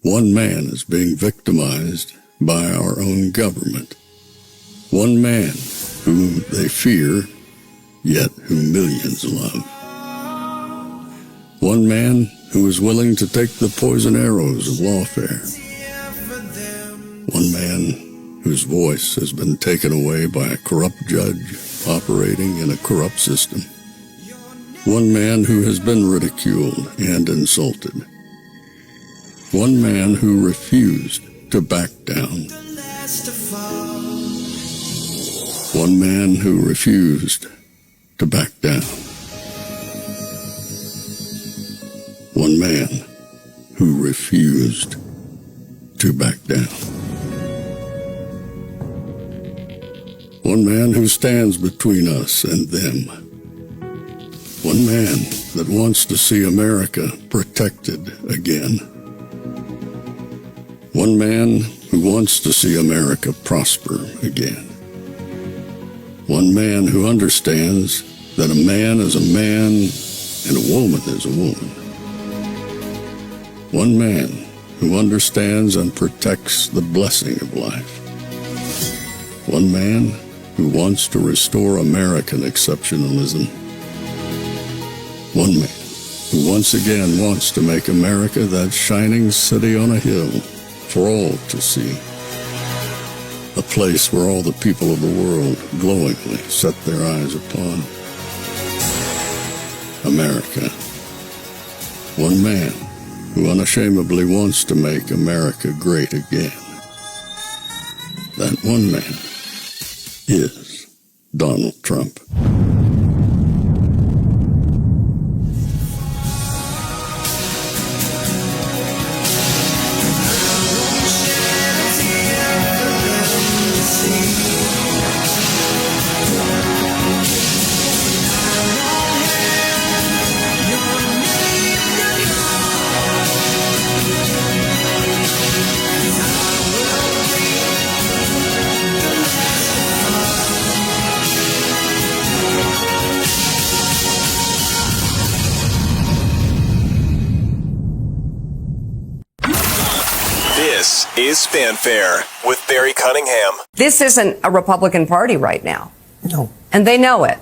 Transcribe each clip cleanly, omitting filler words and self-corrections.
One man is being victimized by our own government. One man whom they fear, yet whom millions love. One man who is willing to take the poison arrows of lawfare. One man whose voice has been taken away by a corrupt judge operating in a corrupt system. One man who has been ridiculed and insulted. One man who refused to back down. One man who refused to back down. One man who refused to back down. One man who stands between us and them. One man that wants to see America protected again. One man who wants to see America prosper again. One man who understands that a man is a man and a woman is a woman. One man who understands and protects the blessing of life. One man who wants to restore American exceptionalism. One man who once again wants to make America that shining city on a hill for all to see. A place where all the people of the world glowingly set their eyes upon. America. One man who unashamedly wants to make America great again. That one man is Donald Trump. This is Fanfare with Barry Cunningham. This isn't a Republican Party right now. No. And they know it.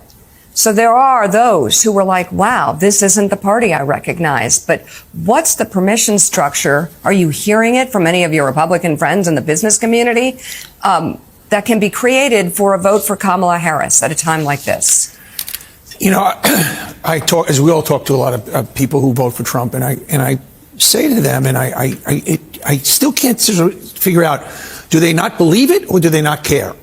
So there are those who were like, wow, this isn't the party I recognize. But what's the permission structure? Are you hearing it from any of your Republican friends in the business community that can be created for a vote for Kamala Harris at a time like this? You know, I talk, as we all talk to a lot of people who vote for Trump, and I say to them, and I still can't figure out, do they not believe it or do they not care?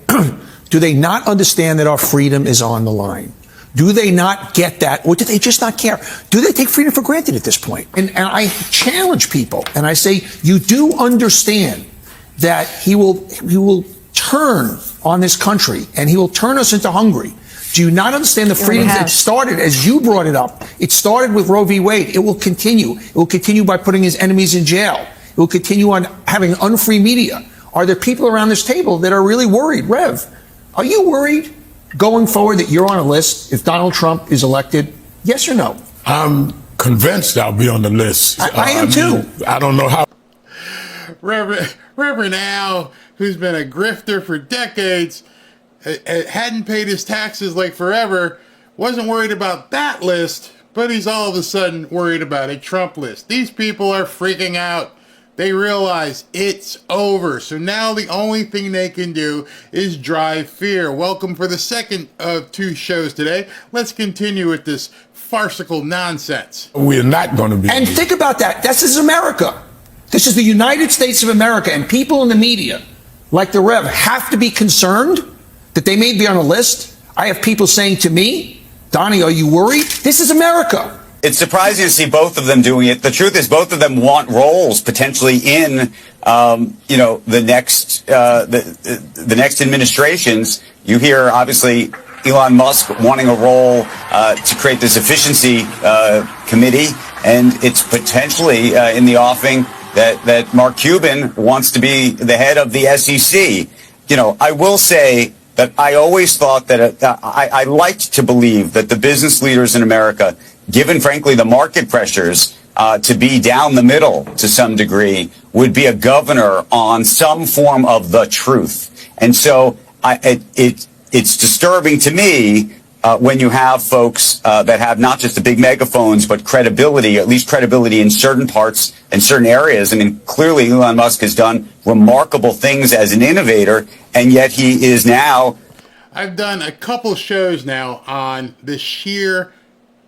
Do they not understand that our freedom is on the line? Do they not get that, or do they just not care? Do they take freedom for granted at this point? And I challenge people, and I say, you do understand that he will turn on this country, and he will turn us into Hungary. Do you not understand the freedoms that started, as you brought it up? It started with Roe v. Wade. It will continue. It will continue by putting his enemies in jail. It will continue on having unfree media. Are there people around this table that are really worried? Rev, are you worried going forward that you're on a list if Donald Trump is elected? Yes or no? I'm convinced I'll be on the list. I am too. I don't know how. Reverend Al, who's been a grifter for decades, hadn't paid his taxes like forever, wasn't worried about that list, but he's all of a sudden worried about a Trump list. These people are freaking out. They realize it's over. So now the only thing they can do is drive fear. Welcome for the second of two shows today. Let's continue with this farcical nonsense. We're not going to be. And think about that. This is America. This is the United States of America, and people in the media, like the Rev, have to be concerned that they may be on a list. I have people saying to me, Donnie, are you worried? This is America. It's surprising to see both of them doing it. The truth is, both of them want roles potentially in, the next administrations. You hear, obviously, Elon Musk wanting a role to create this efficiency committee, and it's potentially in the offing that Mark Cuban wants to be the head of the SEC. You know, I will say that I always thought that I liked to believe that the business leaders in America given, frankly, the market pressures to be down the middle to some degree, would be a governor on some form of the truth. And so it's disturbing to me when you have folks that have not just the big megaphones, but credibility, at least credibility in certain parts and certain areas. I mean, clearly Elon Musk has done remarkable things as an innovator, and yet he is now. I've done a couple shows now on the sheer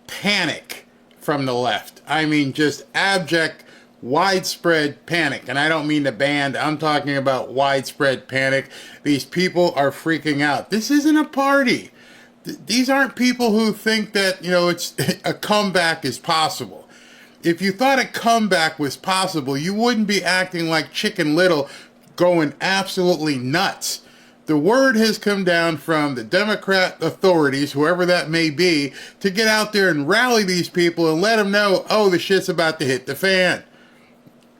panic from the left. I mean, just abject, widespread panic. And I don't mean the band. I'm talking about widespread panic. These people are freaking out. This isn't a party. These aren't people who think that, it's a comeback is possible. If you thought a comeback was possible, you wouldn't be acting like Chicken Little, going absolutely nuts. The word has come down from the Democrat authorities, whoever that may be, to get out there and rally these people and let them know, oh, the shit's about to hit the fan.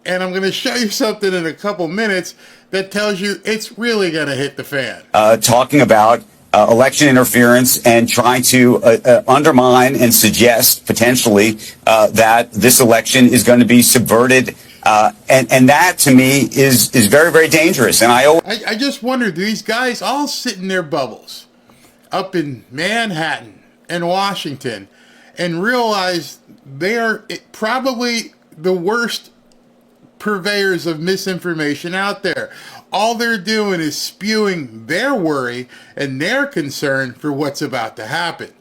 And I'm going to show you something in a couple minutes that tells you it's really going to hit the fan. Talking about election interference and trying to undermine and suggest potentially that this election is going to be subverted. And that to me is very, very dangerous. And I just wonder, do these guys all sit in their bubbles up in Manhattan and Washington and realize they are probably the worst purveyors of misinformation out there? All they're doing is spewing their worry and their concern for what's about to happen.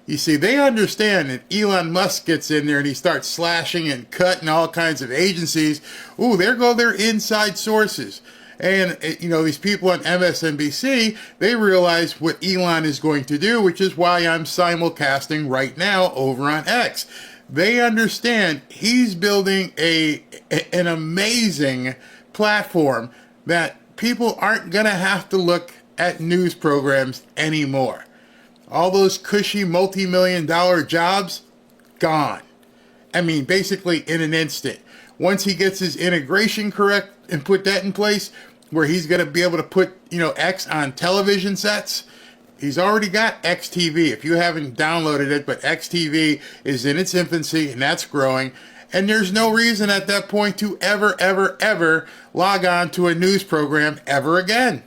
You see, they understand that Elon Musk gets in there and he starts slashing and cutting all kinds of agencies. Ooh, there go their inside sources. And, these people on MSNBC, they realize what Elon is going to do, which is why I'm simulcasting right now over on X. They understand he's building an amazing platform that people aren't going to have to look at news programs anymore. All those cushy multi-million-dollar jobs, gone. I mean, basically in an instant. Once he gets his integration correct and put that in place, where he's going to be able to put, X on television sets. He's already got XTV. If you haven't downloaded it, but XTV is in its infancy, and that's growing. And there's no reason at that point to ever log on to a news program ever again.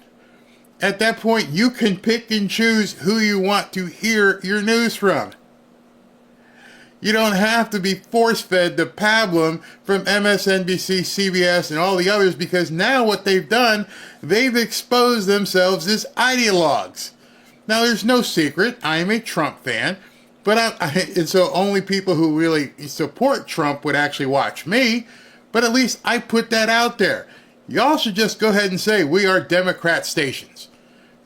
At that point, you can pick and choose who you want to hear your news from. You don't have to be force-fed the pablum from MSNBC, CBS, and all the others, because now what they've done, they've exposed themselves as ideologues. Now, there's no secret. I am a Trump fan, and so only people who really support Trump would actually watch me, but at least I put that out there. Y'all should just go ahead and say we are Democrat stations.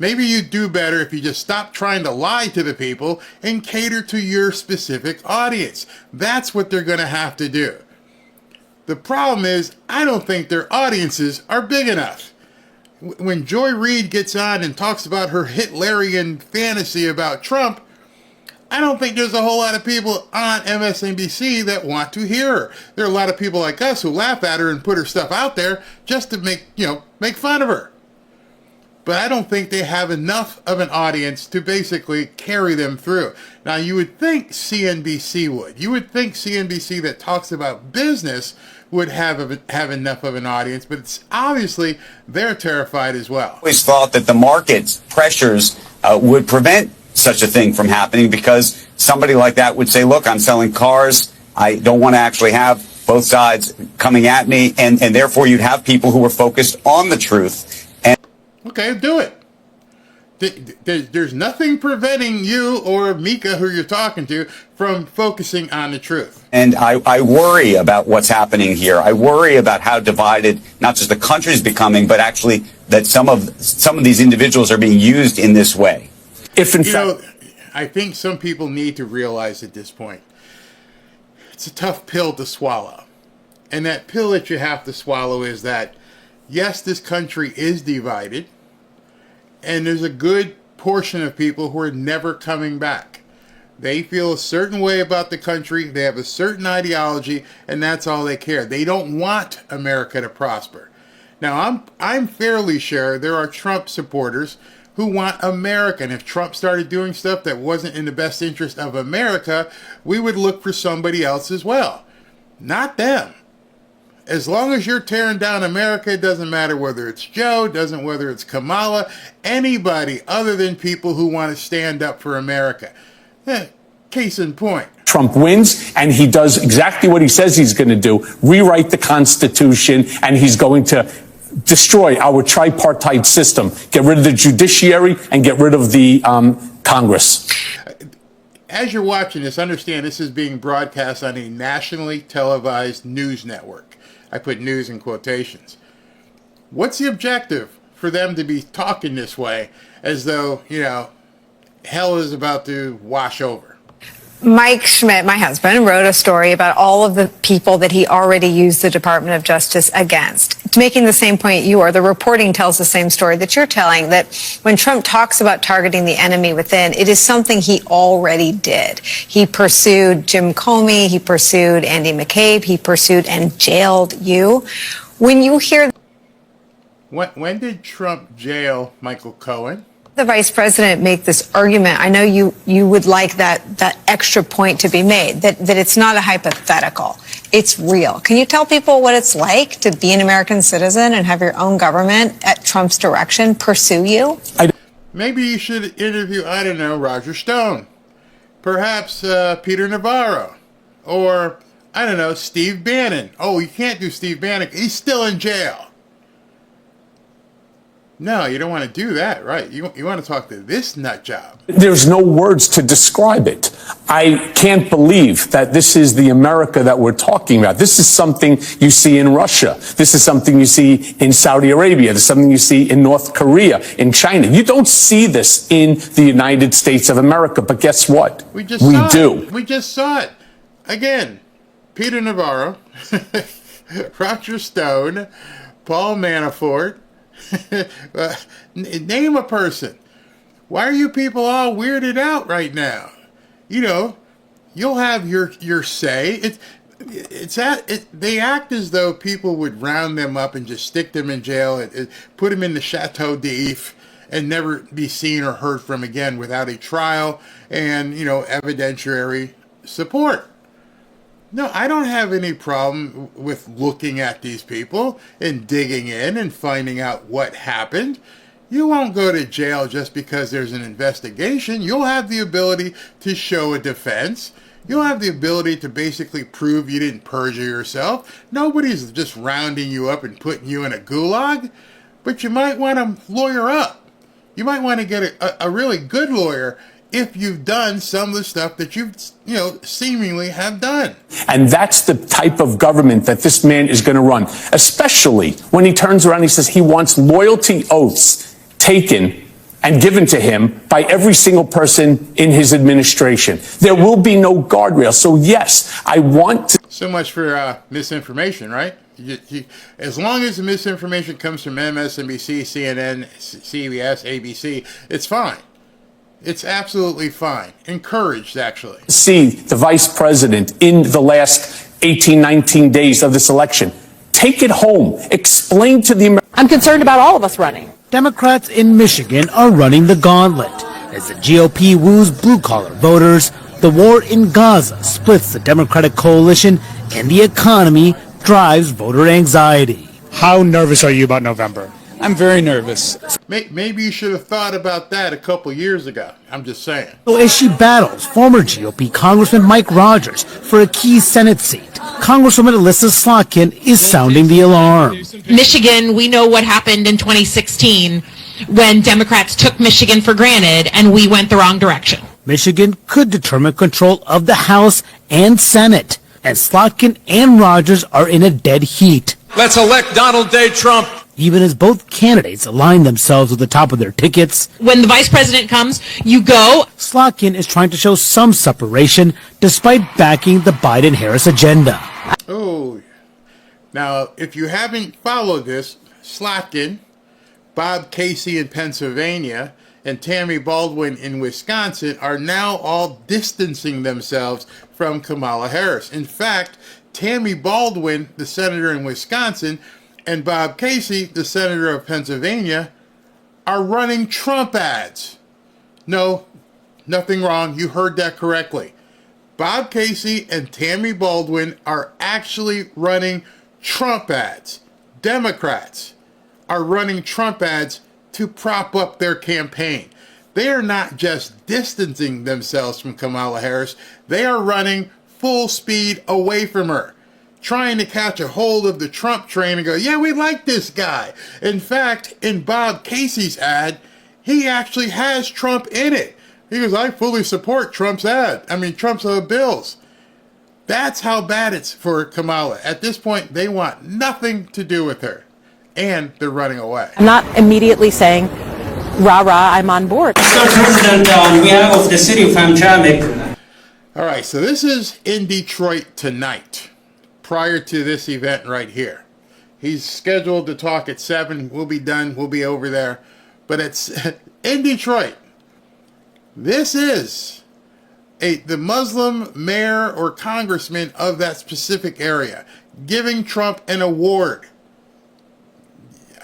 Maybe you'd do better if you just stopped trying to lie to the people and cater to your specific audience. That's what they're going to have to do. The problem is, I don't think their audiences are big enough. When Joy Reid gets on and talks about her Hitlerian fantasy about Trump, I don't think there's a whole lot of people on MSNBC that want to hear her. There are a lot of people like us who laugh at her and put her stuff out there just to make fun of her. But I don't think they have enough of an audience to basically carry them through. Now, you would think CNBC would. You would think CNBC that talks about business would have enough of an audience, but it's obviously they're terrified as well. I always thought that the market pressures would prevent such a thing from happening, because somebody like that would say, look, I'm selling cars. I don't want to actually have both sides coming at me. And therefore, you'd have people who are focused on the truth. Okay, do it. There's nothing preventing you or Mika, who you're talking to, from focusing on the truth. And I worry about what's happening here. I worry about how divided not just the country is becoming, but actually that some of these individuals are being used in this way. If in fact, I think some people need to realize at this point, it's a tough pill to swallow. And that pill that you have to swallow is that, yes, this country is divided, and there's a good portion of people who are never coming back. They feel a certain way about the country, they have a certain ideology, and that's all they care. They don't want America to prosper. Now, I'm fairly sure there are Trump supporters who want America. And if Trump started doing stuff that wasn't in the best interest of America, we would look for somebody else as well. Not them. As long as you're tearing down America, it doesn't matter whether it's Joe, doesn't matter whether it's Kamala, anybody other than people who want to stand up for America. Case in point. Trump wins, and he does exactly what he says he's going to do, rewrite the Constitution, and he's going to destroy our tripartite system, get rid of the judiciary, and get rid of the Congress. As you're watching this, understand this is being broadcast on a nationally televised news network. I put news in quotations. What's the objective for them to be talking this way as though, hell is about to wash over? Mike Schmidt, my husband, wrote a story about all of the people that he already used the Department of Justice against. Making the same point you are, the reporting tells the same story that you're telling, that when Trump talks about targeting the enemy within, it is something he already did. He pursued Jim Comey, he pursued Andy McCabe, he pursued and jailed you. When you hear... When did Trump jail Michael Cohen? The vice president make this argument, I know you would like that extra point to be made, that it's not a hypothetical, it's real. Can you tell people what it's like to be an American citizen and have your own government at Trump's direction pursue you? Maybe you should interview, Roger Stone, perhaps Peter Navarro, or, Steve Bannon. Oh, you can't do Steve Bannon, he's still in jail. No, you don't want to do that, right? You want to talk to this nut job. There's no words to describe it. I can't believe that this is the America that we're talking about. This is something you see in Russia. This is something you see in Saudi Arabia. This is something you see in North Korea, in China. You don't see this in the United States of America, but guess what? We do. We just saw it. Again, Peter Navarro, Roger Stone, Paul Manafort. Name a person. Why are you people all weirded out right now? You'll have your say. They act as though people would round them up and just stick them in jail and put them in the Chateau d'If and never be seen or heard from again without a trial and evidentiary support. No, I don't have any problem with looking at these people and digging in and finding out what happened. You won't go to jail just because there's an investigation. You'll have the ability to show a defense. You'll have the ability to basically prove you didn't perjure yourself. Nobody's just rounding you up and putting you in a gulag, but you might want to lawyer up. You might want to get a really good lawyer if you've done some of the stuff that you've, seemingly have done. And that's the type of government that this man is going to run, especially when he turns around and he says he wants loyalty oaths taken and given to him by every single person in his administration. There will be no guardrails. So, yes, I want to. So much for misinformation, right? As long as the misinformation comes from MSNBC, CNN, CBS, ABC, it's fine. It's absolutely fine. Encouraged, actually. See the vice president in the last 18, 19 days of this election. Take it home. Explain to the Americans. I'm concerned about all of us running. Democrats in Michigan are running the gauntlet. As the GOP woos blue-collar voters, the war in Gaza splits the Democratic coalition, and the economy drives voter anxiety. How nervous are you about November? I'm very nervous. Maybe you should have thought about that a couple years ago. I'm just saying. So as she battles former GOP Congressman Mike Rogers for a key Senate seat, Congresswoman Alyssa Slotkin is sounding the alarm. Michigan, we know what happened in 2016 when Democrats took Michigan for granted and we went the wrong direction. Michigan could determine control of the House and Senate, and Slotkin and Rogers are in a dead heat. Let's elect Donald J. Trump. Even as both candidates align themselves with the top of their tickets. When the vice president comes, you go. Slotkin is trying to show some separation despite backing the Biden-Harris agenda. Oh, now if you haven't followed this, Slotkin, Bob Casey in Pennsylvania, and Tammy Baldwin in Wisconsin are now all distancing themselves from Kamala Harris. In fact, Tammy Baldwin, the senator in Wisconsin, and Bob Casey, the senator of Pennsylvania, are running Trump ads. No, nothing wrong. You heard that correctly. Bob Casey and Tammy Baldwin are actually running Trump ads. Democrats are running Trump ads to prop up their campaign. They are not just distancing themselves from Kamala Harris. They are running full speed away from her, trying to catch a hold of the Trump train and go, yeah, we like this guy. In fact, in Bob Casey's ad, he actually has Trump in it. He goes, I fully support Trump's bills. That's how bad it's for Kamala. At this point, they want nothing to do with her. And they're running away. I'm not immediately saying, rah, rah, I'm on board. Mr. President, on behalf of the city of Hamtramck. All right, so this is in Detroit tonight, prior to this event right here. He's scheduled to talk at 7. We'll be done. We'll be over there. But it's in Detroit. This is the Muslim mayor or congressman of that specific area giving Trump an award.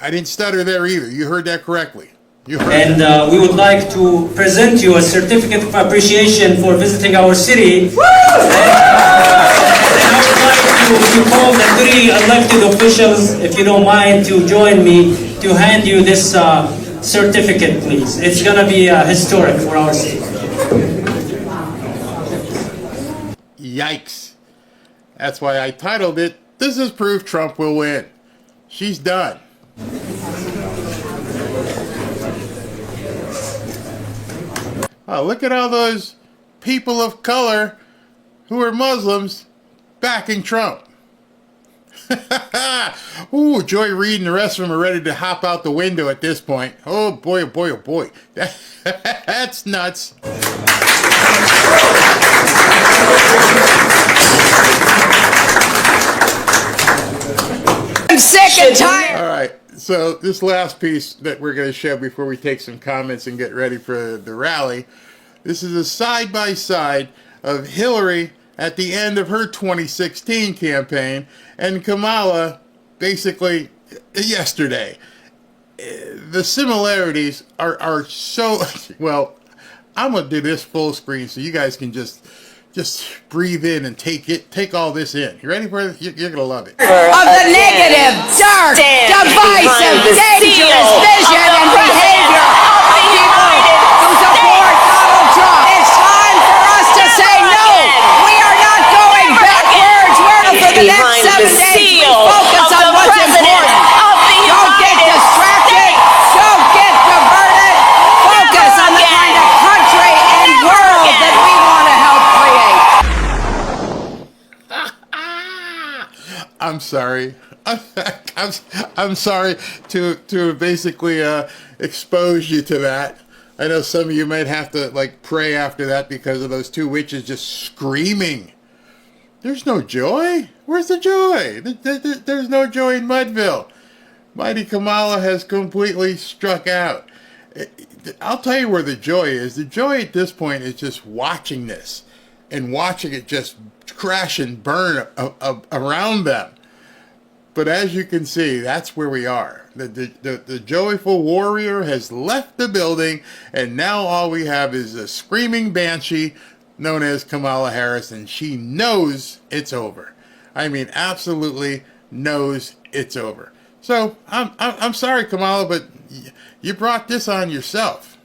I didn't stutter there either. You heard that correctly. And we would like to present you a certificate of appreciation for visiting our city. And I would like to call the 3 elected officials, if you don't mind, to join me to hand you this certificate, please. It's going to be historic for our city. Yikes. That's why I titled it, This is Proof Trump Will Win. She's done. Oh, look at all those people of color who are Muslims backing Trump. Ooh, Joy Reid and the rest of them are ready to hop out the window at this point. Oh boy, oh boy, oh boy. That's nuts. I'm sick and tired. All right, so this last piece that we're going to show before we take some comments and get ready for the rally, this is a side-by-side of Hillary at the end of her 2016 campaign and Kamala basically yesterday. The similarities are so, well, I'm going to do this full screen so you guys can just breathe in and take all this in. You ready for it? You're going to love it. Of the negative, dark, divisive, dangerous vision and behavior of people who support Donald Trump. It's time for us to say no. We are not going backwards. We're for the next 7 days. We focus on what's important. Don't get distracted. Don't get diverted. Focus on the kind of country and world that we want to help create. I'm sorry. I'm sorry to basically expose you to that. I know some of you might have to pray after that because of those 2 witches just screaming. There's no joy. Where's the joy? There's no joy in Mudville. Mighty Kamala has completely struck out. I'll tell you where the joy is. The joy at this point is just watching this and watching it just crash and burn around them. But as you can see, that's where we are. The joyful warrior has left the building, and now all we have is a screaming banshee known as Kamala Harris, and she knows it's over. I mean, absolutely knows it's over. So I'm sorry, Kamala, but you brought this on yourself.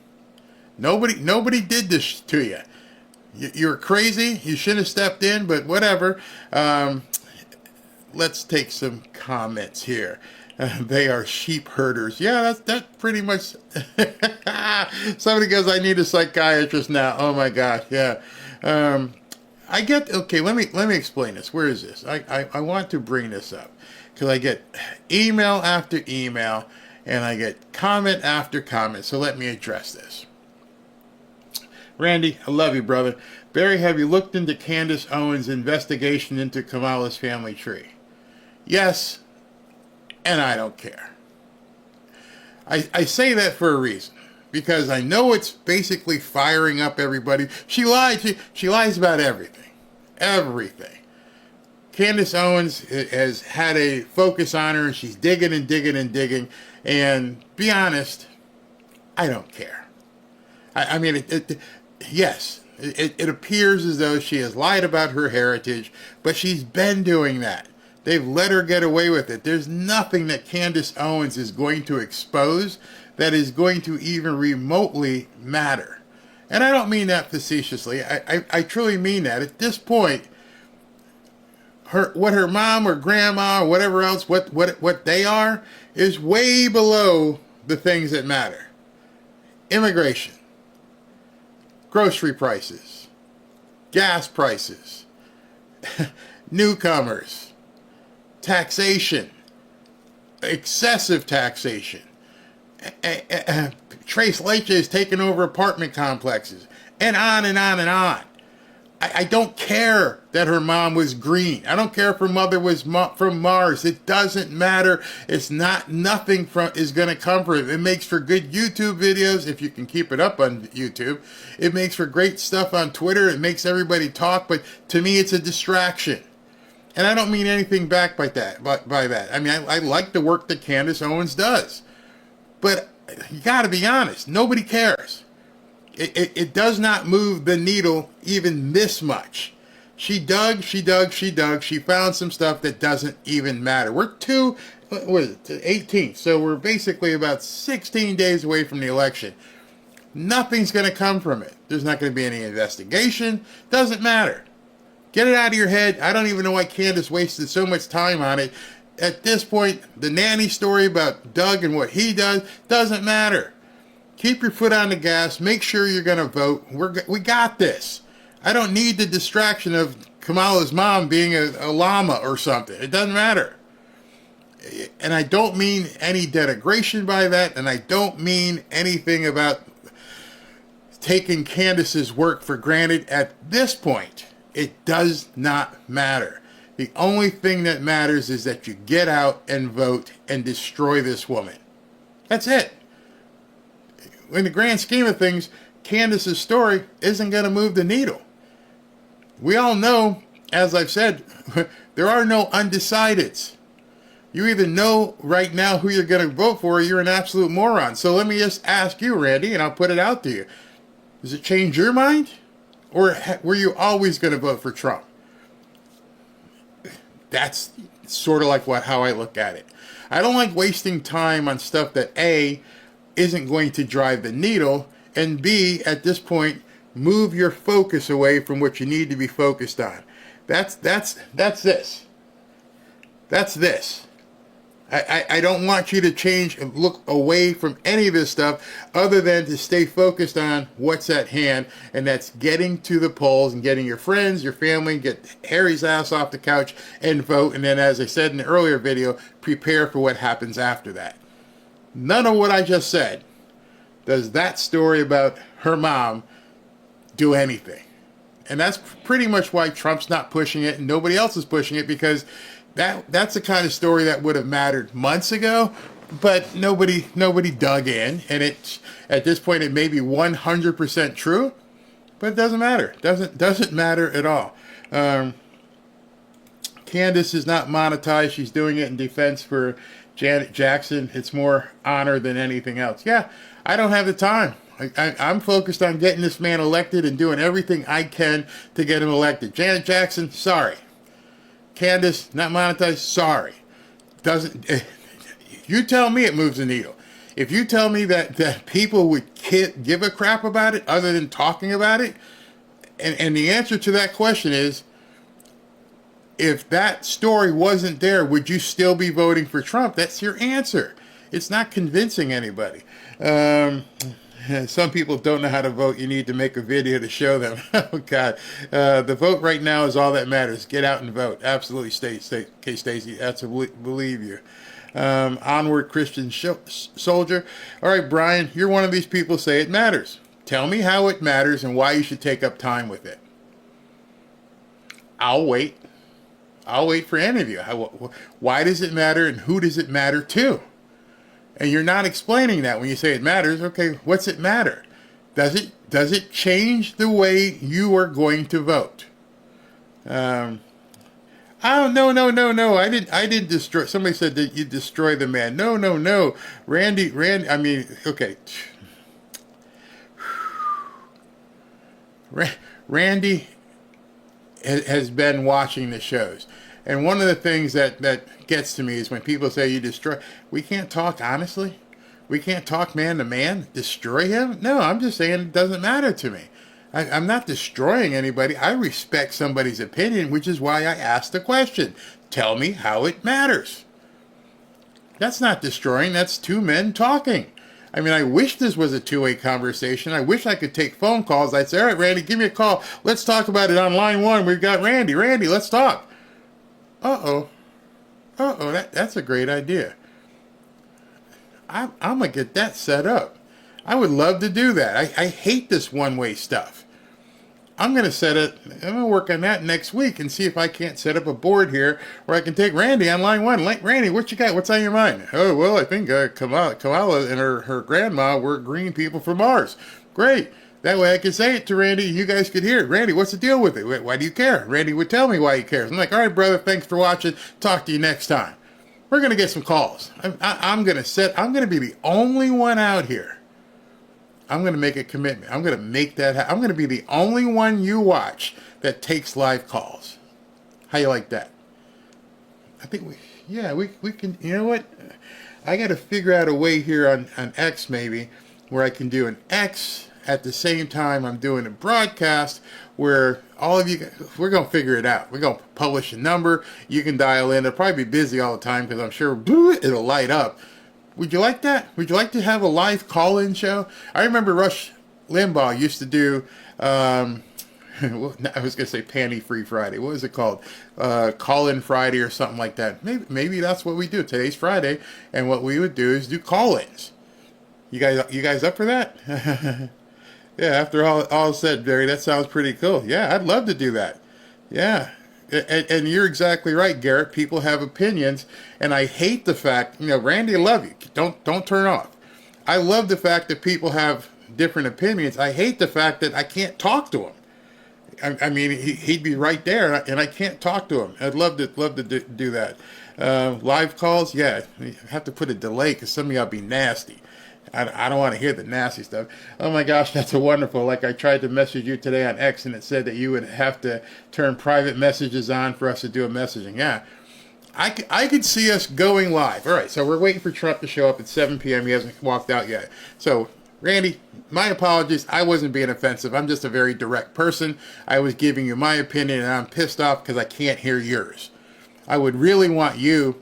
Nobody did this to you. You're crazy. You shouldn't have stepped in, but whatever. Let's take some comments here. They are sheep herders. Yeah, that's pretty much. Somebody goes, I need a psychiatrist now. Oh my God, yeah. I get, okay, let me explain this. Where is this? I want to bring this up because I get email after email and I get comment after comment. So let me address this. Randy, I love you, brother. Barry, have you looked into Candace Owens' investigation into Kamala's family tree? Yes, and I don't care. I say that for a reason, because I know it's basically firing up everybody. She lied. She lies about everything. Everything. Candace Owens has had a focus on her, and she's digging and digging and digging. And be honest, I don't care. I mean, yes, it appears as though she has lied about her heritage, but she's been doing that. They've let her get away with it. There's nothing that Candace Owens is going to expose that is going to even remotely matter. And I don't mean that facetiously. I truly mean that. At this point, what her mom or grandma or whatever else, what they are, is way below the things that matter. Immigration, grocery prices, gas prices, newcomers, taxation, excessive taxation. Trace Leche is taking over apartment complexes, and on and on and on. I don't care that her mom was green. I don't care if her mother was from Mars. It doesn't matter. It's not, nothing is going to come from it. It makes for good YouTube videos if you can keep it up on YouTube. It makes for great stuff on Twitter. It makes everybody talk, but to me, it's a distraction. And I don't mean anything back by that. I mean, I like the work that Candace Owens does. But you got to be honest. Nobody cares. It does not move the needle even this much. She dug. She found some stuff that doesn't even matter. We're 18th, so we're basically about 16 days away from the election. Nothing's going to come from it. There's not going to be any investigation. Doesn't matter. Get it out of your head. I don't even know why Candace wasted so much time on it. At this point, the nanny story about Doug and what he does doesn't matter. Keep your foot on the gas. Make sure you're going to vote. We got this. I don't need the distraction of Kamala's mom being a llama or something. It doesn't matter. And I don't mean any denigration by that, and I don't mean anything about taking Candace's work for granted. At this point, it does not matter. The only thing that matters is that you get out and vote and destroy this woman. That's it. In the grand scheme of things, Candace's story isn't going to move the needle. We all know, as I've said, there are no undecideds. You either know right now who you're going to vote for or you're an absolute moron. So let me just ask you, Randy, and I'll put it out to you. Does it change your mind? Or were you always going to vote for Trump? That's sort of like how I look at it. I don't like wasting time on stuff that A, isn't going to drive the needle, and B, at this point, move your focus away from what you need to be focused on. That's this. That's this. I don't want you to change and look away from any of this stuff other than to stay focused on what's at hand, and that's getting to the polls and getting your friends, your family, get Harry's ass off the couch and vote, and then, as I said in the earlier video, prepare for what happens after that. None of what I just said does that story about her mom do anything. And that's pretty much why Trump's not pushing it and nobody else is pushing it, because that's the kind of story that would have mattered months ago, but nobody dug in, and it at this point it may be 100% true, but it doesn't matter. Doesn't matter at all. Candace is not monetized. She's doing it in defense for Janet Jackson. It's more honor than anything else. Yeah, I don't have the time. I'm focused on getting this man elected and doing everything I can to get him elected. Janet Jackson, sorry. Candace, not monetized, sorry. Doesn't. You tell me it moves the needle. If you tell me that people would give a crap about it other than talking about it, and the answer to that question is, if that story wasn't there, would you still be voting for Trump? That's your answer. It's not convincing anybody. Some people don't know how to vote. You need to make a video to show them. Oh, God. The vote right now is all that matters. Get out and vote. Absolutely, Stacey. That's believe you. Onward, Christian soldier. All right, Brian, you're one of these people say it matters. Tell me how it matters and why you should take up time with it. I'll wait. I'll wait for any of you. Why does it matter and who does it matter to? And you're not explaining that when you say it matters. Okay, what's it matter? Does it change the way you are going to vote? Oh, no. I didn't destroy. Somebody said that you destroy the man. No. Randy, I mean, okay. Randy has been watching the shows. And one of the things that gets to me is when people say you destroy, we can't talk honestly. We can't talk man to man. Destroy him? No, I'm just saying it doesn't matter to me. I'm not destroying anybody. I respect somebody's opinion, which is why I asked the question. Tell me how it matters. That's not destroying. That's two men talking. I mean, I wish this was a two-way conversation. I wish I could take phone calls. I'd say, all right, Randy, give me a call. Let's talk about it on line one. We've got Randy. Randy, let's talk. Uh-oh. Uh-oh, that's a great idea. I'm going to get that set up. I would love to do that. I hate this one-way stuff. I'm going to work on that next week and see if I can't set up a board here where I can take Randy on line one. Like, Randy, what you got? What's on your mind? Oh, well, I think Kamala and her grandma were green people from Mars. Great. That way I could say it to Randy and you guys could hear it. Randy, what's the deal with it? Why do you care? Randy would tell me why he cares. I'm like, all right, brother, thanks for watching. Talk to you next time. We're going to get some calls. I'm going to be the only one out here. I'm going to make a commitment. I'm going to make that happen. I'm going to be the only one you watch that takes live calls. How you like that? I think we can, you know what? I got to figure out a way here on X maybe where I can do an X at the same time I'm doing a broadcast where all of you, we're going to figure it out. We're going to publish a number. You can dial in. It'll probably be busy all the time because I'm sure it'll light up. Would you like that? Would you like to have a live call-in show? I remember Rush Limbaugh used to do, I was going to say Panty-Free Friday. What was it called? Call-in Friday or something like that. Maybe that's what we do. Today's Friday, and what we would do is do call-ins. You guys up for that? Yeah, after all said, Barry, that sounds pretty cool. Yeah, I'd love to do that. Yeah. And you're exactly right, Garrett. People have opinions, and I hate the fact, Randy, I love you. Don't turn off. I love the fact that people have different opinions. I hate the fact that I can't talk to him. I mean, he'd be right there, and I can't talk to him. I'd love to do that. Live calls, yeah, you have to put a delay because some of y'all be nasty. I don't want to hear the nasty stuff. Oh my gosh, that's a wonderful. Like I tried to message you today on X and it said that you would have to turn private messages on for us to do a messaging. Yeah, I could see us going live. All right, so we're waiting for Trump to show up at 7 p.m. He hasn't walked out yet. So, Randy, my apologies. I wasn't being offensive. I'm just a very direct person. I was giving you my opinion and I'm pissed off because I can't hear yours. I would really want you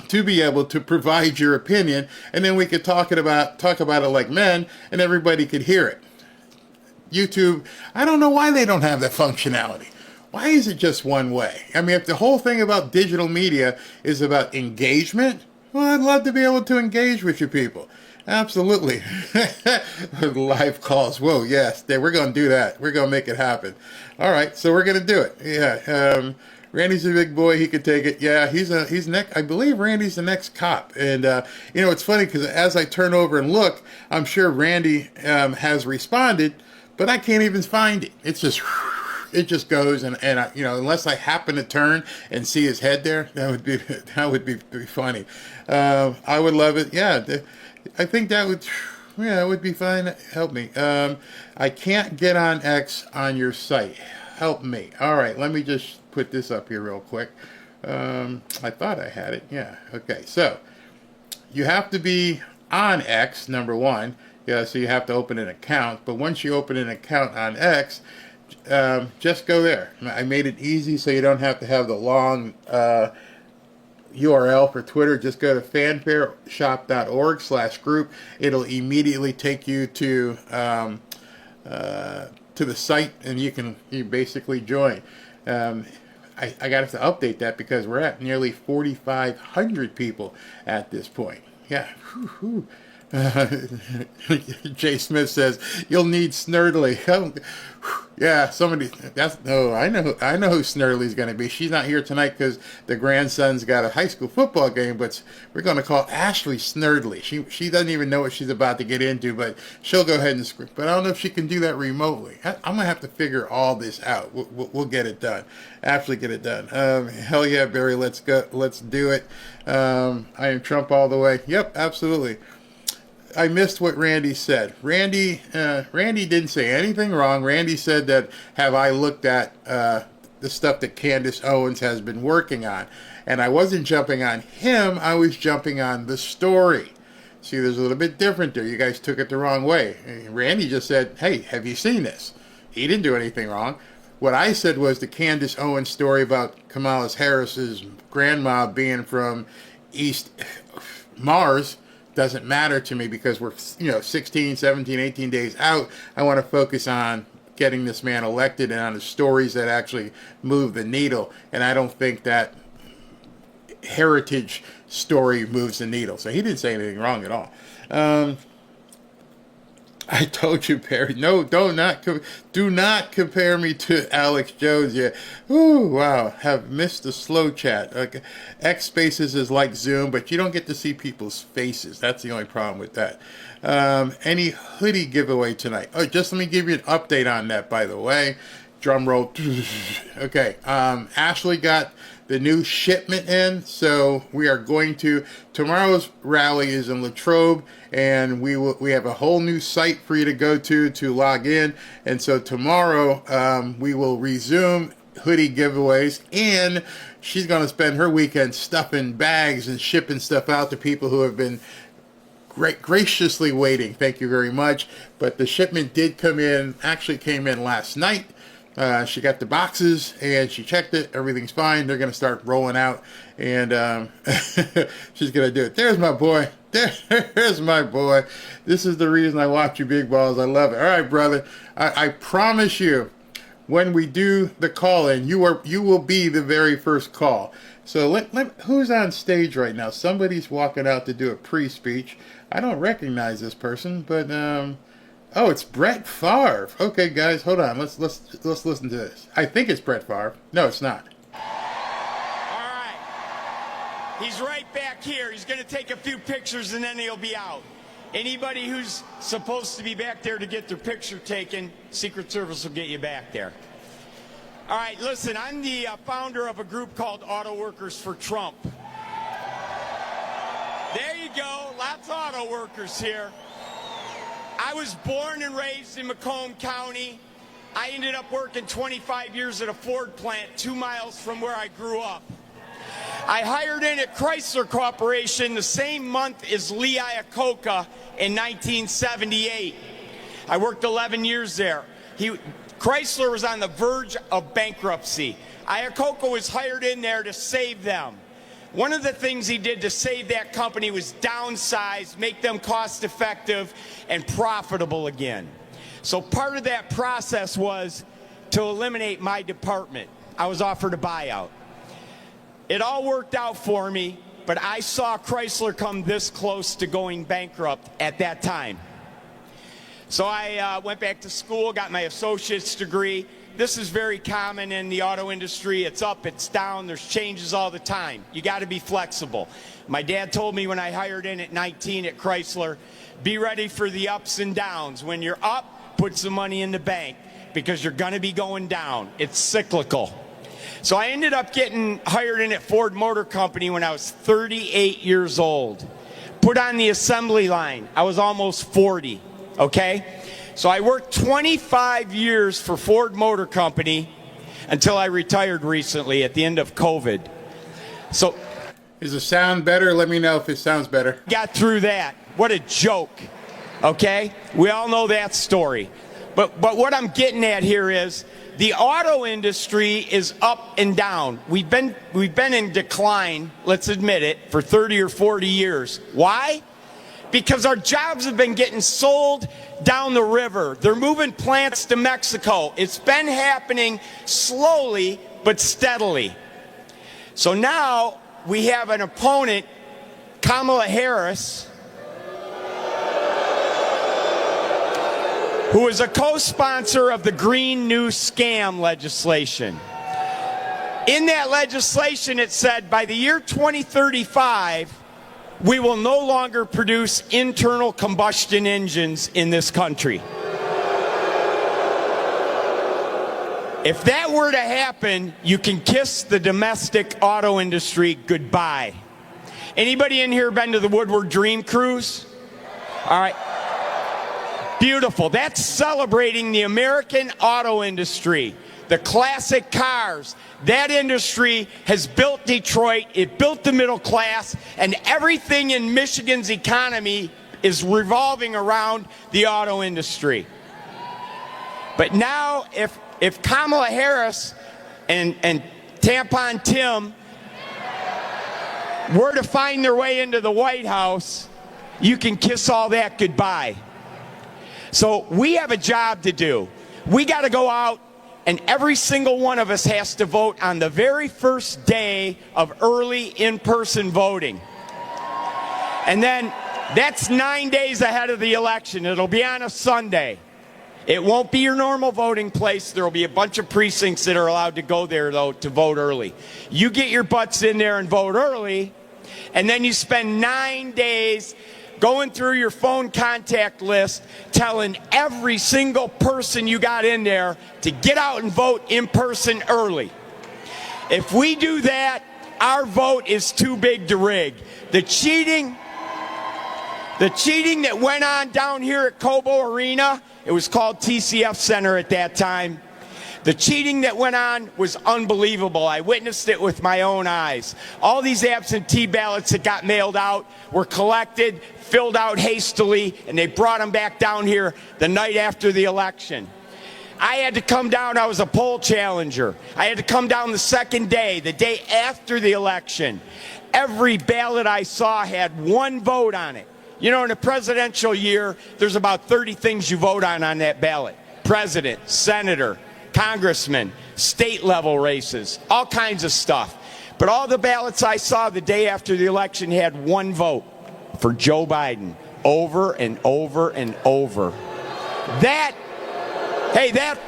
to be able to provide your opinion, and then we could talk about it like men, and everybody could hear it. YouTube, I don't know why they don't have that functionality. Why is it just one way? I mean, if the whole thing about digital media is about engagement, well, I'd love to be able to engage with you people. Absolutely. Live calls. Whoa, yes, we're going to do that. We're going to make it happen. All right, so we're going to do it. Yeah. Randy's a big boy. He could take it. Yeah, he's next. I believe Randy's the next cop. And, it's funny because as I turn over and look, I'm sure Randy has responded, but I can't even find it. It just goes. And unless I happen to turn and see his head there, that would be funny. I would love it. Yeah, I think that would, it would be fine. Help me. I can't get on X on your site. Help me. All right, let me just put this up here real quick. I thought I had it. Yeah. Okay. So you have to be on X, number one. Yeah. So you have to open an account. But once you open an account on X, just go there. I made it easy so you don't have to have the long URL for Twitter. Just go to fanfareshop.org/group. It'll immediately take you to the site, and you basically join. I got to update that because we're at nearly 4,500 people at this point. Yeah. Jay Smith says you'll need Snurdly. Yeah, somebody. I know who Snurdly's going to be. She's not here tonight because the grandson's got a high school football game. But we're going to call Ashley Snurdly. She doesn't even know what she's about to get into, but she'll go ahead and scream. But I don't know if she can do that remotely. I'm going to have to figure all this out. We'll get it done. Absolutely get it done. Hell yeah, Barry. Let's go. Let's do it. I am Trump all the way. Yep, absolutely. I missed what Randy said. Randy didn't say anything wrong. Randy said that, have I looked at the stuff that Candace Owens has been working on? And I wasn't jumping on him. I was jumping on the story. See, there's a little bit different there. You guys took it the wrong way. Randy just said, hey, have you seen this? He didn't do anything wrong. What I said was the Candace Owens story about Kamala Harris's grandma being from East Mars doesn't matter to me because we're 16, 17, 18 days out. I want to focus on getting this man elected and on the stories that actually move the needle. And I don't think that heritage story moves the needle. So he didn't say anything wrong at all. I told you, Perry. No, do not compare me to Alex Jones yet. Ooh, wow. Have missed the slow chat. Okay. X Spaces is like Zoom, but you don't get to see people's faces. That's the only problem with that. Any hoodie giveaway tonight? Oh, just let me give you an update on that, by the way. Drum roll. Okay. Ashley got the new shipment in, so we are going to, tomorrow's rally is in Latrobe, and we have a whole new site for you to go to log in, and so tomorrow we will resume hoodie giveaways, and she's going to spend her weekend stuffing bags and shipping stuff out to people who have been graciously waiting. Thank you very much. But the shipment did come in, actually came in last night. She got the boxes and she checked it. Everything's fine. They're going to start rolling out, and she's going to do it. There's my boy. There's my boy. This is the reason I watch you, Big Balls. I love it. All right, brother. I promise you, when we do the call-in, you will be the very first call. So who's on stage right now? Somebody's walking out to do a pre-speech. I don't recognize this person, but oh, it's Brett Favre. Okay, guys, hold on. Let's listen to this. I think it's Brett Favre. No, it's not. All right. He's right back here. He's going to take a few pictures and then he'll be out. Anybody who's supposed to be back there to get their picture taken, Secret Service will get you back there. All right, listen, I'm the founder of a group called Auto Workers for Trump. There you go. Lots of auto workers here. I was born and raised in Macomb County. I ended up working 25 years at a Ford plant 2 miles from where I grew up. I hired in at Chrysler Corporation the same month as Lee Iacocca in 1978. I worked 11 years there. Chrysler was on the verge of bankruptcy. Iacocca was hired in there to save them. One of the things he did to save that company was downsize, make them cost effective and profitable again. So part of that process was to eliminate my department. I was offered a buyout. It all worked out for me, but I saw Chrysler come this close to going bankrupt at that time. So I went back to school, got my associate's degree. This is very common in the auto industry. It's up, it's down, there's changes all the time. You got to be flexible. My dad told me when I hired in at 19 at Chrysler, be ready for the ups and downs. When you're up, put some money in the bank because you're going to be going down. It's cyclical. So I ended up getting hired in at Ford Motor Company when I was 38 years old. Put on the assembly line. I was almost 40, okay? So I worked 25 years for Ford Motor Company until I retired recently at the end of COVID. So, is the sound better? Let me know if it sounds better. Got through that. What a joke. Okay? We all know that story. But what I'm getting at here is the auto industry is up and down. We've been in decline, let's admit it, for 30 or 40 years. Why? Because our jobs have been getting sold down the river. They're moving plants to Mexico. It's been happening slowly but steadily. So now we have an opponent, Kamala Harris, who is a co-sponsor of the Green New Scam legislation. In that legislation, it said by the year 2035, we will no longer produce internal combustion engines in this country. If that were to happen, you can kiss the domestic auto industry goodbye. Anybody in here been to the Woodward Dream Cruise? All right. Beautiful. That's celebrating the American auto industry, the classic cars. That industry has built Detroit, it built the middle class, and everything in Michigan's economy is revolving around the auto industry. But now, if Kamala Harris and Tampon Tim were to find their way into the White House, you can kiss all that goodbye. So we have a job to do. We got to go out, and every single one of us has to vote on the very first day of early in-person voting. And then that's 9 days ahead of the election. It'll be on a Sunday. It won't be your normal voting place. There will be a bunch of precincts that are allowed to go there, though, to vote early. You get your butts in there and vote early, and then you spend 9 days going through your phone contact list, telling every single person you got in there to get out and vote in person early. If we do that, our vote is too big to rig. The cheating that went on down here at Cobo Arena, it was called TCF Center at that time. The cheating that went on was unbelievable. I witnessed it with my own eyes. All these absentee ballots that got mailed out were collected, filled out hastily, and they brought them back down here the night after the election. I had to come down. I was a poll challenger. I had to come down the second day, the day after the election. Every ballot I saw had one vote on it. You know, in a presidential year, there's about 30 things you vote on that ballot. President, senator, congressman, state level races, all kinds of stuff. But all the ballots I saw the day after the election had one vote for Joe Biden, over and over and over. That,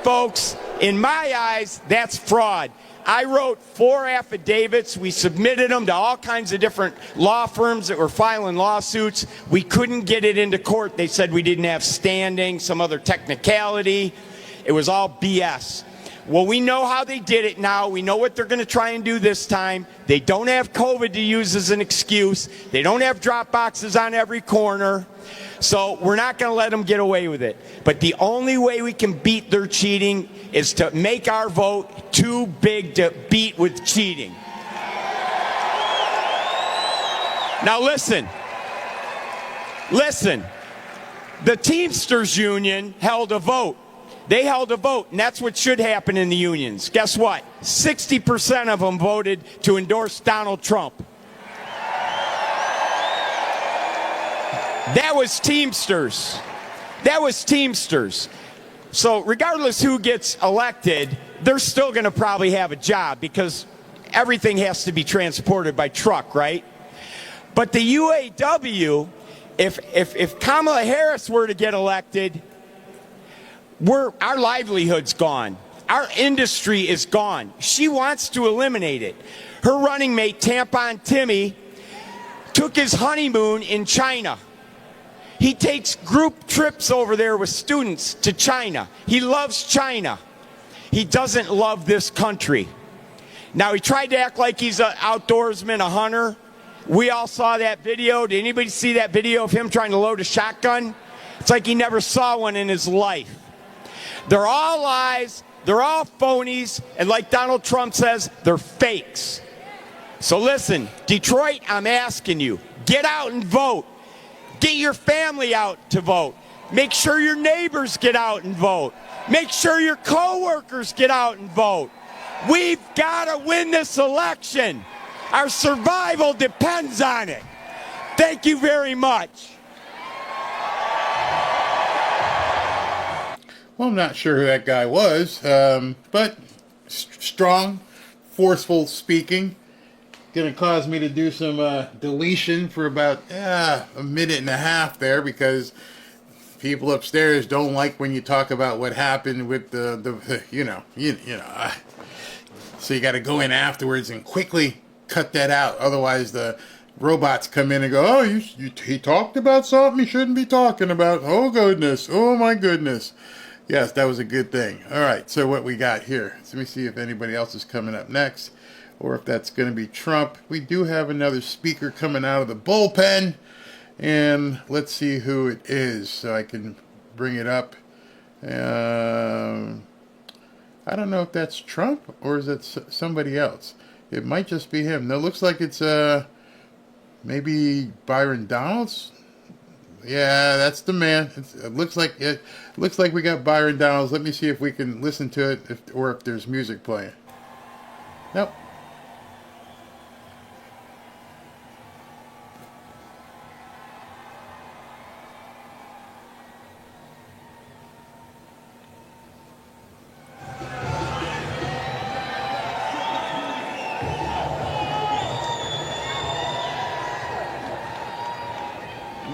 folks, in my eyes, that's fraud. I wrote 4 affidavits. We submitted them to all kinds of different law firms that were filing lawsuits. We couldn't get it into court. They said we didn't have standing, some other technicality. It was all BS. Well, we know how they did it now. We know what they're going to try and do this time. They don't have COVID to use as an excuse. They don't have drop boxes on every corner. So we're not going to let them get away with it. But the only way we can beat their cheating is to make our vote too big to beat with cheating. Now listen. The Teamsters Union held a vote. They held a vote, and that's what should happen in the unions. Guess what? 60% of them voted to endorse Donald Trump. That was Teamsters. So regardless who gets elected, they're still going to probably have a job because everything has to be transported by truck, right? But the UAW, if Kamala Harris were to get elected, our livelihood's gone. Our industry is gone. She wants to eliminate it. Her running mate, Tampon Timmy, took his honeymoon in China. He takes group trips over there with students to China. He loves China. He doesn't love this country. Now, he tried to act like he's an outdoorsman, a hunter. We all saw that video. Did anybody see that video of him trying to load a shotgun? It's like he never saw one in his life. They're all lies, they're all phonies, and like Donald Trump says, they're fakes. So listen, Detroit, I'm asking you, get out and vote. Get your family out to vote. Make sure your neighbors get out and vote. Make sure your coworkers get out and vote. We've got to win this election. Our survival depends on it. Thank you very much. Well, I'm not sure who that guy was, but strong, forceful speaking. Going to cause me to do some deletion for about a minute and a half there because people upstairs don't like when you talk about what happened with so you got to go in afterwards and quickly cut that out. Otherwise, the robots come in and go, oh, he talked about something he shouldn't be talking about. Oh, goodness. Oh, my goodness. Yes, that was a good thing. All right, so what we got here. So let me see if anybody else is coming up next or if that's going to be Trump. We do have another speaker coming out of the bullpen. And let's see who it is so I can bring it up. I don't know if that's Trump or is it somebody else. It might just be him. No, it looks like it's maybe Byron Donalds. Yeah, that's the man. It looks like we got Byron Donalds. Let me see if we can listen to it, or if there's music playing. Nope.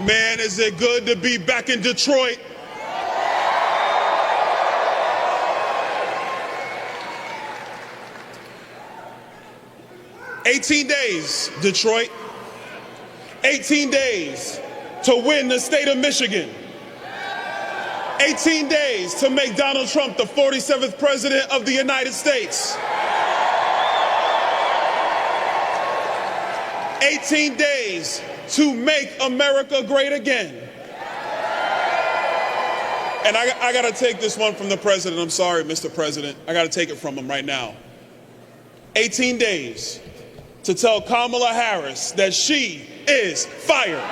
Man, is it good to be back in Detroit. "18 days, Detroit. 18 days to win the state of Michigan. 18 days to make Donald Trump the 47th president of the United States. 18 days to make America great again." And I got to take this one from the president. I'm sorry, Mr. President. I got to take it from him right now. 18 days to tell Kamala Harris that she is fired.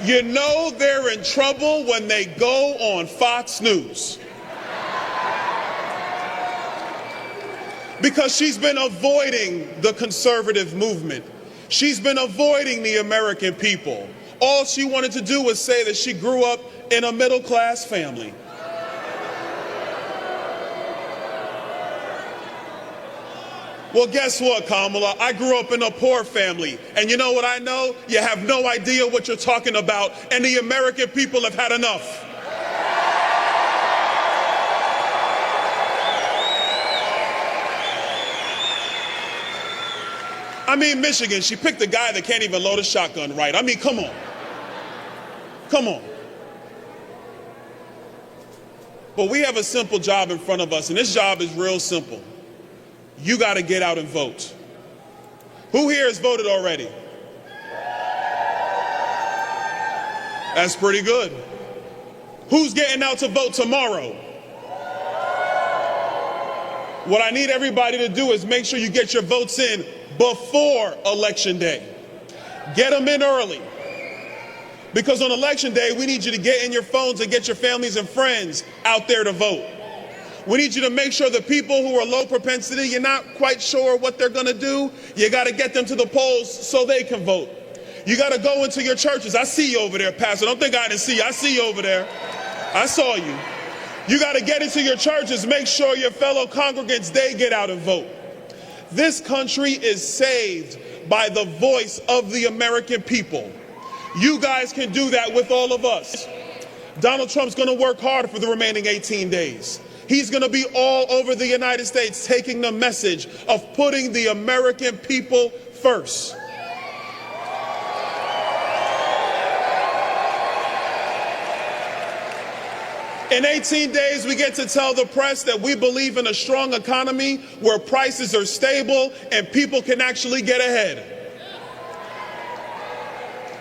You know they're in trouble when they go on Fox News. Because she's been avoiding the conservative movement. She's been avoiding the American people. All she wanted to do was say that she grew up in a middle-class family. Well, guess what, Kamala? I grew up in a poor family. And you know what I know? You have no idea what you're talking about, and the American people have had enough. I mean, Michigan, she picked a guy that can't even load a shotgun right. I mean, come on. Come on. But we have a simple job in front of us, and this job is real simple. You got to get out and vote. Who here has voted already? That's pretty good. Who's getting out to vote tomorrow? What I need everybody to do is make sure you get your votes in before Election Day. Get them in early. Because on Election Day, we need you to get in your phones and get your families and friends out there to vote. We need you to make sure the people who are low propensity, you're not quite sure what they're going to do, you got to get them to the polls so they can vote. You got to go into your churches. I see you over there, Pastor. Don't think I didn't see you. I see you over there. I saw you. You got to get into your churches, make sure your fellow congregants, they get out and vote. This country is saved by the voice of the American people. You guys can do that with all of us. Donald Trump's going to work hard for the remaining 18 days. He's going to be all over the United States taking the message of putting the American people first. In 18 days, we get to tell the press that we believe in a strong economy where prices are stable and people can actually get ahead.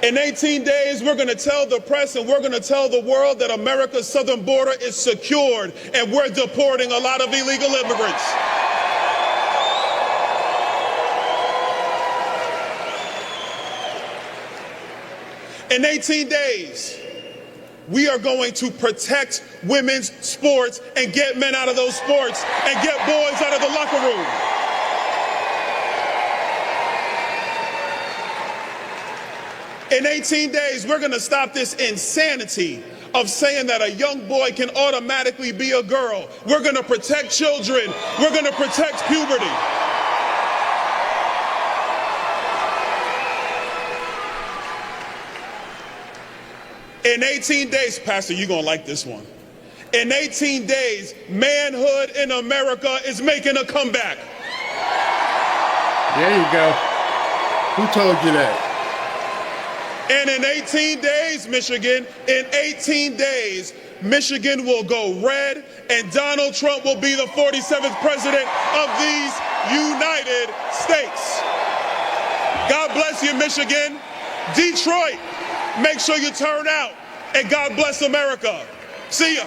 In 18 days, we're going to tell the press and we're going to tell the world that America's southern border is secured and we're deporting a lot of illegal immigrants. In 18 days, we are going to protect women's sports and get men out of those sports and get boys out of the locker room. In 18 days, we're going to stop this insanity of saying that a young boy can automatically be a girl. We're going to protect children. We're going to protect puberty. In 18 days, Pastor, you're going to like this one. In 18 days, manhood in America is making a comeback. There you go. Who told you that? And in 18 days, Michigan, in 18 days, Michigan will go red, and Donald Trump will be the 47th president of these United States. God bless you, Michigan. Detroit, make sure you turn out, and God bless America. See ya.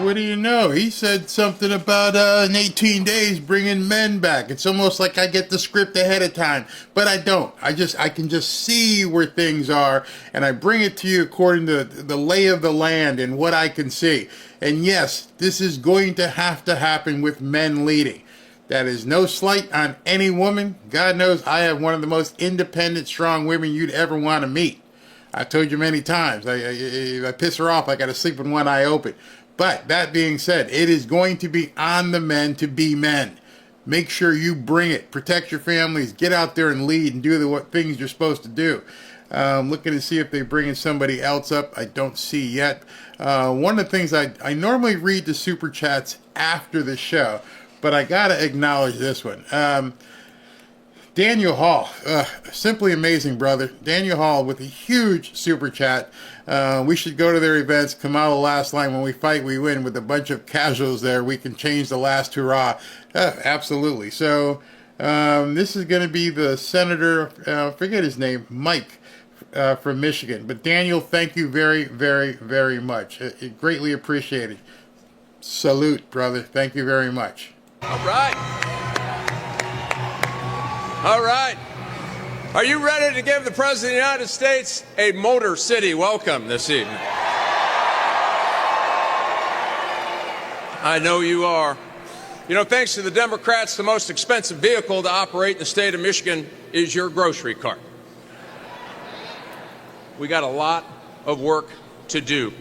What do you know? He said something about in 18 days bringing men back. It's almost like I get the script ahead of time, but I don't. I can just see where things are, and I bring it to you according to the lay of the land and what I can see. And yes, this is going to happen with men leading. That is no slight on any woman. God knows I have one of the most independent, strong women you'd ever want to meet. I told you many times, if I piss her off, I got to sleep with one eye open. But that being said, it is going to be on the men to be men. Make sure you bring it. Protect your families. Get out there and lead and do the things you're supposed to do. Looking to see if they're bringing somebody else up. I don't see yet. One of the things I normally read the super chats after the show, but I got to acknowledge this one. Daniel Hall, simply amazing, brother. Daniel Hall with a huge super chat. We should go to their events. Kamala last line, when we fight, we win. With a bunch of casuals there, we can change the last hurrah. Absolutely. So this is going to be the senator, forget his name, Mike, from Michigan. But Daniel, thank you very, very, very much. Greatly appreciated. Salute, brother. Thank you very much. All right. All right. Are you ready to give the President of the United States a Motor City welcome this evening? I know you are. You know, thanks to the Democrats, the most expensive vehicle to operate in the state of Michigan is your grocery cart. We got a lot of work to do.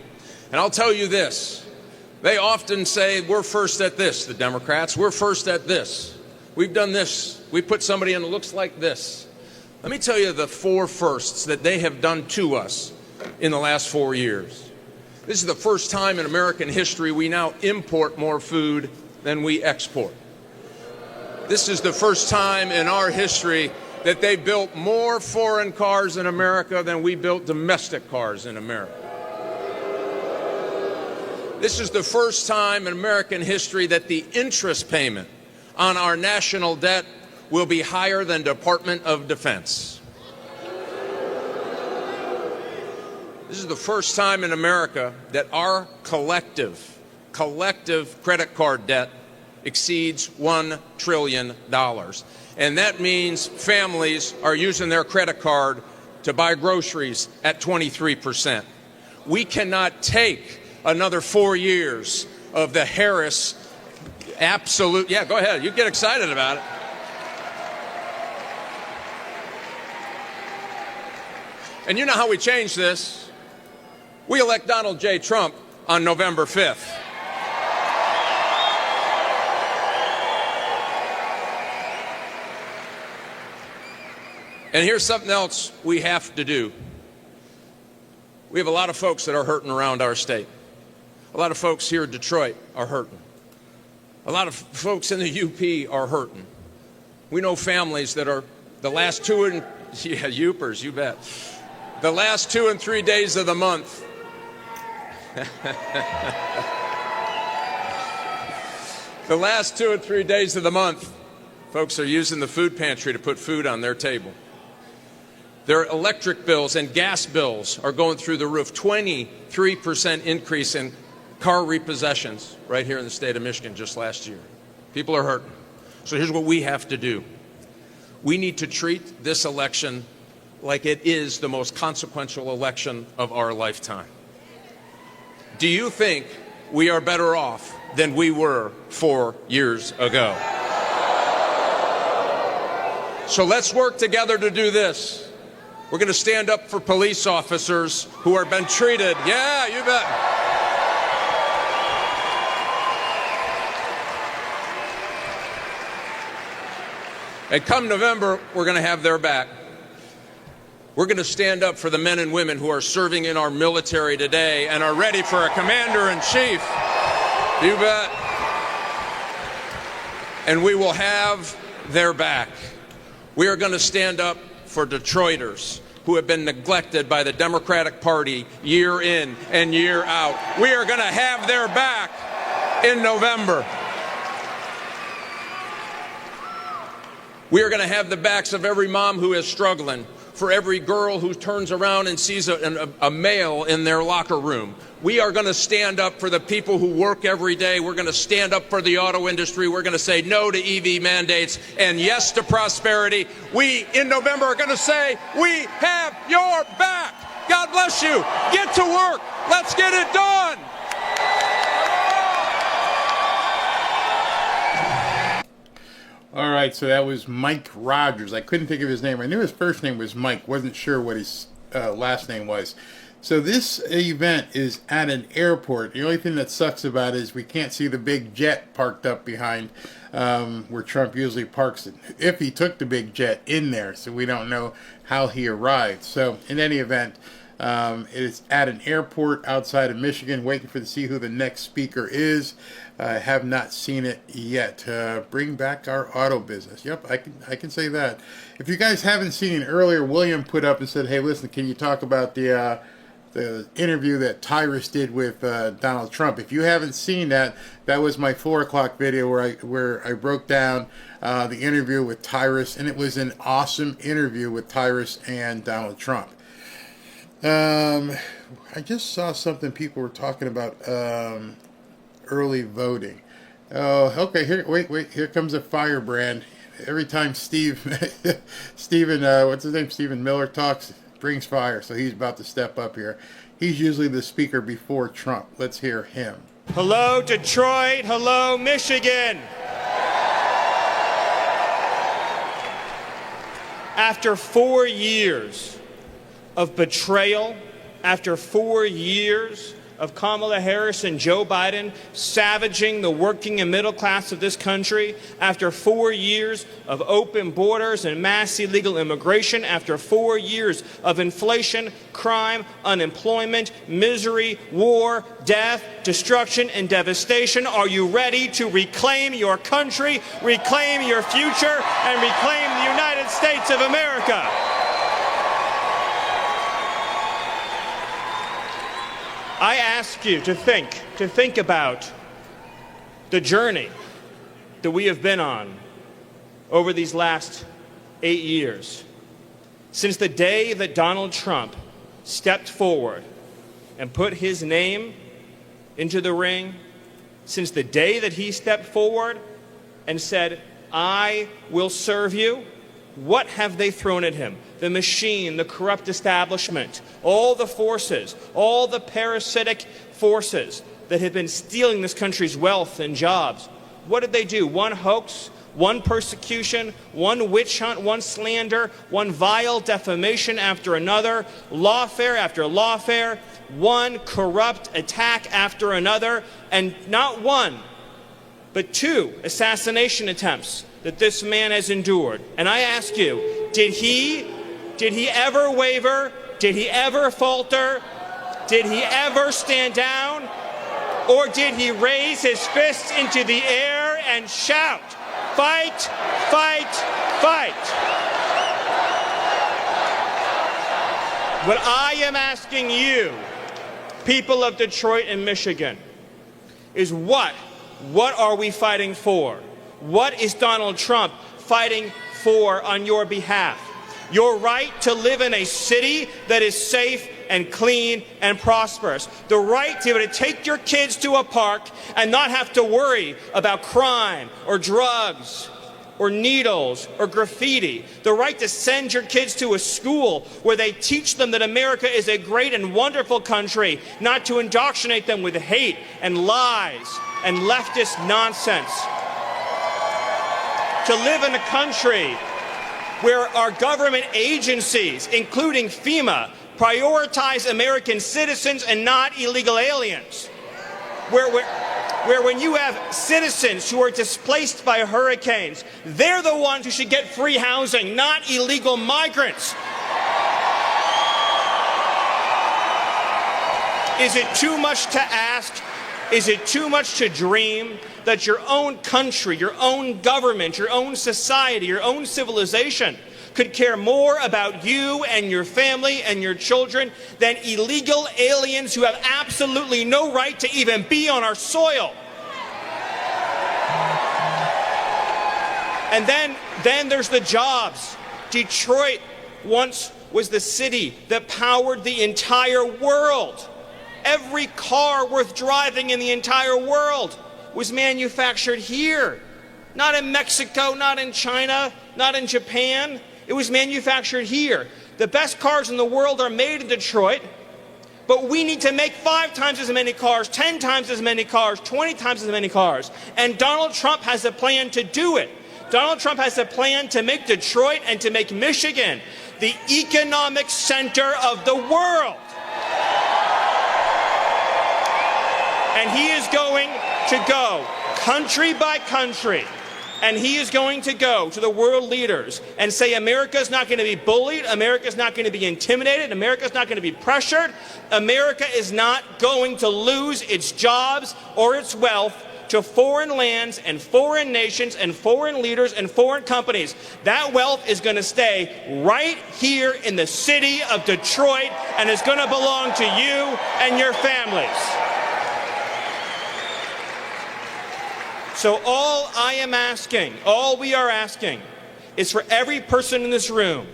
And I'll tell you this. They often say, we're first at this, the Democrats. We're first at this. We've done this. We put somebody in that looks like this. Let me tell you the 4 firsts that they have done to us in the last 4 years. This is the first time in American history we now import more food than we export. This is the first time in our history that they built more foreign cars in America than we built domestic cars in America. This is the first time in American history that the interest payment on our national debt will be higher than Department of Defense. This is the first time in America that our collective credit card debt exceeds $1 trillion. And that means families are using their credit card to buy groceries at 23%. We cannot take another 4 years of the Harris absolute, yeah, go ahead, you get excited about it. And you know how we change this? We elect Donald J. Trump on November 5th. And here's something else we have to do. We have a lot of folks that are hurting around our state. A lot of folks here in Detroit are hurting. A lot of folks in the UP are hurting. We know families that are the last Youpers, you bet. The last 2 and 3 days of the month. The last 2 and 3 days of the month, folks are using the food pantry to put food on their table. Their electric bills and gas bills are going through the roof. 23% increase in car repossessions right here in the state of Michigan just last year. People are hurting. So here's what we have to do. We need to treat this election like it is the most consequential election of our lifetime. Do you think we are better off than we were 4 years ago? So let's work together to do this. We're going to stand up for police officers who are been treated. Yeah, you bet. And come November, we're going to have their back. We're going to stand up for the men and women who are serving in our military today and are ready for a commander-in-chief. You bet. And we will have their back. We are going to stand up for Detroiters who have been neglected by the Democratic Party year in and year out. We are going to have their back in November. We are going to have the backs of every mom who is struggling, for every girl who turns around and sees a male in their locker room. We are going to stand up for the people who work every day. We're going to stand up for the auto industry. We're going to say no to EV mandates and yes to prosperity. We, in November, are going to say, we have your back. God bless you. Get to work. Let's get it done. All right, so that was Mike Rogers. I couldn't think of his name. I knew his first name was Mike. Wasn't sure what his last name was. So this event is at an airport. The only thing that sucks about it is we can't see the big jet parked up behind where Trump usually parks it, if he took the big jet in there. So we don't know how he arrived. So in any event, it's at an airport outside of Michigan, waiting to see who the next speaker is. I have not seen it yet. Bring back our auto business. Yep, I can say that. If you guys haven't seen it earlier, William put up and said, "Hey, listen, can you talk about the interview that Tyrus did with Donald Trump?" If you haven't seen that, that was my 4 o'clock video where I broke down the interview with Tyrus, and it was an awesome interview with Tyrus and Donald Trump. I just saw something people were talking about early voting. Oh, okay. Wait. Here comes a firebrand. Every time Stephen, what's his name? Stephen Miller talks, brings fire. So he's about to step up here. He's usually the speaker before Trump. Let's hear him. Hello, Detroit. Hello, Michigan. After 4 years of betrayal, after 4 years of Kamala Harris and Joe Biden savaging the working and middle class of this country, after 4 years of open borders and mass illegal immigration, after 4 years of inflation, crime, unemployment, misery, war, death, destruction, and devastation, are you ready to reclaim your country, reclaim your future, and reclaim the United States of America? I ask you to think about the journey that we have been on over these last 8 years. Since the day that Donald Trump stepped forward and put his name into the ring, since the day that he stepped forward and said, "I will serve you," what have they thrown at him? The machine, the corrupt establishment, all the forces, all the parasitic forces that have been stealing this country's wealth and jobs. What did they do? One hoax, one persecution, one witch hunt, one slander, one vile defamation after another, lawfare after lawfare, one corrupt attack after another, and not one, but 2 assassination attempts that this man has endured. And I ask you, did he ever waver? Did he ever falter? Did he ever stand down? Or did he raise his fists into the air and shout, "Fight, fight, fight"? What I am asking you, people of Detroit and Michigan, is what are we fighting for? What is Donald Trump fighting for on your behalf? Your right to live in a city that is safe and clean and prosperous. The right to be able to take your kids to a park and not have to worry about crime or drugs or needles or graffiti. The right to send your kids to a school where they teach them that America is a great and wonderful country, not to indoctrinate them with hate and lies and leftist nonsense. To live in a country where our government agencies, including FEMA, prioritize American citizens and not illegal aliens. Where when you have citizens who are displaced by hurricanes, they're the ones who should get free housing, not illegal migrants. Is it too much to ask? Is it too much to dream that your own country, your own government, your own society, your own civilization could care more about you and your family and your children than illegal aliens who have absolutely no right to even be on our soil. And then there's the jobs. Detroit once was the city that powered the entire world. Every car worth driving in the entire world was manufactured here. Not in Mexico, not in China, not in Japan. It was manufactured here. The best cars in the world are made in Detroit, but we need to make 5 times as many cars, 10 times as many cars, 20 times as many cars. And Donald Trump has a plan to do it. Donald Trump has a plan to make Detroit and to make Michigan the economic center of the world. And he is going to go country by country, and he is going to go to the world leaders and say America's not going to be bullied, America's not going to be intimidated, America's not going to be pressured, America is not going to lose its jobs or its wealth to foreign lands and foreign nations and foreign leaders and foreign companies. That wealth is going to stay right here in the city of Detroit and is going to belong to you and your families. So all I am asking, all we are asking, is for every person in this room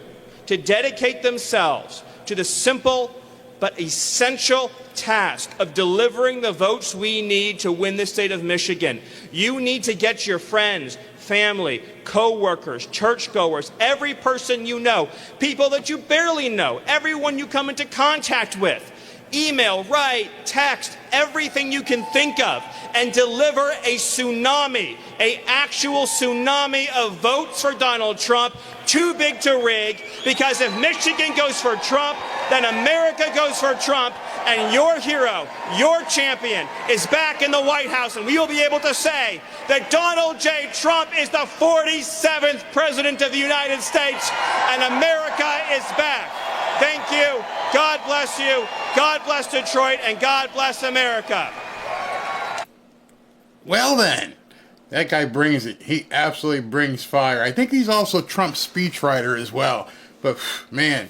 to dedicate themselves to the simple but essential task of delivering the votes we need to win the state of Michigan. You need to get your friends, family, co-workers, churchgoers, every person you know, people that you barely know, everyone you come into contact with. Email, write, text, everything you can think of, and deliver a tsunami, an actual tsunami of votes for Donald Trump, too big to rig, because if Michigan goes for Trump, then America goes for Trump, and your hero, your champion, is back in the White House, and we will be able to say that Donald J. Trump is the 47th President of the United States, and America is back. Thank you. God bless you. God bless Detroit, and God bless America. Well then, that guy brings it. He absolutely brings fire. I think he's also Trump's speechwriter as well. But man,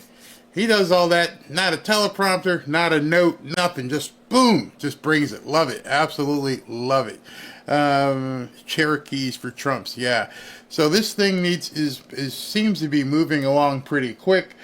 he does all that. Not a teleprompter, not a note, nothing. Just boom, just brings it. Love it. Absolutely love it. Cherokees for Trumps. Yeah. So this thing seems to be moving along pretty quick.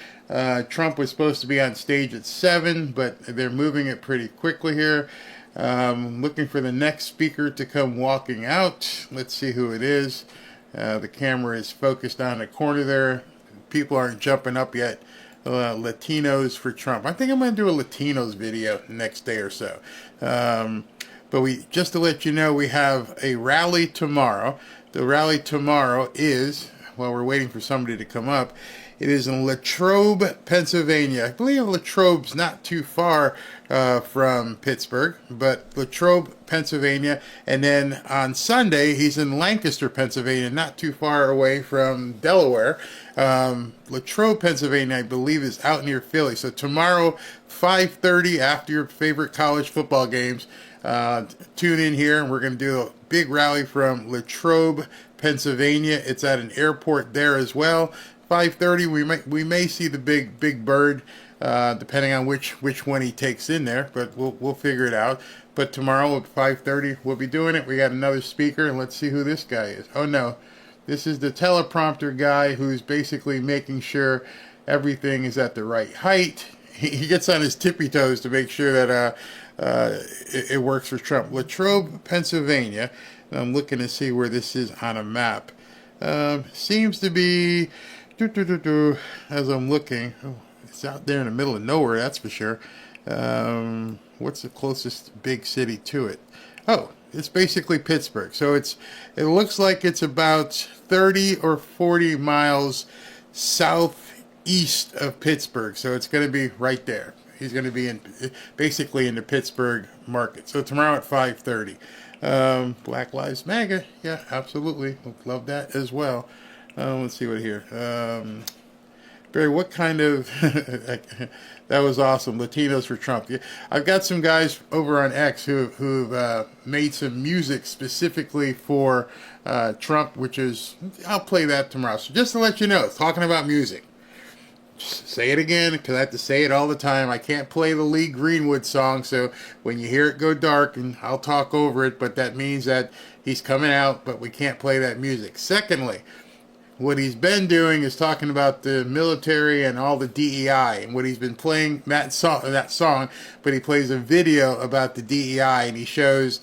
Trump was supposed to be on stage at 7, but they're moving it pretty quickly here. Looking for the next speaker to come walking out. Let's see who it is. The camera is focused on the corner there. People aren't jumping up yet. Latinos for Trump. I think I'm going to do a Latinos video next day or so. But just to let you know, we have a rally tomorrow. The rally tomorrow is, while we're waiting for somebody to come up, it is in Latrobe, Pennsylvania. I believe Latrobe's not too far from Pittsburgh, but Latrobe, Pennsylvania. And then on Sunday, he's in Lancaster, Pennsylvania, not too far away from Delaware. Latrobe, Pennsylvania, I believe, is out near Philly. So tomorrow, 5:30, after your favorite college football games, tune in here, and we're going to do a big rally from Latrobe, Pennsylvania. It's at an airport there as well. 5:30, we may see the big bird, depending on which one he takes in there, but we'll figure it out. But tomorrow at 5:30, we'll be doing it. We got another speaker, and let's see who this guy is. Oh no, this is the teleprompter guy who's basically making sure everything is at the right height. He gets on his tippy toes to make sure that it works for Trump. Latrobe, Pennsylvania. And I'm looking to see where this is on a map. Seems to be. As I'm looking, it's out there in the middle of nowhere, that's for sure. What's the closest big city to it? Oh, it's basically Pittsburgh. So it looks like it's about 30 or 40 miles southeast of Pittsburgh. So it's going to be right there. He's going to be basically in the Pittsburgh market. So tomorrow at 5:30. Black Lives Matter. Yeah, absolutely. Love that as well. Let's see what here. Barry, what kind of that was awesome. Latinos for Trump. I've got some guys over on X who've made some music specifically for Trump, which is, I'll play that tomorrow. So just to let you know, talking about music. Just say it again, because I have to say it all the time. I can't play the Lee Greenwood song, so when you hear it go dark, and I'll talk over it, but that means that he's coming out, but we can't play that music. Secondly, what he's been doing is talking about the military and all the DEI, and what he's been playing that song, but he plays a video about the DEI, and he shows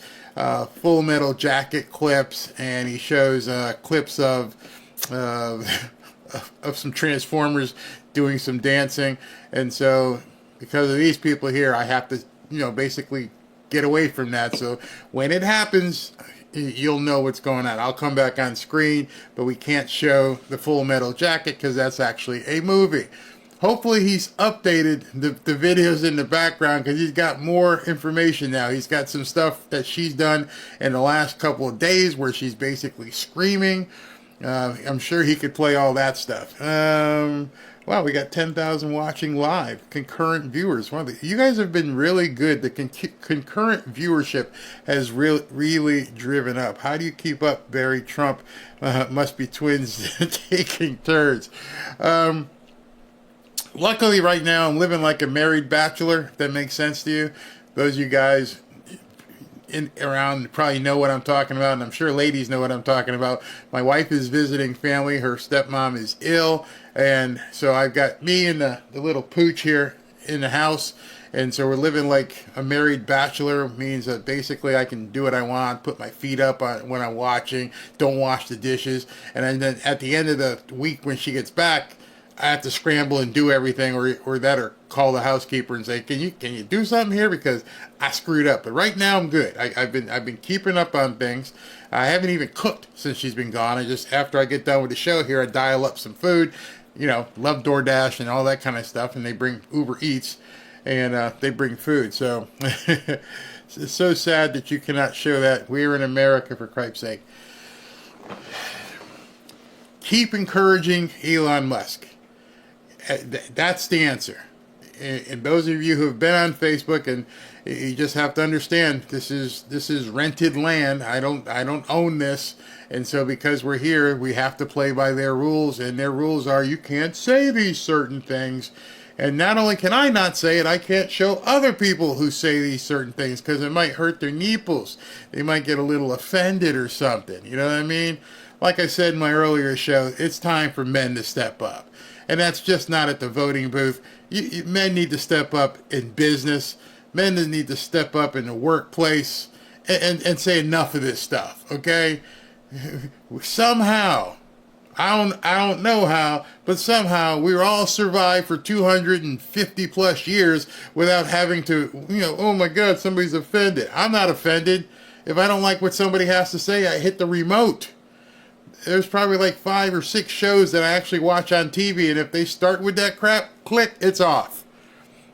Full Metal Jacket clips, and he shows clips of some Transformers doing some dancing. And so because of these people here, I have to, basically get away from that. So when it happens, you'll know what's going on. I'll come back on screen, but we can't show the Full Metal Jacket because that's actually a movie. Hopefully he's updated the videos in the background, because he's got more information now. He's got some stuff that she's done in the last couple of days where she's basically screaming. I'm sure he could play all that stuff. Wow, we got 10,000 watching live, concurrent viewers. Wow, you guys have been really good. The concurrent viewership has really driven up. How do you keep up, Barry? Trump must be twins taking turns. Luckily, right now, I'm living like a married bachelor, if that makes sense to you. Those of you guys around probably know what I'm talking about, and I'm sure ladies know what I'm talking about. My wife is visiting family. Her stepmom is ill, and so I've got me and the little pooch here in the house, and so we're living like a married bachelor. Means that basically I can do what I want, put my feet up on when I'm watching, don't wash the dishes, and then at the end of the week when she gets back, I have to scramble and do everything, or call the housekeeper and say, can you do something here, because I screwed up. But right now I'm good. I've been keeping up on things. I haven't even cooked since she's been gone. I just, after I get done with the show here, I dial up some food. Love DoorDash and all that kind of stuff, and they bring Uber Eats, and they bring food. So it's so sad that you cannot show that. We're in America, for Christ's sake. Keep encouraging Elon Musk. That's the answer. And those of you who have been on Facebook, and you just have to understand, this is rented land. I don't own this, and so because we're here, we have to play by their rules. And their rules are you can't say these certain things. And not only can I not say it, I can't show other people who say these certain things, because it might hurt their nipples. They might get a little offended or something. You know what I mean? Like I said in my earlier show, it's time for men to step up. And that's just not at the voting booth. Men need to step up in business. Men need to step up in the workplace and say enough of this stuff, okay? Somehow, I don't know how, but somehow we all survived for 250 plus years without having to, oh my God, somebody's offended. I'm not offended. If I don't like what somebody has to say, I hit the remote. There's probably like 5 or 6 shows that I actually watch on TV, and if they start with that crap, click, it's off.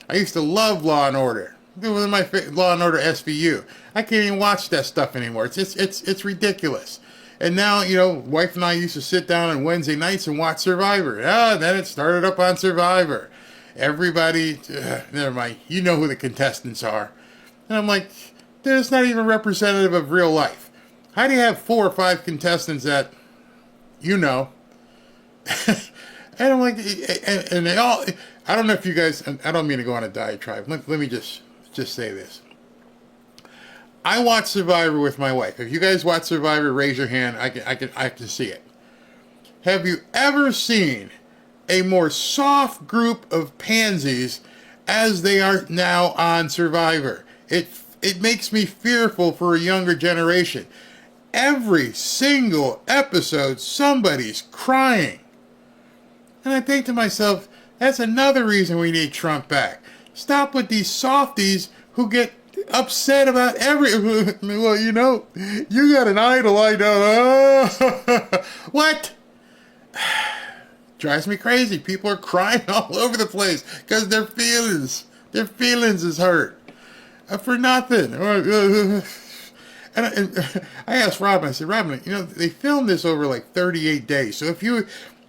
I used to love Law and Order. It was my Law and Order SVU. I can't even watch that stuff anymore. It's ridiculous. And now, wife and I used to sit down on Wednesday nights and watch Survivor. Then it started up on Survivor. Everybody, never mind. You know who the contestants are. And I'm like, that's not even representative of real life. How do you have 4 or 5 contestants that and I'm like, and they all, I don't know if you guys, I don't mean to go on a diatribe. Let me just say this. I watch Survivor with my wife. If you guys watch Survivor, raise your hand. I can see it. Have you ever seen a more soft group of pansies as they are now on Survivor? It makes me fearful for a younger generation. Every single episode, somebody's crying. And I think to myself, that's another reason we need Trump back. Stop with these softies who get upset about well, you got an idol, I don't. What? Drives me crazy. People are crying all over the place because their feelings is hurt. For nothing. And I asked Robin, I said, Robin, they filmed this over like 38 days. So if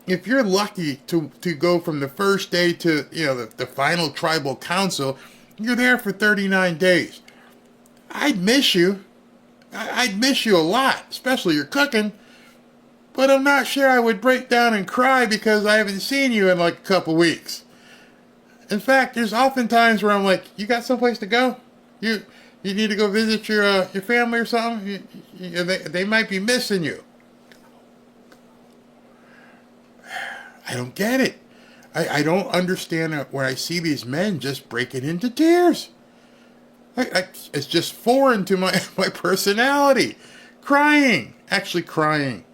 if you're lucky to go from the first day to, the final tribal council, you're there for 39 days. I'd miss you. I'd miss you a lot, especially your cooking. But I'm not sure I would break down and cry because I haven't seen you in like a couple weeks. In fact, there's often times where I'm like, you got someplace to go? You need to go visit your family or something? They might be missing you. I don't get it. I don't understand when I see these men just breaking into tears. It's just foreign to my personality. Actually crying.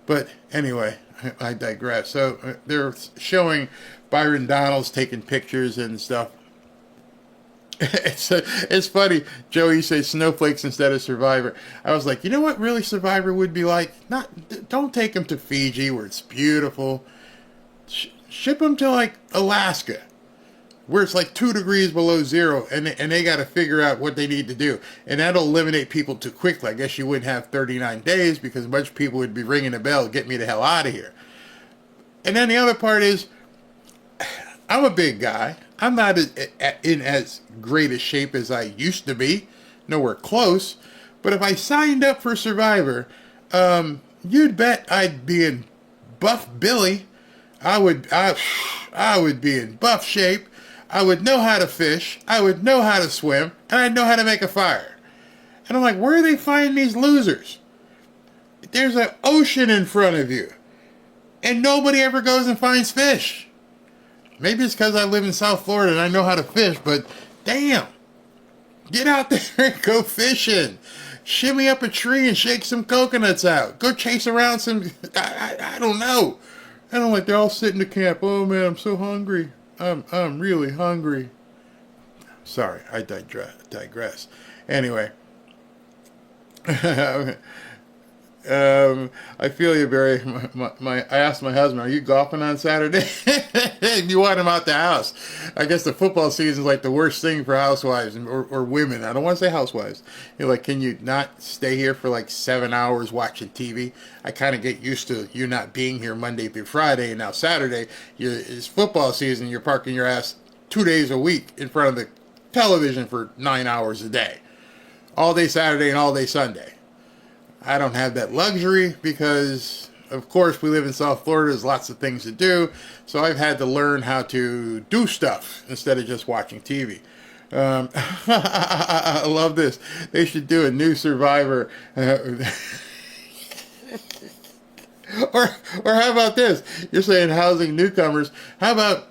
But anyway, I digress. So they're showing Byron Donalds taking pictures and stuff. It's funny. Joey says snowflakes instead of Survivor. I was like, you know what really Survivor would be like? Don't take them to Fiji where it's beautiful. Ship them to like Alaska, where it's like 2 degrees below zero, and they got to figure out what they need to do, and that'll eliminate people too quickly. I guess you wouldn't have 39 days because a bunch of people would be ringing the bell, get me the hell out of here. And then the other part is, I'm a big guy. I'm not in as great a shape as I used to be, nowhere close. But if I signed up for Survivor, you'd bet I'd be in buff Billy. I would be in buff shape. I would know how to fish. I would know how to swim. And I'd know how to make a fire. And I'm like, where do they find these losers? There's an ocean in front of you. And nobody ever goes and finds fish. Maybe it's because I live in South Florida and I know how to fish, but damn. Get out there and go fishing. Shimmy up a tree and shake some coconuts out. Go chase around some, I don't know. I don't like they're all sitting in the camp. Oh man, I'm so hungry. I'm really hungry. Sorry, I digress. Anyway, I feel you, Barry. I asked my husband, "Are you golfing on Saturday?" You want him out the house. I guess the football season is like the worst thing for housewives or women. I don't want to say housewives. You're like, can you not stay here for like 7 hours watching TV? I kind of get used to you not being here Monday through Friday, and now Saturday, it's football season. You're parking your ass 2 days a week in front of the television for 9 hours a day, all day Saturday and all day Sunday. I don't have that luxury because, of course, we live in South Florida. There's lots of things to do. So I've had to learn how to do stuff instead of just watching TV. I love this. They should do a new Survivor. Or how about this? You're saying housing newcomers. How about,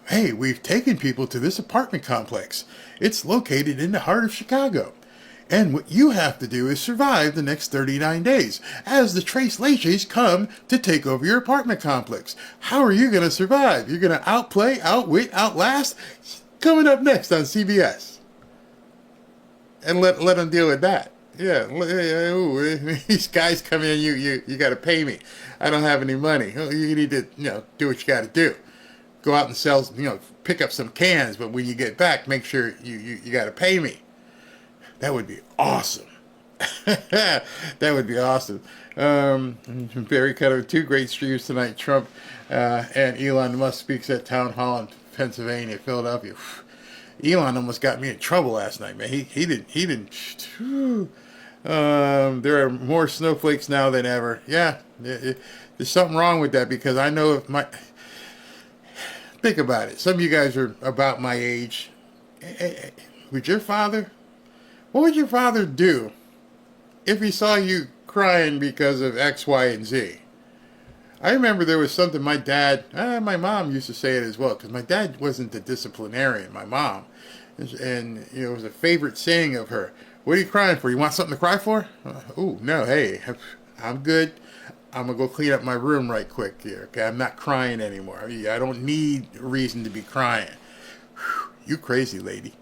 hey, we've taken people to this apartment complex. It's located in the heart of Chicago. And what you have to do is survive the next 39 days as the Trace Laches come to take over your apartment complex. How are you going to survive? You're going to outplay, outwit, outlast? Coming up next on CBS. And let them deal with that. Yeah, these guys come in, you got to pay me. I don't have any money. You need to, do what you got to do. Go out and sell, pick up some cans, but when you get back, make sure you got to pay me. That would be awesome. That would be awesome. Barry Cutter, 2 great streams tonight. Trump and Elon Musk speaks at Town Hall in Pennsylvania, Philadelphia. Elon almost got me in trouble last night, man. He didn't. There are more snowflakes now than ever. Yeah, there's something wrong with that because I know if my... Think about it. Some of you guys are about my age. Would your father... What would your father do if he saw you crying because of X, Y, and Z? I remember there was something my dad, my mom used to say it as well, because my dad wasn't the disciplinarian, my mom. And it was a favorite saying of her. What are you crying for? You want something to cry for? No, hey, I'm good. I'm going to go clean up my room right quick here. Okay, I'm not crying anymore. I don't need a reason to be crying. Whew, you crazy lady.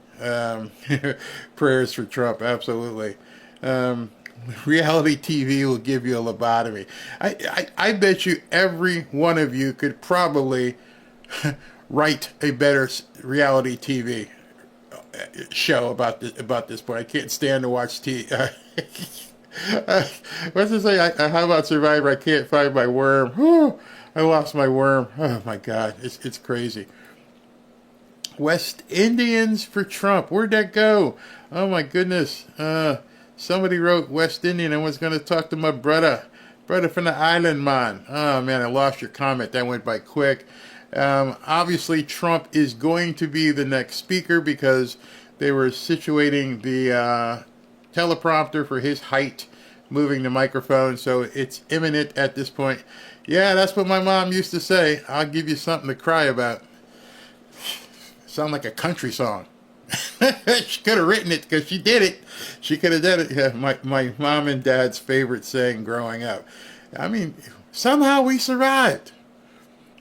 Prayers for Trump, absolutely. Reality TV will give you a lobotomy. I bet you every one of you could probably write a better reality TV show about this point. I can't stand to watch TV. What's it say? How about Survivor? I can't find my worm. Whew. I lost my worm. Oh my God, it's crazy. West Indians for Trump. Where'd that go? Oh my goodness. Somebody wrote West Indian. I was going to talk to my brother from the island, man. Oh man, I lost your comment. That went by quick. Obviously, Trump is going to be the next speaker because they were situating the teleprompter for his height, moving the microphone, so it's imminent at this point. Yeah, that's what my mom used to say. I'll give you something to cry about. Sound like a country song. She could have written it because she did it. She could have done it. Yeah, my mom and dad's favorite saying growing up. I mean, somehow we survived.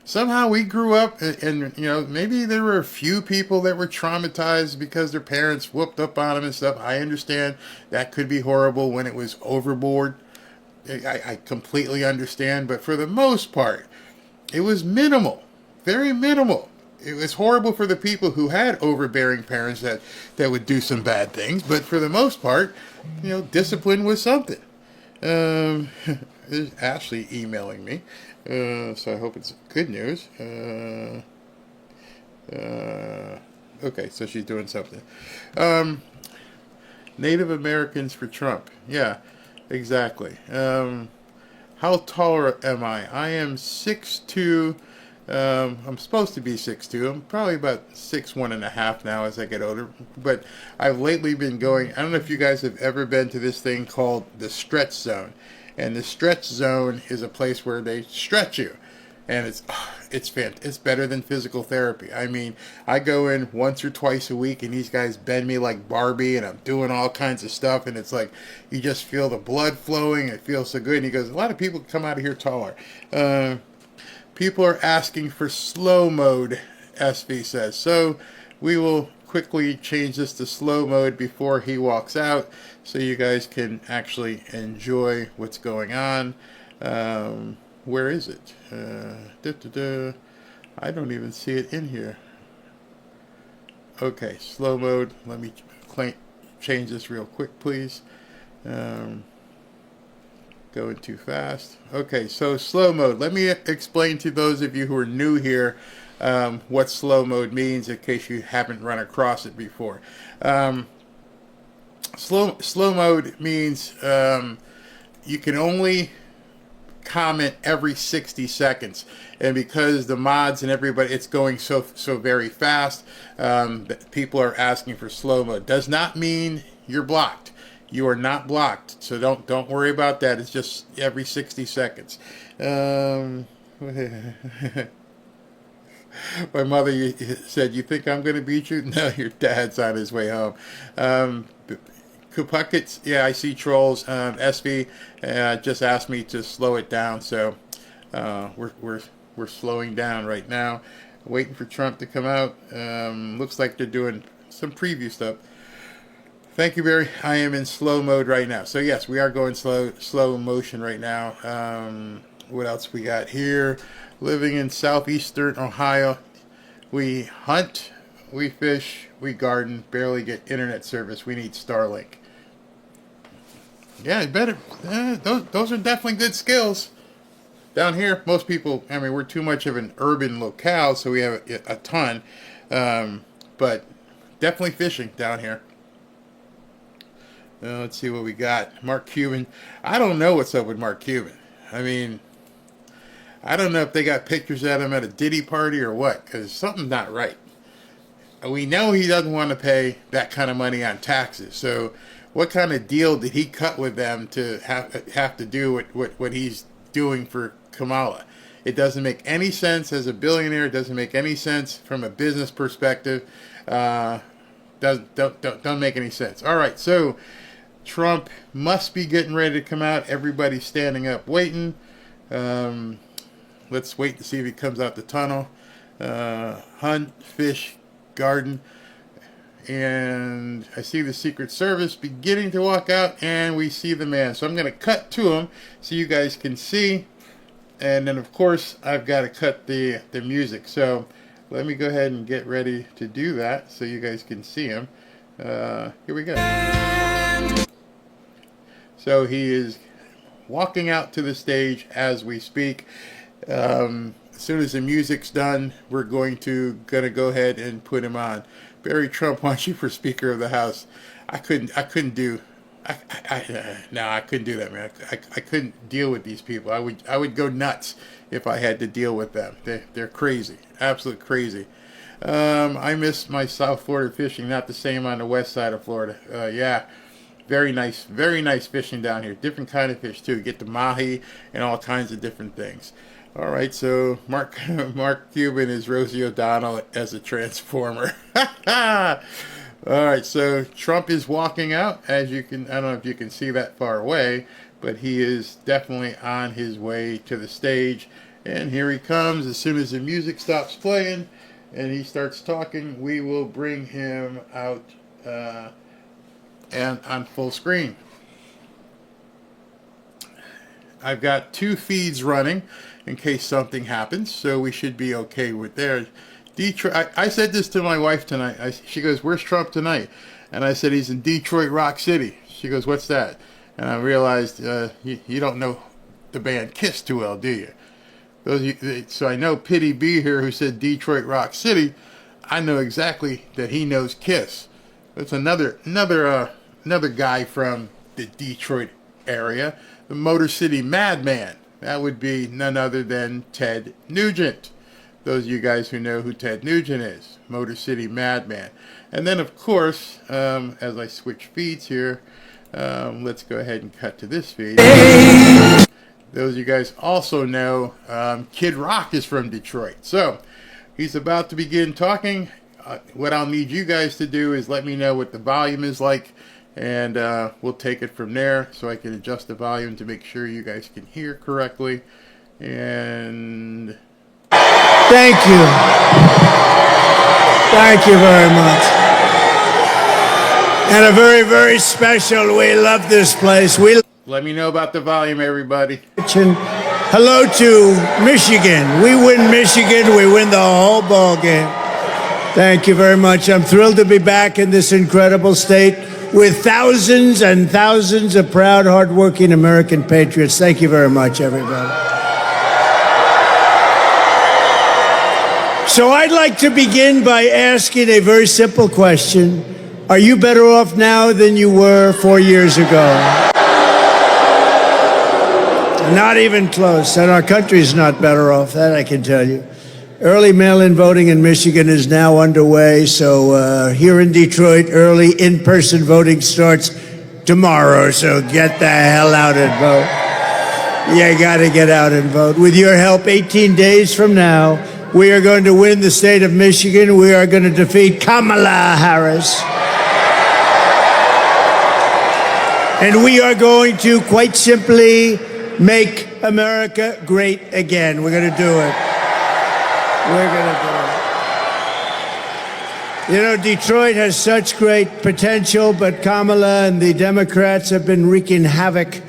Somehow we grew up, and you know, maybe there were a few people that were traumatized because their parents whooped up on them and stuff. I understand that could be horrible when it was overboard. I completely understand, but for the most part, it was minimal, very minimal. It was horrible for the people who had overbearing parents that would do some bad things, but for the most part, you know, discipline was something. There's Ashley emailing me, so I hope it's good news. Okay, so she's doing something. Native Americans for Trump. Yeah, exactly. How tall am I? I am 6'2". I'm supposed to be 6'2". I'm probably about 6'1.5" now as I get older. But I've lately been going, I don't know if you guys have ever been to this thing called the stretch zone. And the stretch zone is a place where they stretch you. And it's better than physical therapy. I mean, I go in once or twice a week and these guys bend me like Barbie and I'm doing all kinds of stuff. And it's like, you just feel the blood flowing. It feels so good. And he goes, a lot of people come out of here taller. People are asking for slow mode, SV says. So we will quickly change this to slow mode before he walks out so you guys can actually enjoy what's going on. Where is it? I don't even see it in here. Okay, slow mode. Let me change this real quick, please. Going too fast. Okay, so slow mode. Let me explain to those of you who are new here what slow mode means in case you haven't run across it before. Slow mode means you can only comment every 60 seconds, and because the mods and everybody, it's going so very fast, people are asking for slow mode. Does not mean you're blocked. You are not blocked, so don't worry about that. It's just every 60 seconds. My mother said, "You think I'm going to beat you?" No, your dad's on his way home. Kupuckets, yeah, I see trolls. SV just asked me to slow it down, so we're slowing down right now, waiting for Trump to come out. Looks like they're doing some preview stuff. Thank you, Barry. I am in slow mode right now. So yes, we are going slow motion right now. What else we got here? Living in southeastern Ohio, we hunt, we fish, we garden, barely get internet service. We need Starlink. Yeah, better. Those are definitely good skills. Down here, most people, I mean, we're too much of an urban locale, so we have a ton. But definitely fishing down here. Let's see what we got. Mark Cuban. I don't know what's up with Mark Cuban. I mean, I don't know if they got pictures of him at a Diddy party or what, because something's not right. We know he doesn't want to pay that kind of money on taxes. So what kind of deal did he cut with them to have to do what he's doing for Kamala? It doesn't make any sense as a billionaire. It doesn't make any sense from a business perspective. Don't make any sense. All right, so Trump must be getting ready to come out. Everybody's standing up waiting. Let's wait to see if he comes out the tunnel. Hunt, fish, garden. And I see the Secret Service beginning to walk out, and we see the man. So I'm going to cut to him so you guys can see. And then, of course, I've got to cut the music. So let me go ahead and get ready to do that so you guys can see him. Here we go. So he is walking out to the stage as we speak. As soon as the music's done, we're gonna go ahead and put him on. Barry Trump wants you for Speaker of the House. I couldn't do that, man. I couldn't deal with these people. I would go nuts if I had to deal with them. They're crazy, absolute crazy. I miss my South Florida fishing. Not the same on the west side of Florida. Yeah, very nice fishing down here. Different kind of fish too. Get the mahi and all kinds of different things. All right, so Mark Cuban is Rosie O'Donnell as a transformer. All right, so Trump is walking out. As you can, I don't know if you can see that far away, but he is definitely on his way to the stage. And here he comes. As soon as the music stops playing and he starts talking, we will bring him out and on full screen. I've got 2 feeds running in case something happens, so we should be okay with there. Detroit. I said this to my wife tonight. She goes, "Where's Trump tonight?" And I said, "He's in Detroit Rock City." She goes, "What's that?" And I realized you don't know the band Kiss too well, do you? So I know Pity B here, who said Detroit Rock City. I know exactly that he knows Kiss. It's another guy from the Detroit area, the Motor City Madman. That would be none other than Ted Nugent. Those of you guys who know who Ted Nugent is, Motor City Madman. And then, of course, as I switch feeds here, let's go ahead and cut to this feed. Those of you guys also know Kid Rock is from Detroit. So he's about to begin talking. What I'll need you guys to do is let me know what the volume is like, and we'll take it from there so I can adjust the volume to make sure you guys can hear correctly. And thank you. Thank you very much. And a very, very special, we love this place. Let me know about the volume, everybody. Hello to Michigan. We win Michigan, we win the whole ball game. Thank you very much. I'm thrilled to be back in this incredible state with thousands and thousands of proud, hardworking American patriots. Thank you very much, everybody. So I'd like to begin by asking a very simple question. Are you better off now than you were 4 years ago? Not even close. And our country's not better off, that I can tell you. Early mail-in voting in Michigan is now underway. So here in Detroit, early in-person voting starts tomorrow. So get the hell out and vote. You got to get out and vote. With your help, 18 days from now, we are going to win the state of Michigan. We are going to defeat Kamala Harris. And we are going to, quite simply, make America great again. We're going to do it. We're going to do it. You know, Detroit has such great potential, but Kamala and the Democrats have been wreaking havoc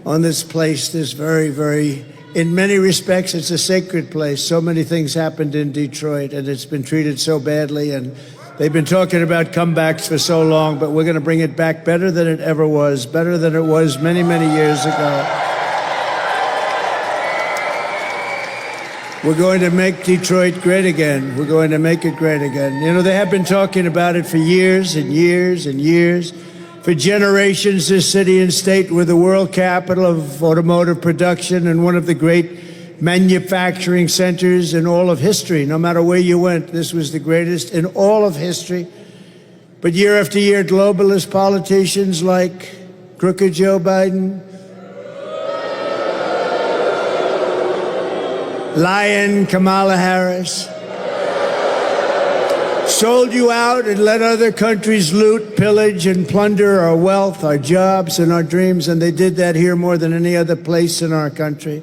on this place. This very, very, in many respects, it's a sacred place. So many things happened in Detroit, and it's been treated so badly, and they've been talking about comebacks for so long, but we're going to bring it back better than it ever was, better than it was many, many years ago. We're going to make Detroit great again. We're going to make it great again. You know, they have been talking about it for years and years and years. For generations, this city and state were the world capital of automotive production and one of the great manufacturing centers in all of history. No matter where you went, this was the greatest in all of history. But year after year, globalist politicians like crooked Joe Biden, lying Kamala Harris, sold you out and let other countries loot, pillage, and plunder our wealth, our jobs, and our dreams. And they did that here more than any other place in our country.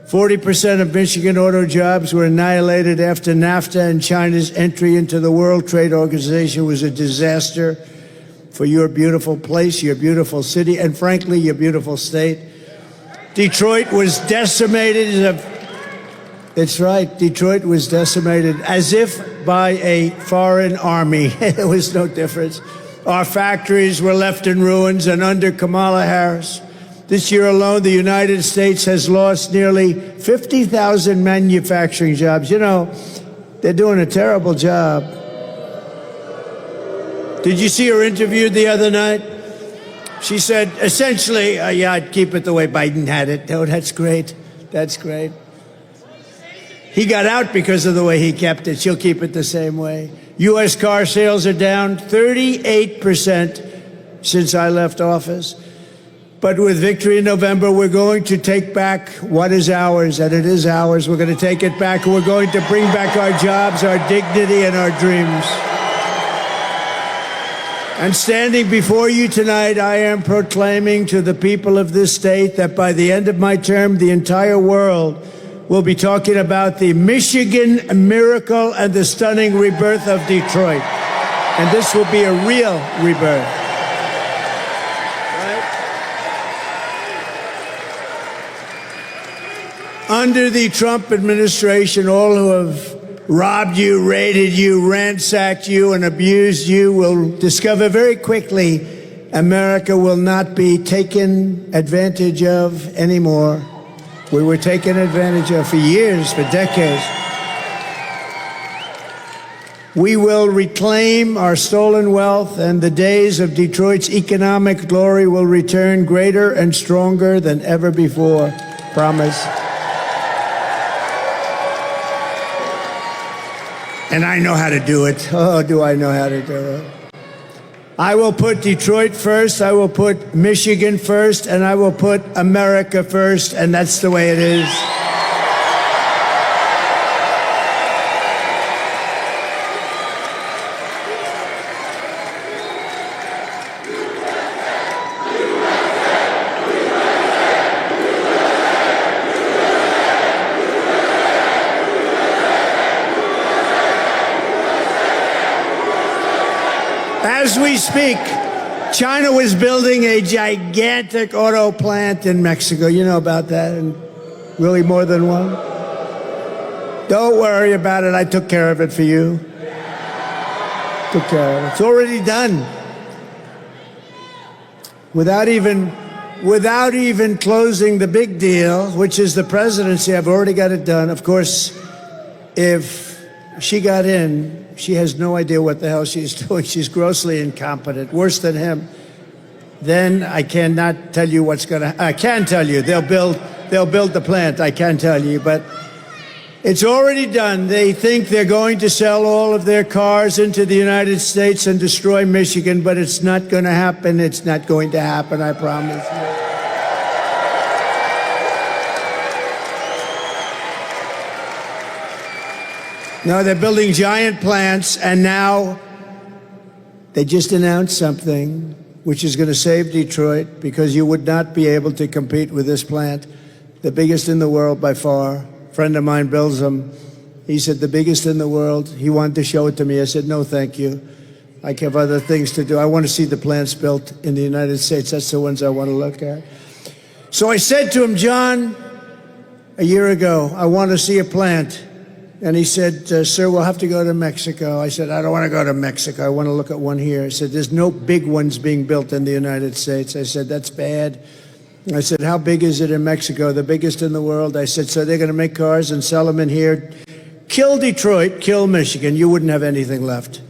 40% of Michigan auto jobs were annihilated after NAFTA, and China's entry into the World Trade Organization was a disaster for your beautiful place, your beautiful city, and frankly, your beautiful state. Detroit was decimated. That's right. Detroit was decimated as if by a foreign army. There was no difference. Our factories were left in ruins, and under Kamala Harris, This year alone, the United States has lost nearly 50,000 manufacturing jobs. You know, they're doing a terrible job. Did you see her interviewed the other night? She said, essentially, yeah, I'd keep it the way Biden had it. Oh, that's great. That's great. He got out because of the way he kept it. She'll keep it the same way. U.S. car sales are down 38% since I left office. But with victory in November, we're going to take back what is ours, and it is ours. We're going to take it back, and we're going to bring back our jobs, our dignity, and our dreams. And standing before you tonight, I am proclaiming to the people of this state that by the end of my term, the entire world will be talking about the Michigan miracle and the stunning rebirth of Detroit. And this will be a real rebirth. Right? Under the Trump administration, all who have robbed you, raided you, ransacked you, and abused you will discover very quickly America will not be taken advantage of anymore. We were taken advantage of for years, for decades. We will reclaim our stolen wealth, and the days of Detroit's economic glory will return greater and stronger than ever before. Promise. And I know how to do it. Oh, do I know how to do it? I will put Detroit first, I will put Michigan first, and I will put America first, and that's the way it is. As we speak, China was building a gigantic auto plant in Mexico. You know about that, and really more than one. Don't worry about it. I took care of it for you. Took care of it. It's already done. Without even closing the big deal, which is the presidency, I've already got it done. Of course, if she got in, she has no idea what the hell she's doing. She's grossly incompetent, worse than him. Then I cannot tell you what's going to. I can tell you they'll build the plant. I can tell you, but it's already done. They think they're going to sell all of their cars into the United States and destroy Michigan, but it's not going to happen. It's not going to happen. I promise you. No, they're building giant plants, and now they just announced something which is going to save Detroit, because you would not be able to compete with this plant, the biggest in the world by far. A friend of mine builds them. He said, the biggest in the world. He wanted to show it to me. I said, no, thank you. I have other things to do. I want to see the plants built in the United States. That's the ones I want to look at. So I said to him, John, a year ago, I want to see a plant. And he said, sir, we'll have to go to Mexico. I said, I don't want to go to Mexico. I want to look at one here. He said, there's no big ones being built in the United States. I said, that's bad. I said, how big is it in Mexico? The biggest in the world. I said, so they're going to make cars and sell them in here. Kill Detroit, kill Michigan. You wouldn't have anything left.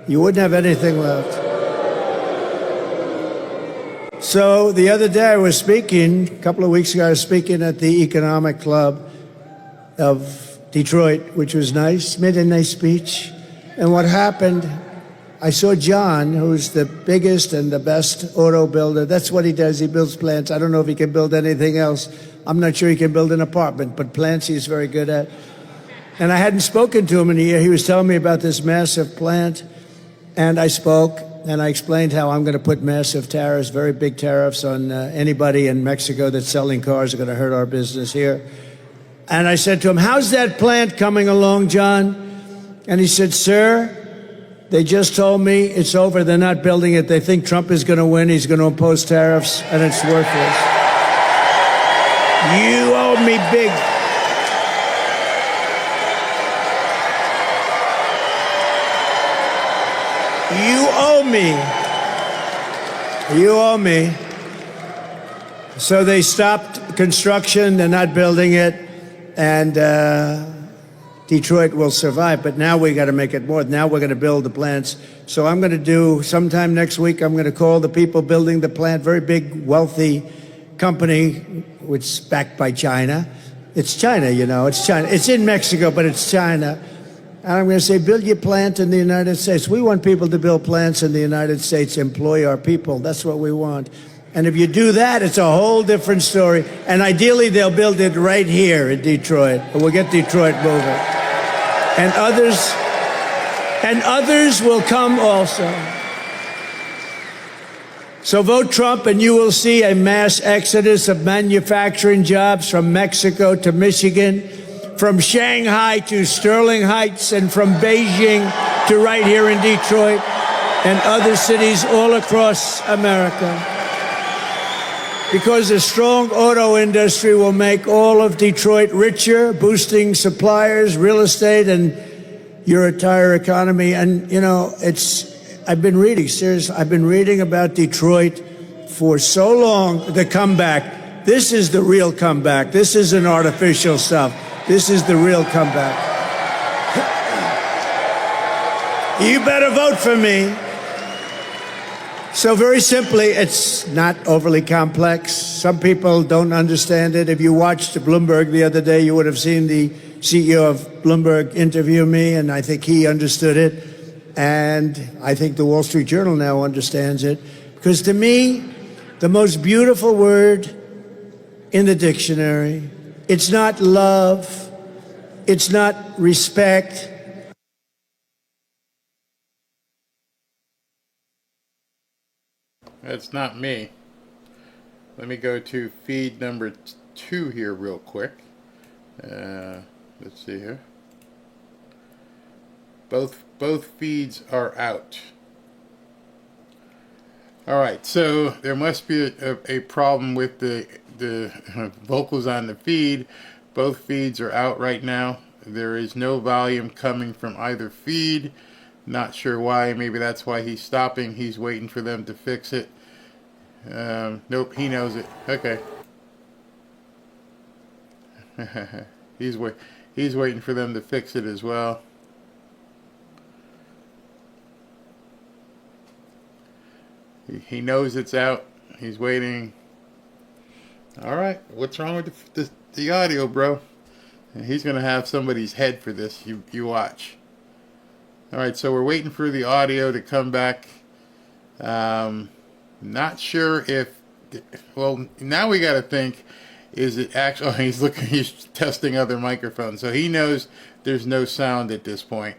You wouldn't have anything left. So the other day I was speaking, a couple of weeks ago, I was speaking at the Economic Club of Detroit, which was nice, made a nice speech. And what happened, I saw John, who's the biggest and the best auto builder. That's what he does. He builds plants. I don't know if he can build anything else. I'm not sure he can build an apartment, but plants he's very good at. And I hadn't spoken to him in a year. He was telling me about this massive plant. And I spoke, and I explained how I'm going to put massive tariffs, very big tariffs on anybody in Mexico that's selling cars are going to hurt our business here. And I said to him, how's that plant coming along, John? And he said, sir, they just told me it's over. They're not building it. They think Trump is going to win. He's going to impose tariffs, and it's worthless. You owe me big. You owe me. You owe me. So they stopped construction. They're not building it. And Detroit will survive. But now we got to make it more. Now we're going to build the plants. So I'm going to do, sometime next week, I'm going to call the people building the plant, very big, wealthy company, which is backed by China. It's China, you know. It's China. It's in Mexico, but it's China. And I'm going to say, build your plant in the United States. We want people to build plants in the United States, employ our people. That's what we want. And if you do that, it's a whole different story. And ideally, they'll build it right here in Detroit. And we'll get Detroit moving. And others will come also. So vote Trump, and you will see a mass exodus of manufacturing jobs from Mexico to Michigan, from Shanghai to Sterling Heights, and from Beijing to right here in Detroit and other cities all across America. Because a strong auto industry will make all of Detroit richer, boosting suppliers, real estate, and your entire economy. And, you know, I've been reading about Detroit for so long, the comeback. This is the real comeback. This isn't artificial stuff. This is the real comeback. You better vote for me. So very simply, it's not overly complex. Some people don't understand it. If you watched Bloomberg the other day, you would have seen the CEO of Bloomberg interview me, and I think he understood it. And I think the Wall Street Journal now understands it. Because to me, the most beautiful word in the dictionary, it's not love, it's not respect. That's not me. Let me go to feed number 2 here real quick. Let's see here. Both feeds are out. All right, so there must be a problem with the vocals on the feed. Both feeds are out right now. There is no volume coming from either feed. Not sure why. Maybe that's why he's stopping. He's waiting for them to fix it. Nope, he knows it. Okay. He's waiting for them to fix it as well. He knows it's out. He's waiting. All right, what's wrong with the audio, bro? He's gonna have somebody's head for this. You watch. All right, so we're waiting for the audio to come back. Not sure if, well, now we got to think, is it actually, he's testing other microphones. So he knows there's no sound at this point.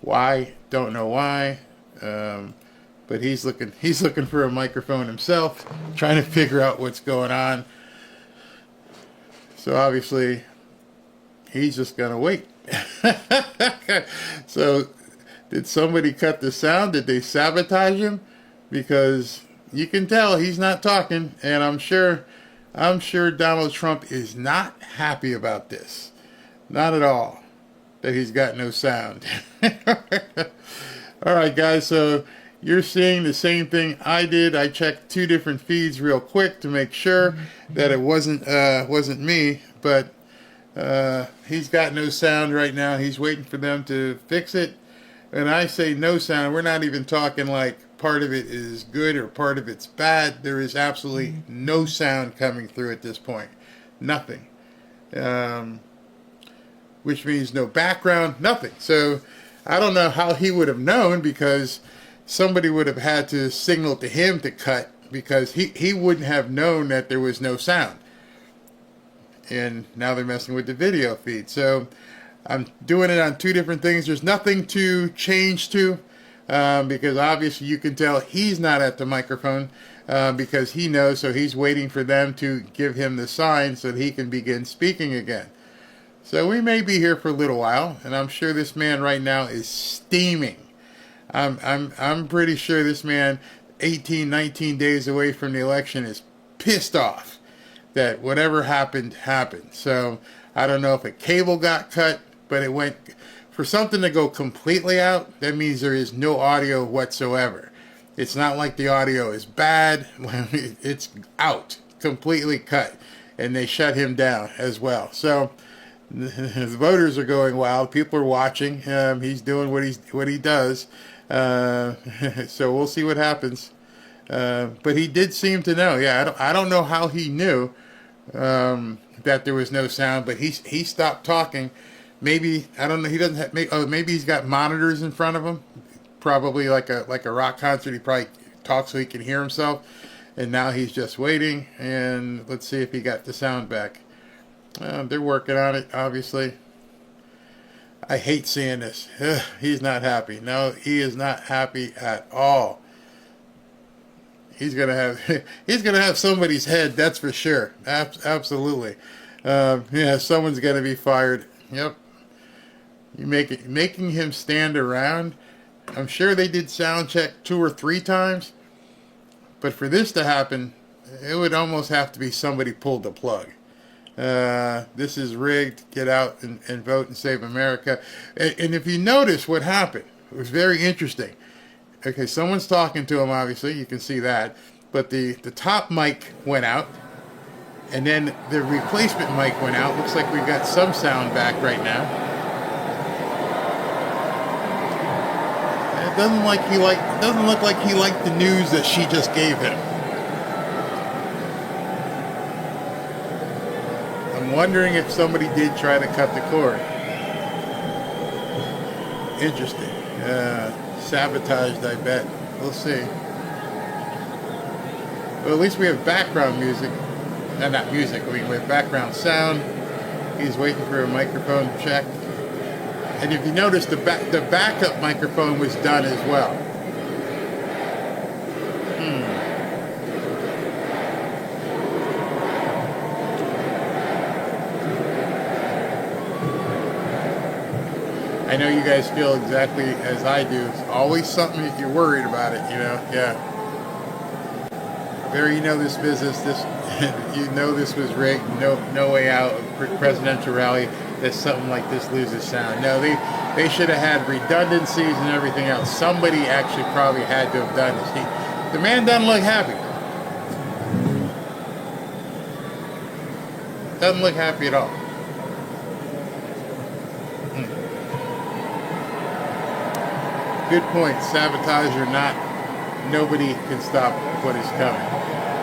Why? Don't know why. But he's looking for a microphone himself, trying to figure out what's going on. So obviously, he's just going to wait. So, did somebody cut the sound? Did they sabotage him? Because you can tell he's not talking, and I'm sure Donald Trump is not happy about this. Not at all. That he's got no sound. All right, guys, so you're seeing the same thing I did. I checked 2 different feeds real quick to make sure that it wasn't me, but he's got no sound right now. He's waiting for them to fix it. And I say no sound, we're not even talking like part of it is good or part of it's bad. There is absolutely no sound coming through at this point. Nothing. Which means no background, nothing. So I don't know how he would have known, because somebody would have had to signal to him to cut, because he wouldn't have known that there was no sound. And now they're messing with the video feed. So I'm doing it on 2 different things. There's nothing to change to, because obviously you can tell he's not at the microphone, because he knows, so he's waiting for them to give him the sign so that he can begin speaking again. So we may be here for a little while, and I'm sure this man right now is steaming. I'm pretty sure this man, 18, 19 days away from the election, is pissed off that whatever happened, happened. So I don't know if a cable got cut, but it went, for something to go completely out, that means there is no audio whatsoever. It's not like the audio is bad. It's out, completely cut. And they shut him down as well. So the voters are going wild. People are watching. He's doing what he does. So we'll see what happens. But he did seem to know. Yeah, I don't know how he knew that there was no sound, but he stopped talking. Maybe, I don't know. He doesn't have. Maybe he's got monitors in front of him. Probably like a rock concert. He probably talks so he can hear himself. And now he's just waiting. And let's see if he got the sound back. They're working on it, obviously. I hate seeing this. He's not happy. No, he is not happy at all. He's gonna have somebody's head. That's for sure. Absolutely. Yeah, someone's gonna be fired. Yep. You making him stand around. I'm sure they did sound check 2 or 3 times, but for this to happen, it would almost have to be somebody pulled the plug. This is rigged. Get out and vote and save America. And if you notice what happened, it was very interesting. Okay, someone's talking to him, obviously. You can see that. But the top mic went out, and then the replacement mic went out. Looks like we've got some sound back right now. And it doesn't look like he liked the news that she just gave him. I'm wondering if somebody did try to cut the cord. Interesting. Sabotaged, I bet. We'll see. Well, at least we have background music. Not music, we have background sound. He's waiting for a microphone check. And if you notice, the backup microphone was done as well. I know you guys feel exactly as I do. It's always something that you're worried about it, you know? Yeah. Barry, you know this business. You know this was rigged. No way out of presidential rally that something like this loses sound. No, they should have had redundancies and everything else. Somebody actually probably had to have done this. The man doesn't look happy. Doesn't look happy at all. Good point. Sabotage or not, nobody can stop what is coming.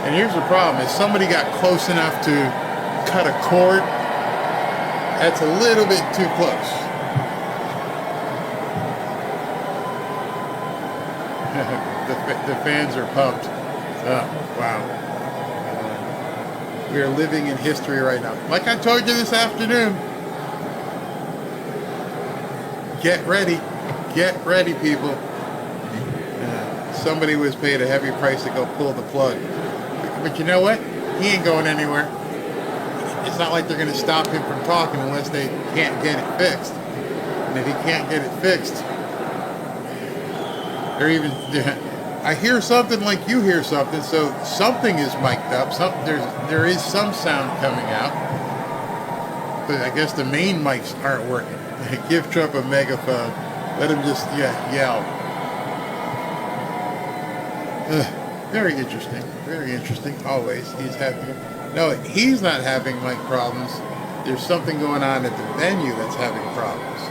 And here's the problem. If somebody got close enough to cut a cord, that's a little bit too close. The fans are pumped. Oh, wow. We are living in history right now. Like I told you this afternoon, get ready. Get ready, people. Somebody was paid a heavy price to go pull the plug. But you know what? He ain't going anywhere. It's not like they're going to stop him from talking unless they can't get it fixed. And if he can't get it fixed, they're even... I hear something like you hear something, so something is mic'd up. There is some sound coming out. But I guess the main mics aren't working. Give Trump a megaphone. Let him just, yell. Very interesting. Very interesting. Always. He's not having mic problems. There's something going on at the venue that's having problems.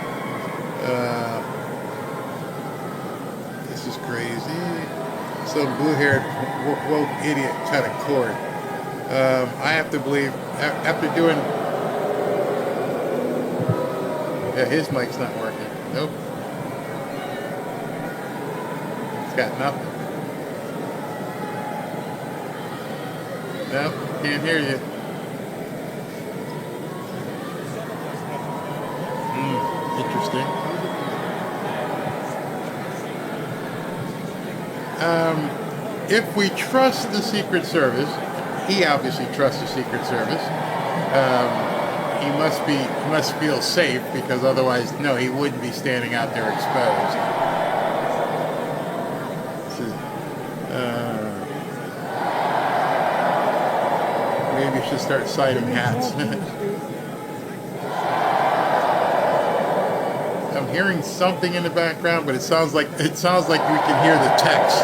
This is crazy. Some blue-haired woke idiot cut a cord. I have to believe, after doing... Yeah, his mic's not working. Nope. Got nothing. Nope, can't hear you. Interesting. If we trust the Secret Service, he obviously trusts the Secret Service. He must feel safe, because otherwise, no, he wouldn't be standing out there exposed. Maybe you should start citing hats. I'm hearing something in the background, but it sounds like we can hear the text.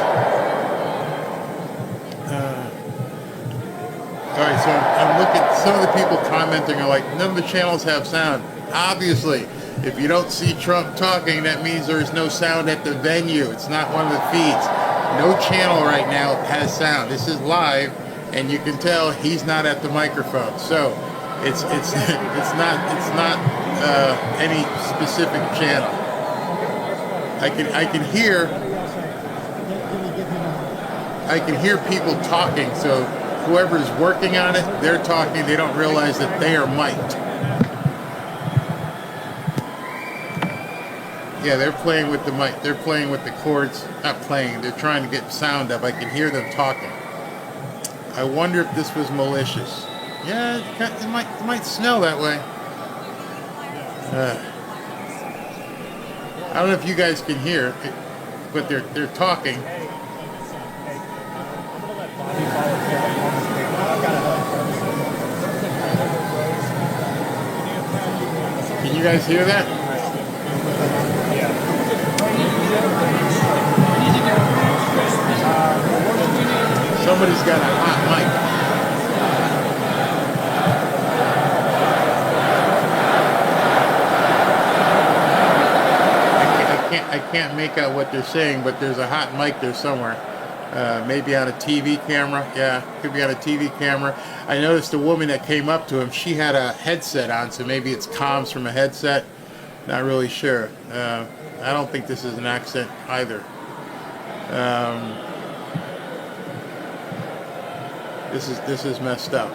some of the people commenting are like, none of the channels have sound. Obviously, if you don't see Trump talking, that means there's no sound at the venue. It's not one of the feeds. No channel right now has sound. This is live, and you can tell he's not at the microphone. So it's not any specific channel. I can hear people talking. So whoever's working on it, they're talking. They don't realize that they are mic'd. Yeah, they're playing with the mic. They're playing with the cords. Not playing. They're trying to get sound up. I can hear them talking. I wonder if this was malicious. Yeah, it might smell that way. I don't know if you guys can hear, but they're talking. Can you guys hear that? Somebody's got a hot mic. I can't make out what they're saying, but there's a hot mic there somewhere. Maybe on a TV camera. Yeah, could be on a TV camera. I noticed a woman that came up to him. She had a headset on, so maybe it's comms from a headset. Not really sure. I don't think this is an accent either. This is messed up.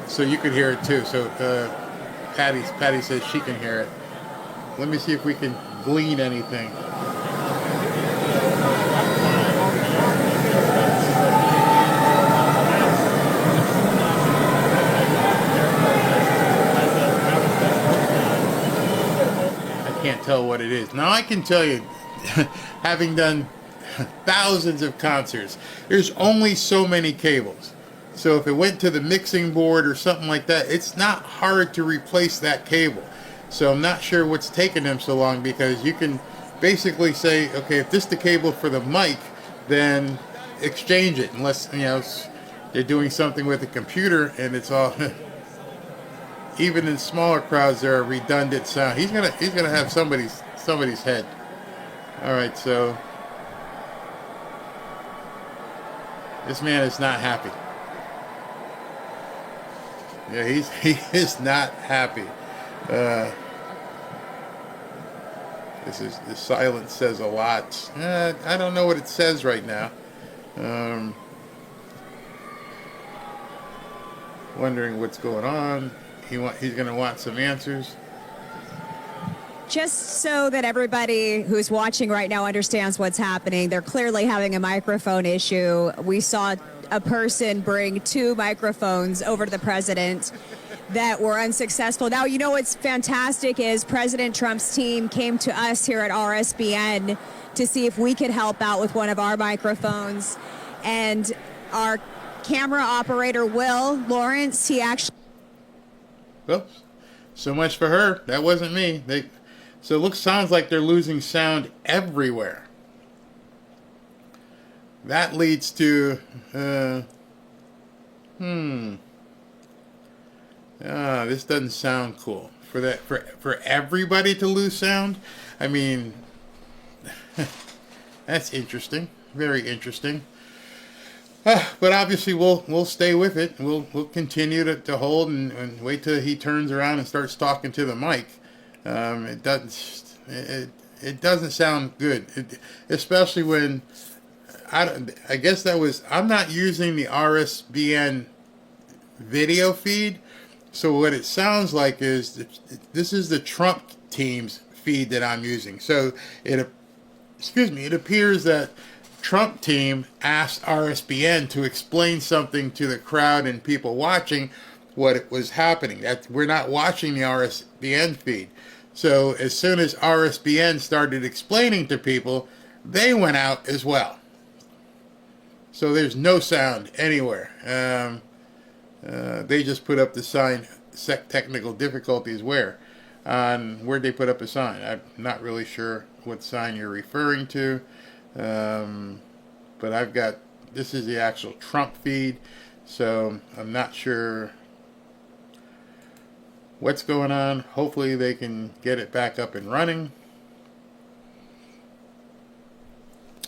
So you could hear it too. So Patty says she can hear it. Let me see if we can glean anything. I can't tell what it is. Now I can tell you, having done thousands of concerts, there's only so many cables. So if it went to the mixing board or something like that, it's not hard to replace that cable. So I'm not sure what's taking them so long, because you can basically say, okay, if this is the cable for the mic, then exchange it, unless they're doing something with the computer and it's all. Even in smaller crowds, there are redundant sound. He's gonna have somebody's head. All right, so this man is not happy. Yeah, he is not happy. The silence says a lot. I don't know what it says right now. Wondering what's going on. He's going to want some answers. Just so that everybody who's watching right now understands what's happening, they're clearly having a microphone issue. We saw a person bring 2 microphones over to the president that were unsuccessful. Now, you know what's fantastic is President Trump's team came to us here at RSBN to see if we could help out with one of our microphones. And our camera operator, Will Lawrence, he actually... Well, so much for her. That wasn't me. So it sounds like they're losing sound everywhere. That leads to, this doesn't sound cool. For everybody to lose sound? I mean, that's interesting. Very interesting. But obviously we'll stay with it. We'll continue to hold and wait till he turns around and starts talking to the mic. It doesn't sound good, especially when I guess I'm not using the RSBN video feed. So what it sounds like is this is the Trump team's feed that I'm using. So it appears that Trump team asked RSBN to explain something to the crowd and people watching what was happening. That we're not watching the RSBN feed. So as soon as RSBN started explaining to people, they went out as well. So there's no sound anywhere. They just put up the sign, technical difficulties where? Where'd they put up a sign? I'm not really sure what sign you're referring to. But this is the actual Trump feed. So I'm not sure what's going on. Hopefully they can get it back up and running.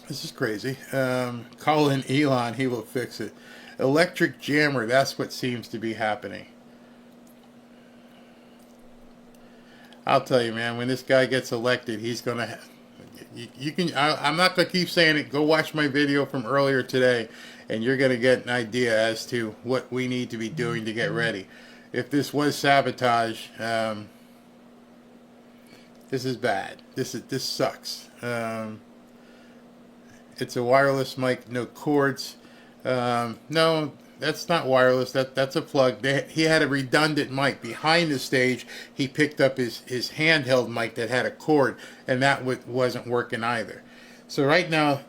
This is crazy. Call in Elon, he will fix it. Electric jammer, that's what seems to be happening. I'll tell you, man, when this guy gets elected, he's going to... You can. I'm not going to keep saying it. Go watch my video from earlier today, and you're going to get an idea as to what we need to be doing to get ready. If this was sabotage, this is bad. This sucks. It's a wireless mic, no cords. No, that's not wireless. That's a plug. He had a redundant mic behind the stage. He picked up his handheld mic that had a cord, and that wasn't working either. So right now,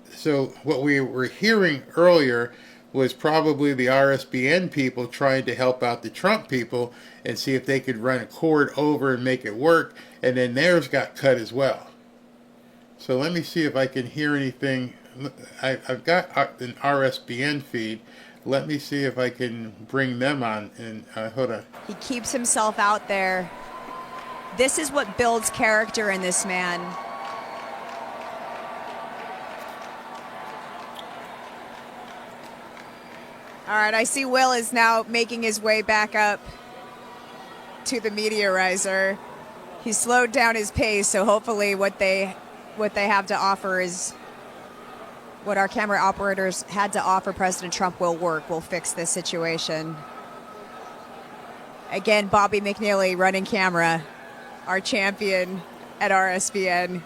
what we were hearing earlier was probably the RSBN people trying to help out the Trump people and see if they could run a cord over and make it work, and then theirs got cut as well. So let me see if I can hear anything. I've got an RSBN feed. Let me see if I can bring them on. And hold on. He keeps himself out there. This is what builds character in this man. All right, I see Will is now making his way back up to the meteorizer. He slowed down his pace, so hopefully what they have to offer is what our camera operators had to offer President Trump will work. Will fix this situation. Again, Bobby McNeely running camera, our champion at RSBN.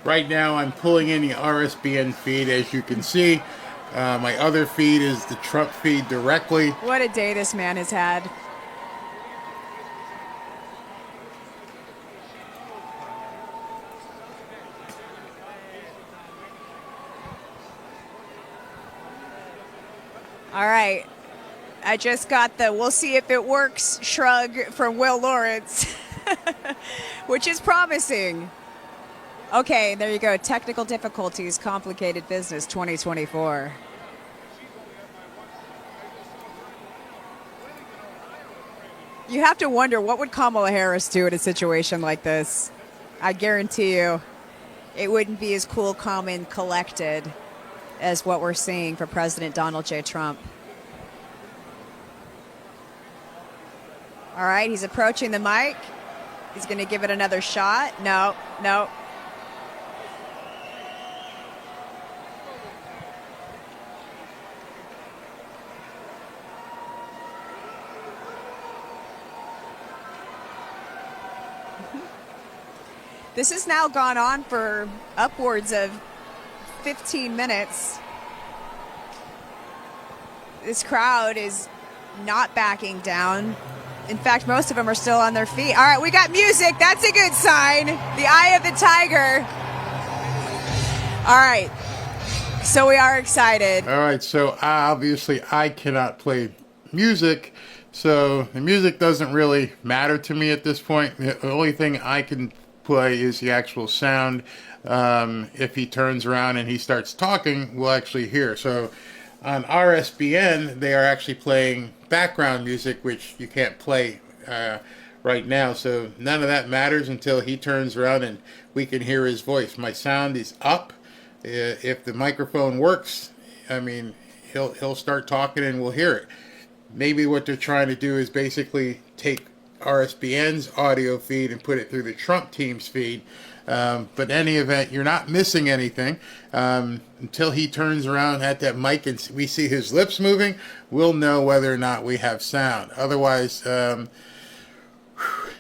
Right now I'm pulling in the RSBN feed, as you can see. My other feed is the Trump feed directly. What a day this man has had. All right. I just got the "we'll see if it works" shrug from Will Lawrence, which is promising. Okay, there you go. Technical difficulties, complicated business 2024. You have to wonder, what would Kamala Harris do in a situation like this? I guarantee you it wouldn't be as cool, calm, and collected as what we're seeing for President Donald J. Trump. All right, he's approaching the mic. He's going to give it another shot. No. This has now gone on for upwards of 15 minutes. This crowd is not backing down. In fact, most of them are still on their feet. All right, we got music. That's a good sign. The eye of the tiger. All right. So we are excited. All right, so obviously I cannot play music, so the music doesn't really matter to me at this point. The only thing I can play is the actual sound. If he turns around and he starts talking, we'll actually hear. So on RSBN, they are actually playing background music, which you can't play right now. So none of that matters until he turns around and we can hear his voice. My sound is up. If the microphone works, I mean, he'll start talking and we'll hear it. Maybe what they're trying to do is basically take RSBN's audio feed and put it through the Trump team's feed. But in any event, you're not missing anything. Until he turns around at that mic and we see his lips moving, we'll know whether or not we have sound. Otherwise,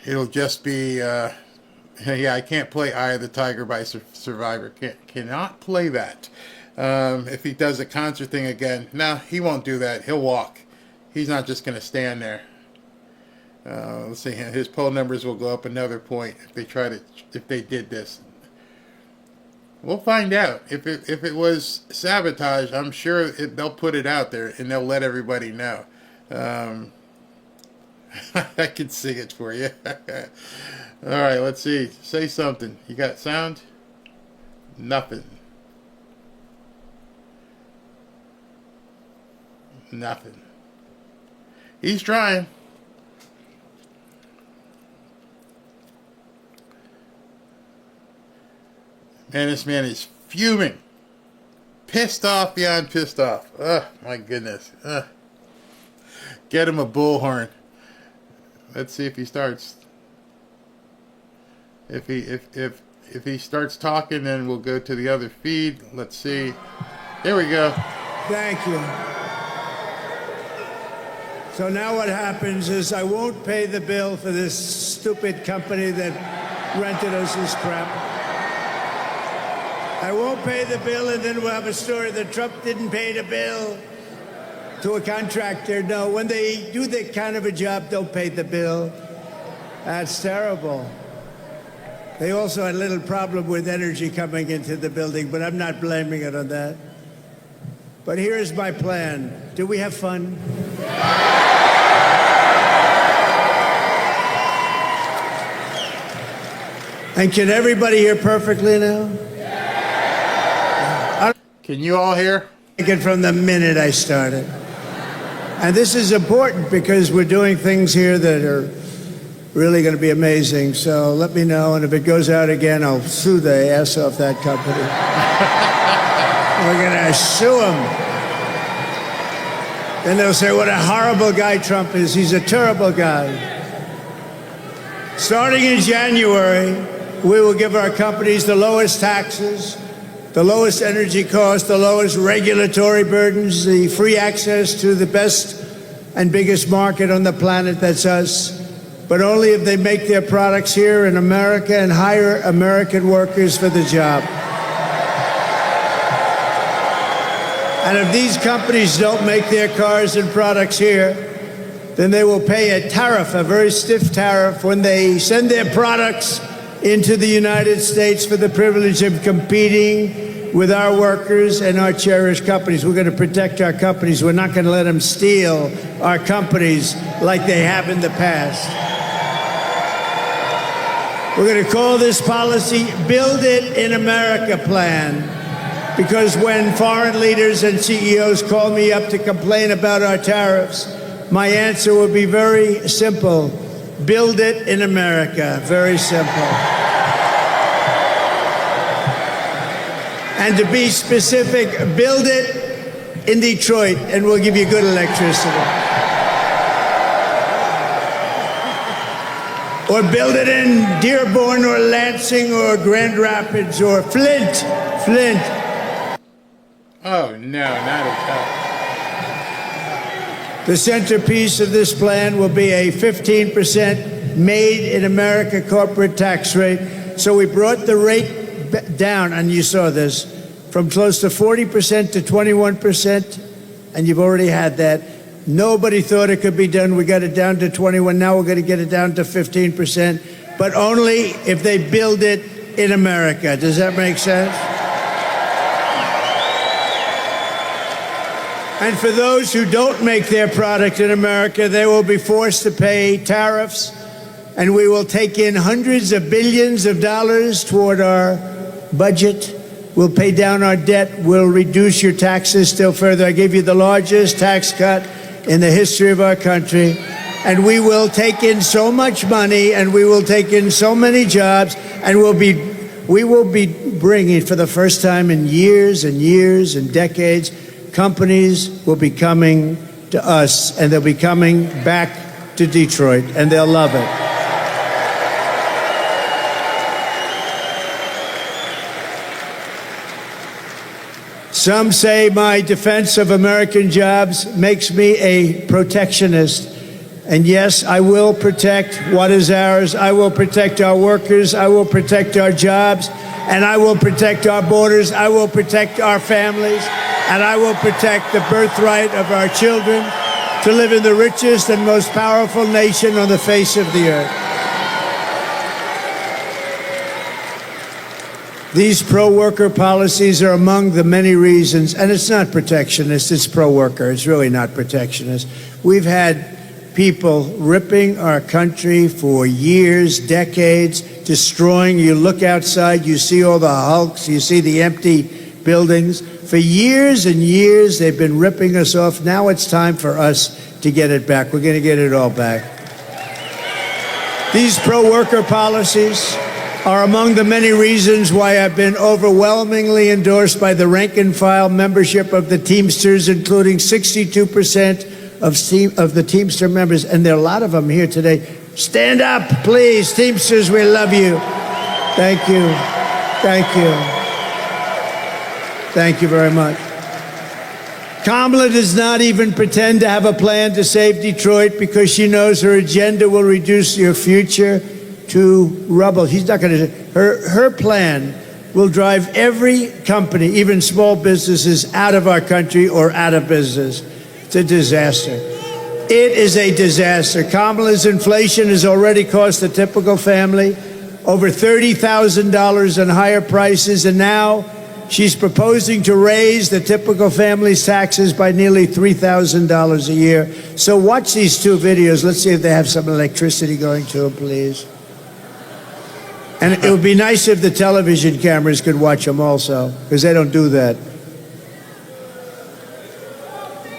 it'll just be, yeah, I can't play Eye of the Tiger by Survivor. Cannot play that. If he does a concert thing again, no, he won't do that. He'll walk. He's not just going to stand there. Let's see, his poll numbers will go up another point if they did this. We'll find out. If it was sabotage, I'm sure they'll put it out there and they'll let everybody know. I can sing it for you. All right, let's see. Say something. You got sound? Nothing. Nothing. He's trying. Man, this man is fuming. Pissed off beyond pissed off. Oh, my goodness. Get him a bullhorn. Let's see if he starts. If he starts talking, then we'll go to the other feed. Let's see. There we go. Thank you. So now what happens is I won't pay the bill for this stupid company that rented us this crap. I won't pay the bill, and then we'll have a story that Trump didn't pay the bill to a contractor. No, when they do that kind of a job, don't pay the bill. That's terrible. They also had a little problem with energy coming into the building, but I'm not blaming it on that. But here's my plan. Do we have fun? And can everybody hear perfectly now? Can you all hear? From the minute I started. And this is important because we're doing things here that are really going to be amazing. So let me know, and if it goes out again, I'll sue the ass off that company. We're going to sue them. Then they'll say, what a horrible guy Trump is. He's a terrible guy. Starting in January, we will give our companies the lowest taxes, the lowest energy costs, the lowest regulatory burdens, the free access to the best and biggest market on the planet, that's us. But only if they make their products here in America and hire American workers for the job. And if these companies don't make their cars and products here, then they will pay a tariff, a very stiff tariff, when they send their products into the United States for the privilege of competing with our workers and our cherished companies. We're going to protect our companies. We're not going to let them steal our companies like they have in the past. We're going to call this policy Build It in America Plan, because when foreign leaders and CEOs call me up to complain about our tariffs, my answer will be very simple. Build it in America. Very simple. And to be specific, build it in Detroit, and we'll give you good electricity. Or build it in Dearborn or Lansing or Grand Rapids or Flint. Oh, no, not at all. The centerpiece of this plan will be a 15% made in America corporate tax rate. So we brought the rate down, and you saw this, from close to 40% to 21%, and you've already had that. Nobody thought it could be done. We got it down to 21. Now we're going to get it down to 15%, but only if they build it in America. Does that make sense? And for those who don't make their product in America, they will be forced to pay tariffs, and we will take in hundreds of billions of dollars toward our budget. We'll pay down our debt. We'll reduce your taxes still further. I gave you the largest tax cut in the history of our country. And we will take in so much money, and we will take in so many jobs, and we will be bringing, for the first time in years and years and decades, companies will be coming to us, and they'll be coming back to Detroit, and they'll love it. Some say my defense of American jobs makes me a protectionist. And yes, I will protect what is ours. I will protect our workers. I will protect our jobs. And I will protect our borders. I will protect our families. And I will protect the birthright of our children to live in the richest and most powerful nation on the face of the earth. These pro-worker policies are among the many reasons, and it's not protectionist, it's pro-worker. It's really not protectionist. We've had people ripping our country for years, decades, destroying. You look outside, you see all the hulks, you see the empty buildings. For years and years, they've been ripping us off. Now it's time for us to get it back. We're going to get it all back. These pro-worker policies are among the many reasons why I've been overwhelmingly endorsed by the rank-and-file membership of the Teamsters, including 62% of the Teamster members, and there are a lot of them here today. Stand up, please. Teamsters, we love you. Thank you. Thank you. Thank you very much. Kamala does not even pretend to have a plan to save Detroit because she knows her agenda will reduce your future to rubble. She's not going to. Her plan will drive every company, even small businesses, out of our country or out of business. It's a disaster. It is a disaster. Kamala's inflation has already cost the typical family over $30,000 in higher prices, and now she's proposing to raise the typical family's taxes by nearly $3,000 a year. So watch these two videos. Let's see if they have some electricity going to them, please. And it would be nice if the television cameras could watch them also, because they don't do that.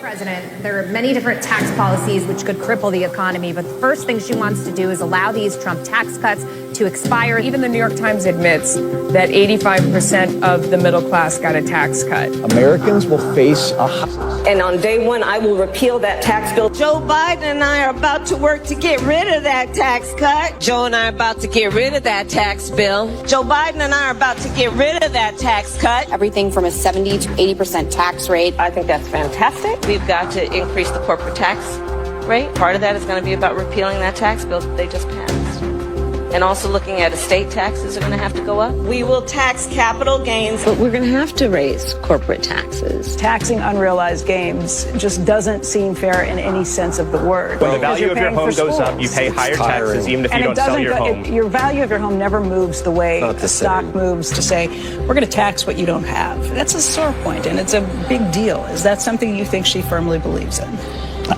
President, there are many different tax policies which could cripple the economy, but the first thing she wants to do is allow these Trump tax cuts to expire. Even the New York Times admits that 85% of the middle class got a tax cut. Americans will face a and on day one, I will repeal that tax bill. Joe Biden and I are about to work to get rid of that tax cut. Joe and I are about to get rid of that tax bill. Joe Biden and I are about to get rid of that tax cut. Everything from a 70 to 80% tax rate. I think that's fantastic. We've got to increase the corporate tax rate. Part of that is going to be about repealing that tax bill that they just passed. And also looking at estate taxes are going to have to go up. We will tax capital gains, but we're going to have to raise corporate taxes. Taxing unrealized gains just doesn't seem fair in any sense of the word. When the value of your home goes up, you pay higher taxes even if you don't sell your home. Your value of your home never moves the way a stock moves to say, we're going to tax what you don't have. That's a sore point, and it's a big deal. Is that something you think she firmly believes in?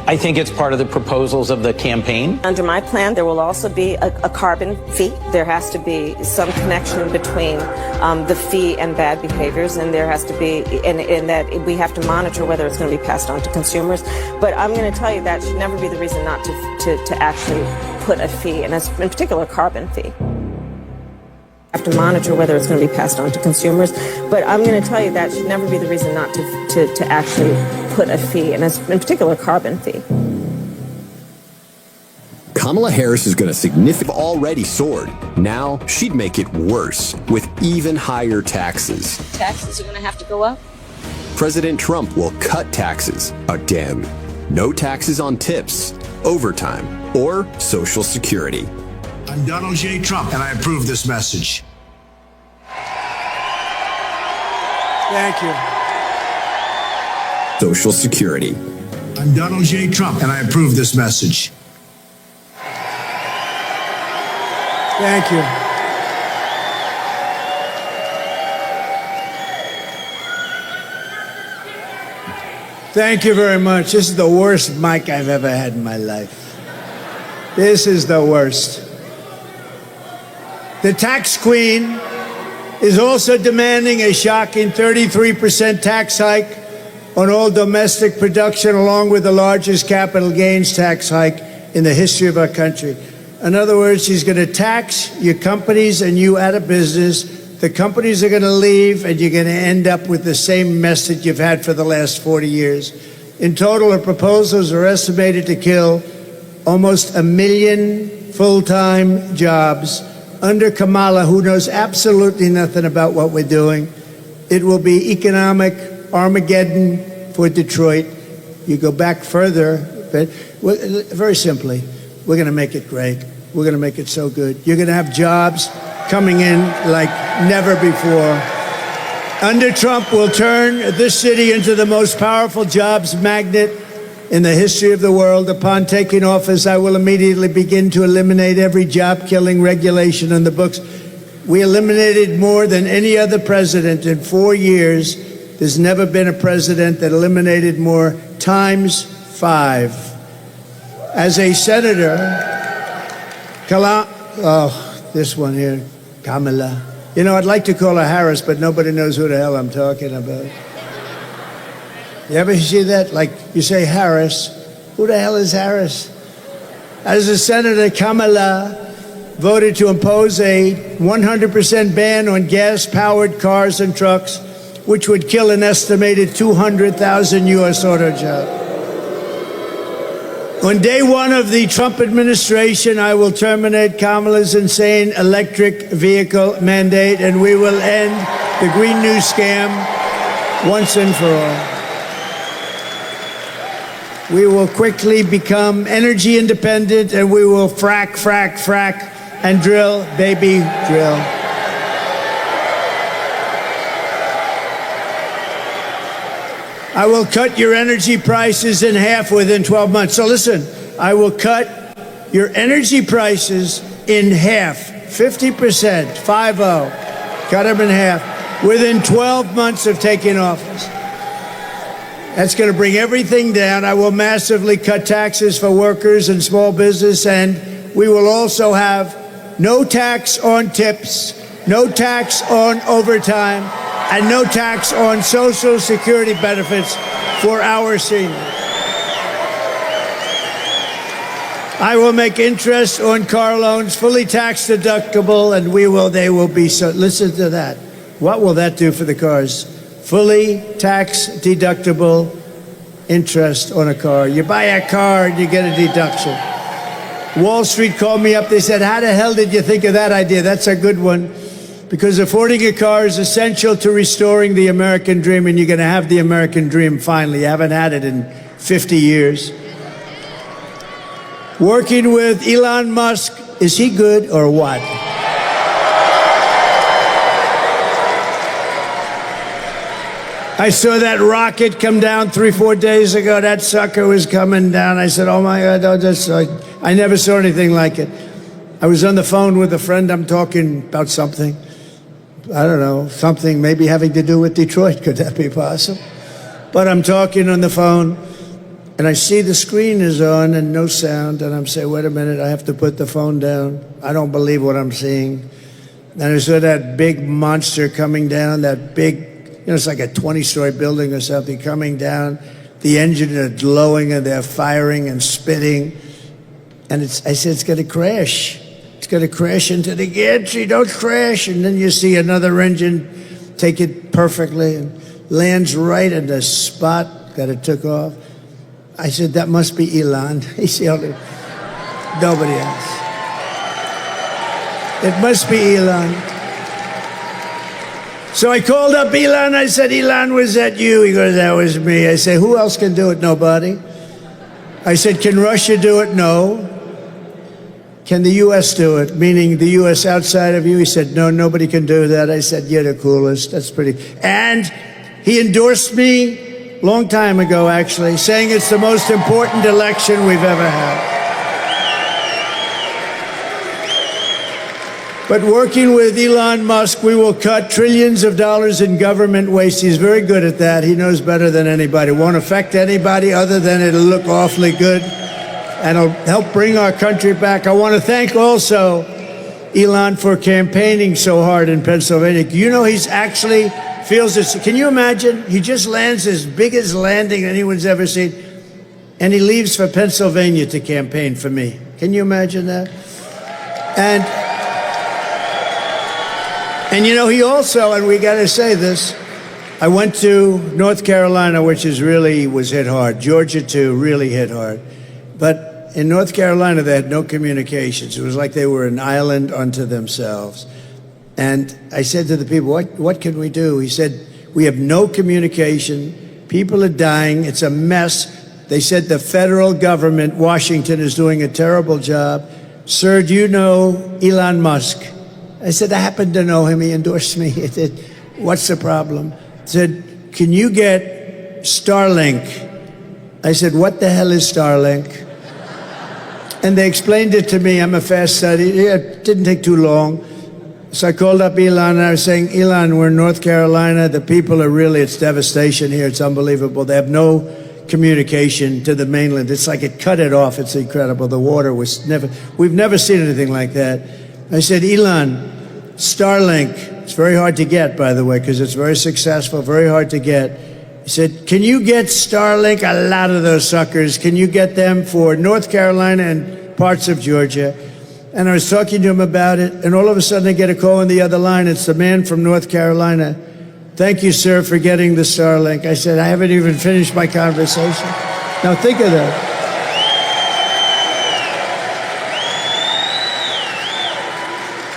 I think it's part of the proposals of the campaign. Under my plan, there will also be a carbon fee. There has to be some connection between the fee and bad behaviors, and there has to be, in that we have to monitor whether it's going to be passed on to consumers. But I'm going to tell you that should never be the reason not to actually put a fee, and in particular, a carbon fee. Have to monitor whether it's going to be passed on to consumers. But I'm going to tell you that should never be the reason not to actually put a fee, and in particular, a carbon fee. Kamala Harris is going to significantly already soared. Now she'd make it worse with even higher taxes. Taxes are going to have to go up. President Trump will cut taxes again. No taxes on tips, overtime, or Social Security. I'm Donald J. Trump, and I approve this message. Thank you. Social Security. I'm Donald J. Trump, and I approve this message. Thank you. Thank you very much. This is the worst mic I've ever had in my life. This is the worst. The tax queen is also demanding a shocking 33% tax hike on all domestic production, along with the largest capital gains tax hike in the history of our country. In other words, she's going to tax your companies and you out of business. The companies are going to leave, and you're going to end up with the same mess that you've had for the last 40 years. In total, her proposals are estimated to kill almost 1 million full-time jobs. Under Kamala, who knows absolutely nothing about what we're doing, it will be economic Armageddon for Detroit. You go back further, but very simply, we're going to make it great. We're going to make it so good. You're going to have jobs coming in like never before. Under Trump, we'll turn this city into the most powerful jobs magnet in the history of the world. Upon taking office, I will immediately begin to eliminate every job-killing regulation in the books. We eliminated more than any other president in 4 years. There's never been a president that eliminated more, times 5. As a senator, this one here, Kamala. You know, I'd like to call her Harris, but nobody knows who the hell I'm talking about. You ever see that? Like, you say Harris. Who the hell is Harris? As a Senator, Kamala voted to impose a 100% ban on gas-powered cars and trucks, which would kill an estimated 200,000 U.S. auto jobs. On day one of the Trump administration, I will terminate Kamala's insane electric vehicle mandate, and we will end the Green New scam once and for all. We will quickly become energy independent, and we will frack, frack, frack, and drill, baby, drill. I will cut your energy prices in half within 12 months. So listen, I will cut your energy prices in half, 50%, 50, cut them in half, within 12 months of taking office. That's going to bring everything down. I will massively cut taxes for workers and small business, and we will also have no tax on tips, no tax on overtime, and no tax on Social Security benefits for our seniors. I will make interest on car loans fully tax deductible, and they will be so. Listen to that. What will that do for the cars? Fully tax deductible interest on a car. You buy a car and you get a deduction. Wall Street called me up. They said, how the hell did you think of that idea? That's a good one. Because affording a car is essential to restoring the American dream, and you're going to have the American dream finally. You haven't had it in 50 years. Working with Elon Musk, is he good or what? I saw that rocket come down 3-4 days ago. That sucker was coming down. I said, oh my God, I never saw anything like it. I was on the phone with a friend. I'm talking about something. I don't know, something maybe having to do with Detroit. Could that be possible? But I'm talking on the phone, and I see the screen is on and no sound, and I'm saying, wait a minute, I have to put the phone down. I don't believe what I'm seeing. And I saw that big monster coming down, that big, it's like a 20-story building or something coming down. The engine is glowing, and they're firing and spitting. And I said, it's going to crash. It's going to crash into the gantry. Don't crash. And then you see another engine take it perfectly and lands right in the spot that it took off. I said, that must be Elon. He's the only, nobody else. It must be Elon. So I called up Elon. I said, Elon, was that you? He goes, that was me. I said, who else can do it? Nobody. I said, can Russia do it? No. Can the U.S. do it? Meaning the U.S. outside of you? He said, no, nobody can do that. I said, you're the coolest. That's pretty. And he endorsed me a long time ago, actually, saying it's the most important election we've ever had. But working with Elon Musk, we will cut trillions of dollars in government waste. He's very good at that. He knows better than anybody. Won't affect anybody other than it'll look awfully good. And it'll help bring our country back. I want to thank also Elon for campaigning so hard in Pennsylvania. You know, he's actually feels this. Can you imagine? He just lands his biggest landing anyone's ever seen. And he leaves for Pennsylvania to campaign for me. Can you imagine that? And you know, he also, and we got to say this, I went to North Carolina, which was hit hard. Georgia, too, really hit hard. But in North Carolina, they had no communications. It was like they were an island unto themselves. And I said to the people, what can we do? He said, we have no communication. People are dying. It's a mess. They said the federal government, Washington, is doing a terrible job. Sir, do you know Elon Musk? I said, I happen to know him. He endorsed me. He said, what's the problem? He said, can you get Starlink? I said, what the hell is Starlink? And they explained it to me. I'm a fast study. It didn't take too long. So I called up Elon, and I was saying, Elon, we're in North Carolina. The people are it's devastation here. It's unbelievable. They have no communication to the mainland. It's like it cut it off. It's incredible. The water was we've never seen anything like that. I said, Elon, Starlink, it's very hard to get, by the way, because it's very successful, very hard to get. He said, can you get Starlink, a lot of those suckers, can you get them for North Carolina and parts of Georgia? And I was talking to him about it, and all of a sudden I get a call on the other line. It's the man from North Carolina. Thank you, sir, for getting the Starlink. I said, I haven't even finished my conversation. Now think of that.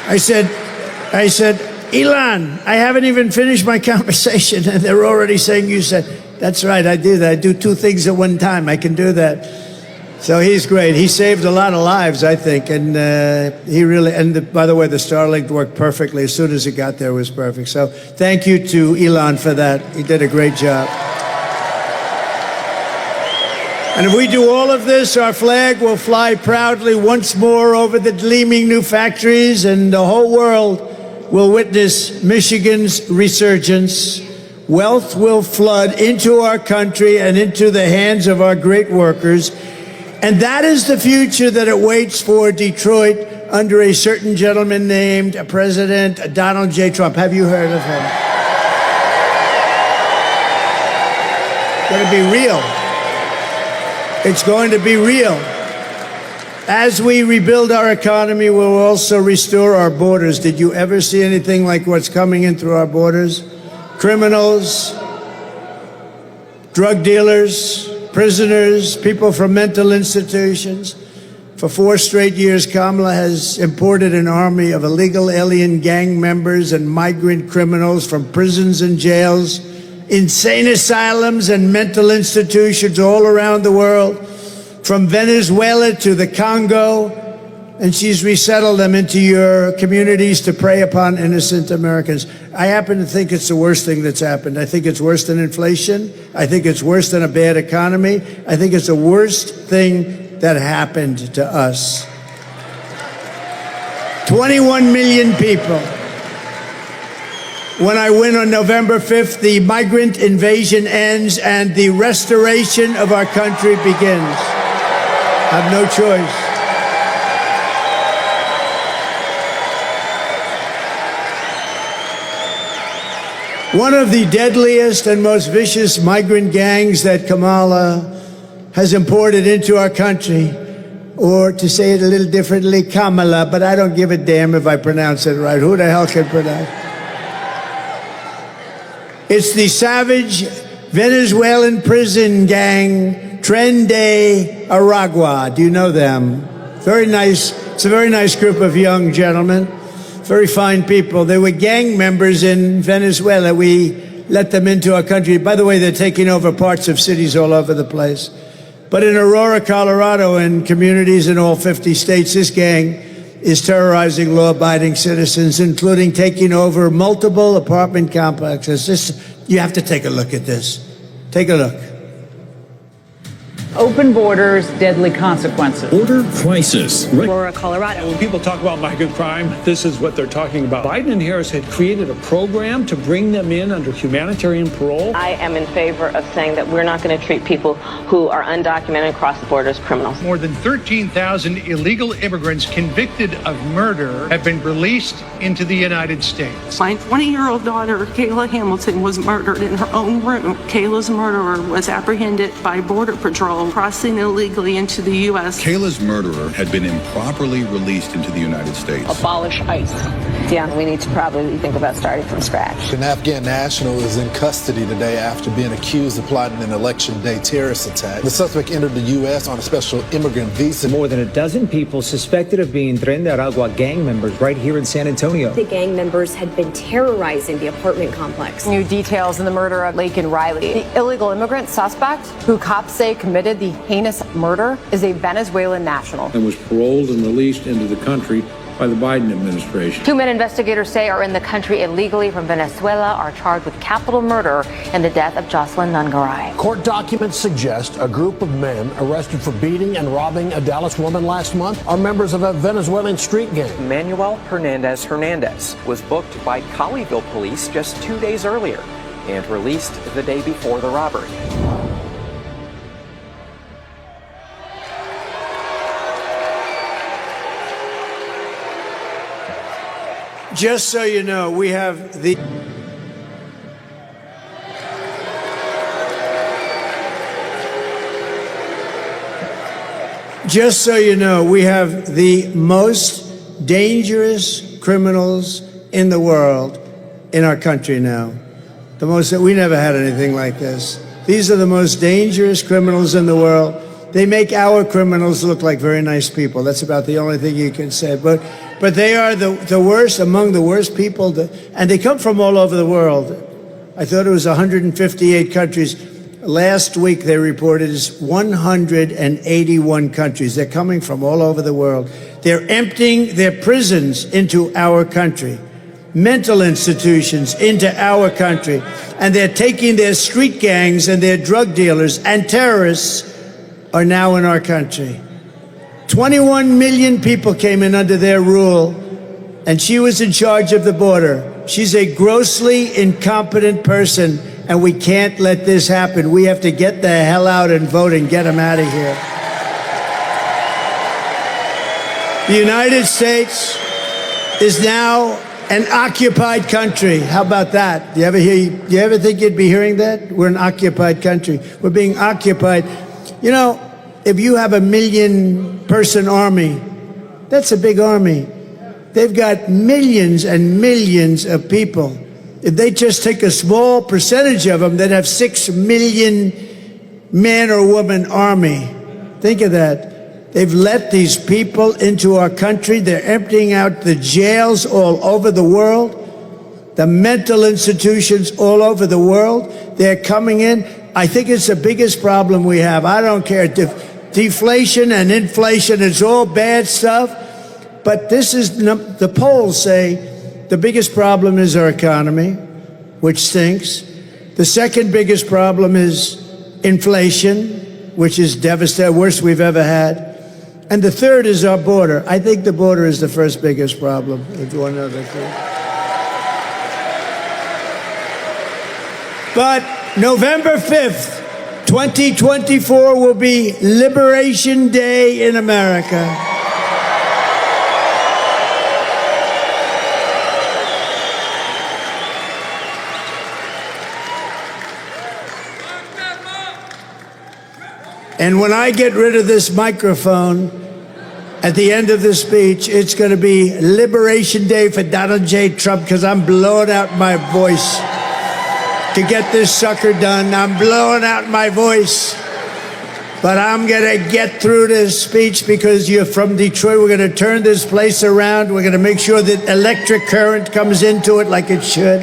I said, Elon, I haven't even finished my conversation, and they're already saying you said, that's right, I do that. I do two things at one time. I can do that. So he's great. He saved a lot of lives, I think, and he really, and by the way, the Starlink worked perfectly. As soon as it got there, it was perfect. So thank you to Elon for that. He did a great job. And if we do all of this, our flag will fly proudly once more over the gleaming new factories, and the whole world will witness Michigan's resurgence. Wealth will flood into our country and into the hands of our great workers. And that is the future that awaits for Detroit under a certain gentleman named President Donald J. Trump. Have you heard of him? It's going to be real. It's going to be real. As we rebuild our economy, we'll also restore our borders. Did you ever see anything like what's coming in through our borders? Criminals, drug dealers, prisoners, people from mental institutions. For 4 straight years, Kamala has imported an army of illegal alien gang members and migrant criminals from prisons and jails, insane asylums and mental institutions all around the world, from Venezuela to the Congo, and she's resettled them into your communities to prey upon innocent Americans. I happen to think it's the worst thing that's happened. I think it's worse than inflation. I think it's worse than a bad economy. I think it's the worst thing that happened to us. 21 million people. When I win on November 5th, the migrant invasion ends and the restoration of our country begins. I have no choice. One of the deadliest and most vicious migrant gangs that Kamala has imported into our country, or to say it a little differently, Kamala, but I don't give a damn if I pronounce it right. Who the hell can pronounce it? It's the savage Venezuelan prison gang, Tren de Aragua. Do you know them? Very nice. It's a very nice group of young gentlemen. Very fine people. They were gang members in Venezuela. We let them into our country. By the way, they're taking over parts of cities all over the place. But in Aurora, Colorado, and communities in all 50 states, this gang is terrorizing law-abiding citizens, including taking over multiple apartment complexes. You have to take a look at this. Take a look. Open borders, deadly consequences. Border crisis. Aurora, Colorado. When people talk about migrant crime, this is what they're talking about. Biden and Harris had created a program to bring them in under humanitarian parole. I am in favor of saying that we're not going to treat people who are undocumented across the border as criminals. More than 13,000 illegal immigrants convicted of murder have been released into the United States. My 20-year-old daughter, Kayla Hamilton, was murdered in her own room. Kayla's murderer was apprehended by Border Patrol crossing illegally into the U.S. Kayla's murderer had been improperly released into the United States. Abolish ICE. Yeah, we need to probably think about starting from scratch. An Afghan national is in custody today after being accused of plotting an election day terrorist attack. The suspect entered the U.S. on a special immigrant visa. More than a dozen people suspected of being Tren de Aragua gang members right here in San Antonio. The gang members had been terrorizing the apartment complex. New details in the murder of Laken Riley. The illegal immigrant suspect, who cops say committed the heinous murder, is a Venezuelan national. And was paroled and released into the country by the Biden administration. 2 men investigators say are in the country illegally from Venezuela are charged with capital murder in the death of Jocelyn Nungaray. Court documents suggest a group of men arrested for beating and robbing a Dallas woman last month are members of a Venezuelan street gang. Manuel Hernandez was booked by Colleyville police just 2 days earlier and released the day before the robbery. Just so you know, we have the... just so you know, we have the most dangerous criminals in the world in our country now. The most, we never had anything like this. These are the most dangerous criminals in the world. They make our criminals look like very nice people. That's about the only thing you can say. But they are the worst, among the worst people, and they come from all over the world. I thought it was 158 countries. Last week they reported is 181 countries. They're coming from all over the world. They're emptying their prisons into our country, mental institutions into our country, and they're taking their street gangs and their drug dealers and terrorists are now in our country. 21 million people came in under their rule, and she was in charge of the border. She's a grossly incompetent person, and we can't let this happen. We have to get the hell out and vote and get them out of here. The United States is now an occupied country. How about that? Do you ever think you'd be hearing that? We're an occupied country. We're being occupied. You know, if you have a 1 million-person army, that's a big army. They've got millions and millions of people. If they just take a small percentage of them, they'd have 6 million man or woman army. Think of that. They've let these people into our country. They're emptying out the jails all over the world, the mental institutions all over the world. They're coming in. I think it's the biggest problem we have. I don't care. Deflation and inflation, it's all bad stuff. But this is, the polls say the biggest problem is our economy, which stinks. The second biggest problem is inflation, which is devastating, worst we've ever had. And the third is our border. I think the border is the first biggest problem, if you want to know the truth. But November 5th, 2024 will be Liberation Day in America. And when I get rid of this microphone at the end of the speech, it's going to be Liberation Day for Donald J. Trump, because I'm blowing out my voice to get this sucker done. I'm blowing out my voice. But I'm going to get through this speech because you're from Detroit. We're going to turn this place around. We're going to make sure that electric current comes into it like it should.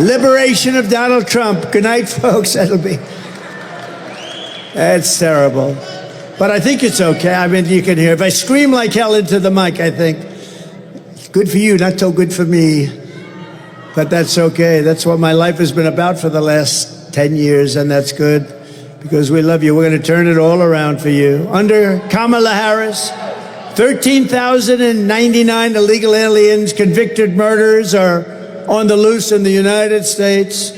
Liberation of Donald Trump. Good night, folks. That's terrible. But I think it's okay. I mean, you can hear. If I scream like hell into the mic, I think, good for you, not so good for me. But that's okay. That's what my life has been about for the last 10 years, and that's good because we love you. We're going to turn it all around for you. Under Kamala Harris, 13,099 illegal aliens, convicted murderers are on the loose in the United States.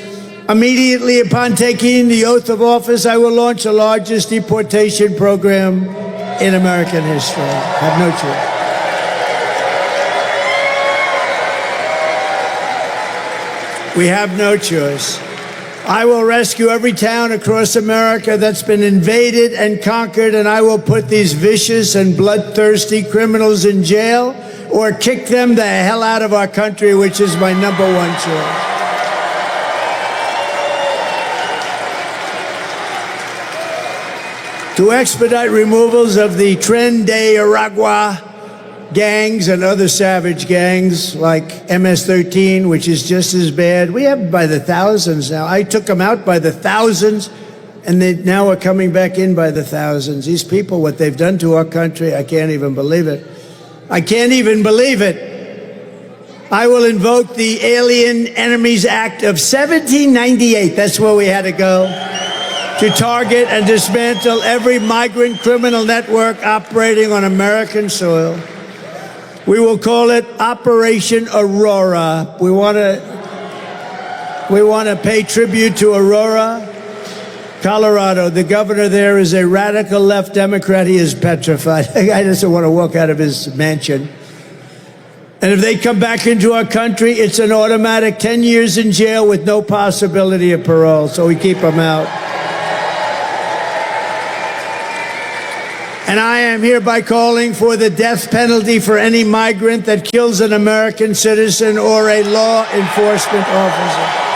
Immediately upon taking the oath of office, I will launch the largest deportation program in American history. Have no choice. We have no choice. I will rescue every town across America that's been invaded and conquered, and I will put these vicious and bloodthirsty criminals in jail or kick them the hell out of our country, which is my #1 choice. To expedite removals of the Tren de Aragua gangs and other savage gangs like MS-13, which is just as bad. We have them by the thousands now. I took them out by the thousands, and they now are coming back in by the thousands. These people, what they've done to our country, I can't even believe it. I can't even believe it. I will invoke the Alien Enemies Act of 1798. That's where we had to go, to target and dismantle every migrant criminal network operating on American soil. We will call it Operation Aurora. We want to pay tribute to Aurora, Colorado. The governor there is a radical left Democrat. He is petrified. The guy doesn't want to walk out of his mansion. And if they come back into our country, it's an automatic 10 years in jail with no possibility of parole. So we keep them out. And I am hereby calling for the death penalty for any migrant that kills an American citizen or a law enforcement officer.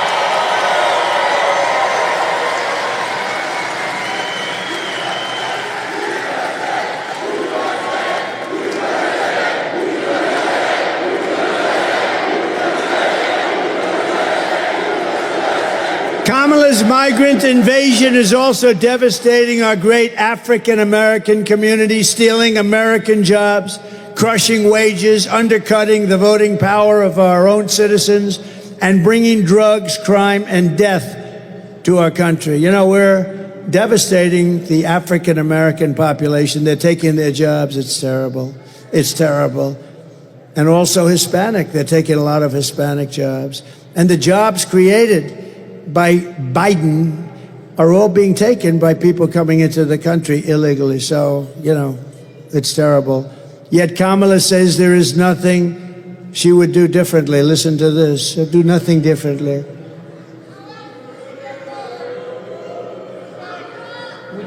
Kamala's migrant invasion is also devastating our great African American community, stealing American jobs, crushing wages, undercutting the voting power of our own citizens, and bringing drugs, crime, and death to our country. You know, we're devastating the African American population. They're taking their jobs. It's terrible. It's terrible. And also Hispanic. They're taking a lot of Hispanic jobs. And the jobs created by Biden are all being taken by people coming into the country illegally. So, you know, it's terrible. Yet Kamala says there is nothing she would do differently. Listen to this. She'll do nothing differently.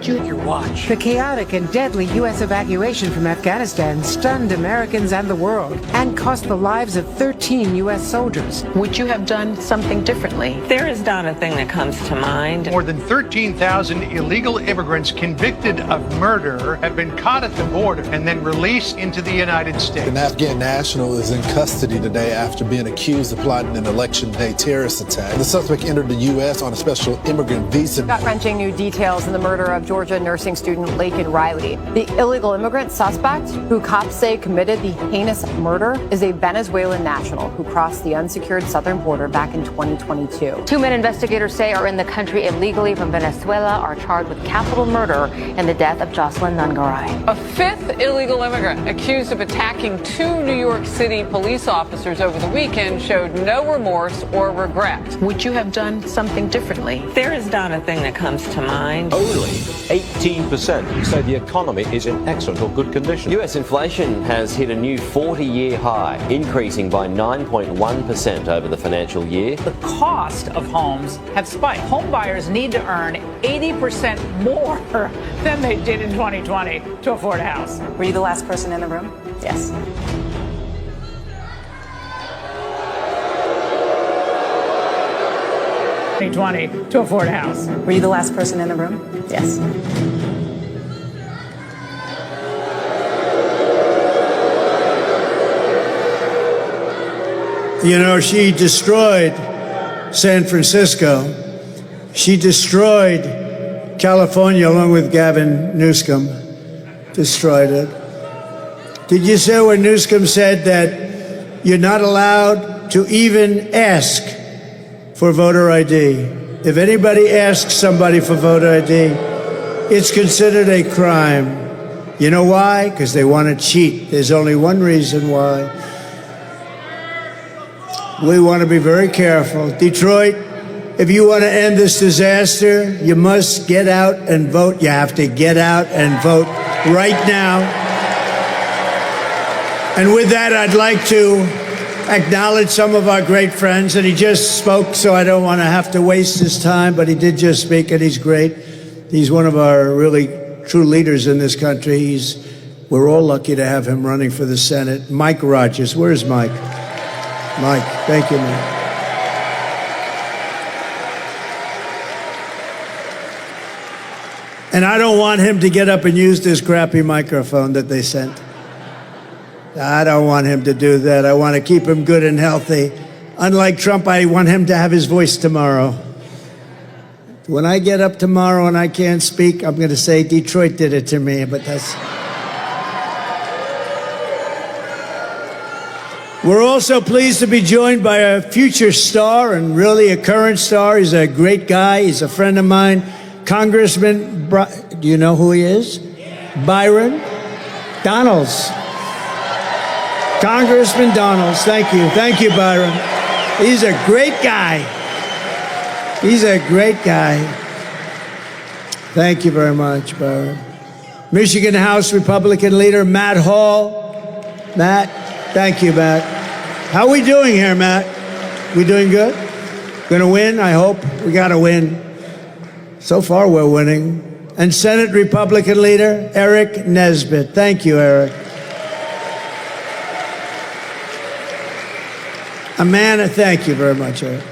Your watch. The chaotic and deadly U.S. evacuation from Afghanistan stunned Americans and the world and cost the lives of 13 U.S. soldiers. Would you have done something differently? There is not a thing that comes to mind. More than 13,000 illegal immigrants convicted of murder have been caught at the border and then released into the United States. An Afghan national is in custody today after being accused of plotting an election day terrorist attack. The suspect entered the U.S. on a special immigrant visa. Gut-wrenching new details in the murder of Georgia nursing student Laken Riley. The illegal immigrant suspect, who cops say committed the heinous murder, is a Venezuelan national who crossed the unsecured southern border back in 2022. 2 men investigators say are in the country illegally from Venezuela are charged with capital murder in the death of Jocelyn Nungaray. A fifth illegal immigrant accused of attacking 2 New York City police officers over the weekend showed no remorse or regret. Would you have done something differently? There is not a thing that comes to mind. Only 18% say the economy is in excellent or good condition. U.S. inflation has hit a new 40-year high, increasing by 9.1% over the financial year. The cost of homes have spiked. Home buyers need to earn 80% more than they did in 2020 to afford a house. Were you the last person in the room? Yes. To afford a house. Were you the last person in the room? Yes. You know, she destroyed San Francisco. She destroyed California along with Gavin Newsom. Destroyed it. Did you say when Newsom said that you're not allowed to even ask for voter ID? If anybody asks somebody for voter ID, it's considered a crime. You know why? Because they want to cheat. There's only one reason why. We want to be very careful. Detroit, if you want to end this disaster, you must get out and vote. You have to get out and vote right now. And with that, I'd like to acknowledge some of our great friends. And he just spoke, so I don't want to have to waste his time, but he did just speak, and he's great. He's one of our really true leaders in this country. We're all lucky to have him running for the Senate. Mike Rogers. Where's Mike? Mike, thank you, Mike. And I don't want him to get up and use this crappy microphone that they sent. I don't want him to do that. I want to keep him good and healthy. Unlike Trump, I want him to have his voice tomorrow. When I get up tomorrow and I can't speak, I'm going to say Detroit did it to me, but that's... We're also pleased to be joined by a future star and really a current star. He's a great guy. He's a friend of mine. Congressman, do you know who he is? Byron Donalds. Congressman Donalds, thank you. Thank you, Byron. He's a great guy. He's a great guy. Thank you very much, Byron. Michigan House Republican leader Matt Hall. Matt, thank you, Matt. How are we doing here, Matt? We doing good? Gonna win, I hope. We gotta win. So far, we're winning. and Senate Republican leader Eric Nesbitt. Thank you, Eric. Thank you very much, Eric.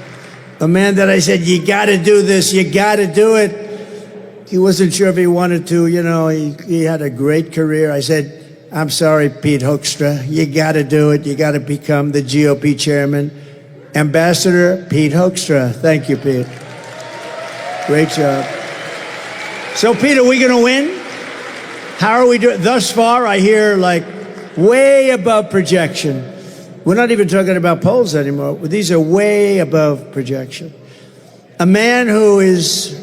A man that I said, you got to do this, you got to do it. He wasn't sure if he wanted to, he had a great career. I said, I'm sorry, Pete Hoekstra, you got to do it. You got to become the GOP chairman. Ambassador Pete Hoekstra. Thank you, Pete. Great job. So, Pete, are we going to win? How are we doing? Thus far, I hear way above projection. We're not even talking about polls anymore. These are way above projection. A man who is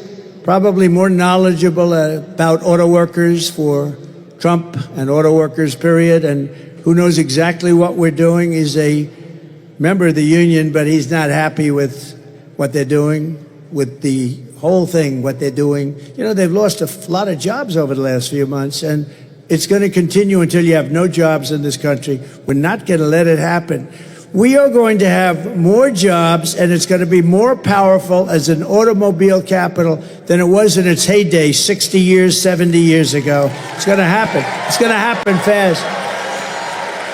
probably more knowledgeable about auto workers for Trump and auto workers, period, and who knows exactly what we're doing, is a member of the union, but he's not happy with what they're doing, with the whole thing, what they're doing. They've lost a lot of jobs over the last few months, and it's going to continue until you have no jobs in this country. We're not going to let it happen. We are going to have more jobs, and it's going to be more powerful as an automobile capital than it was in its heyday 60 years, 70 years ago. It's going to happen. It's going to happen fast.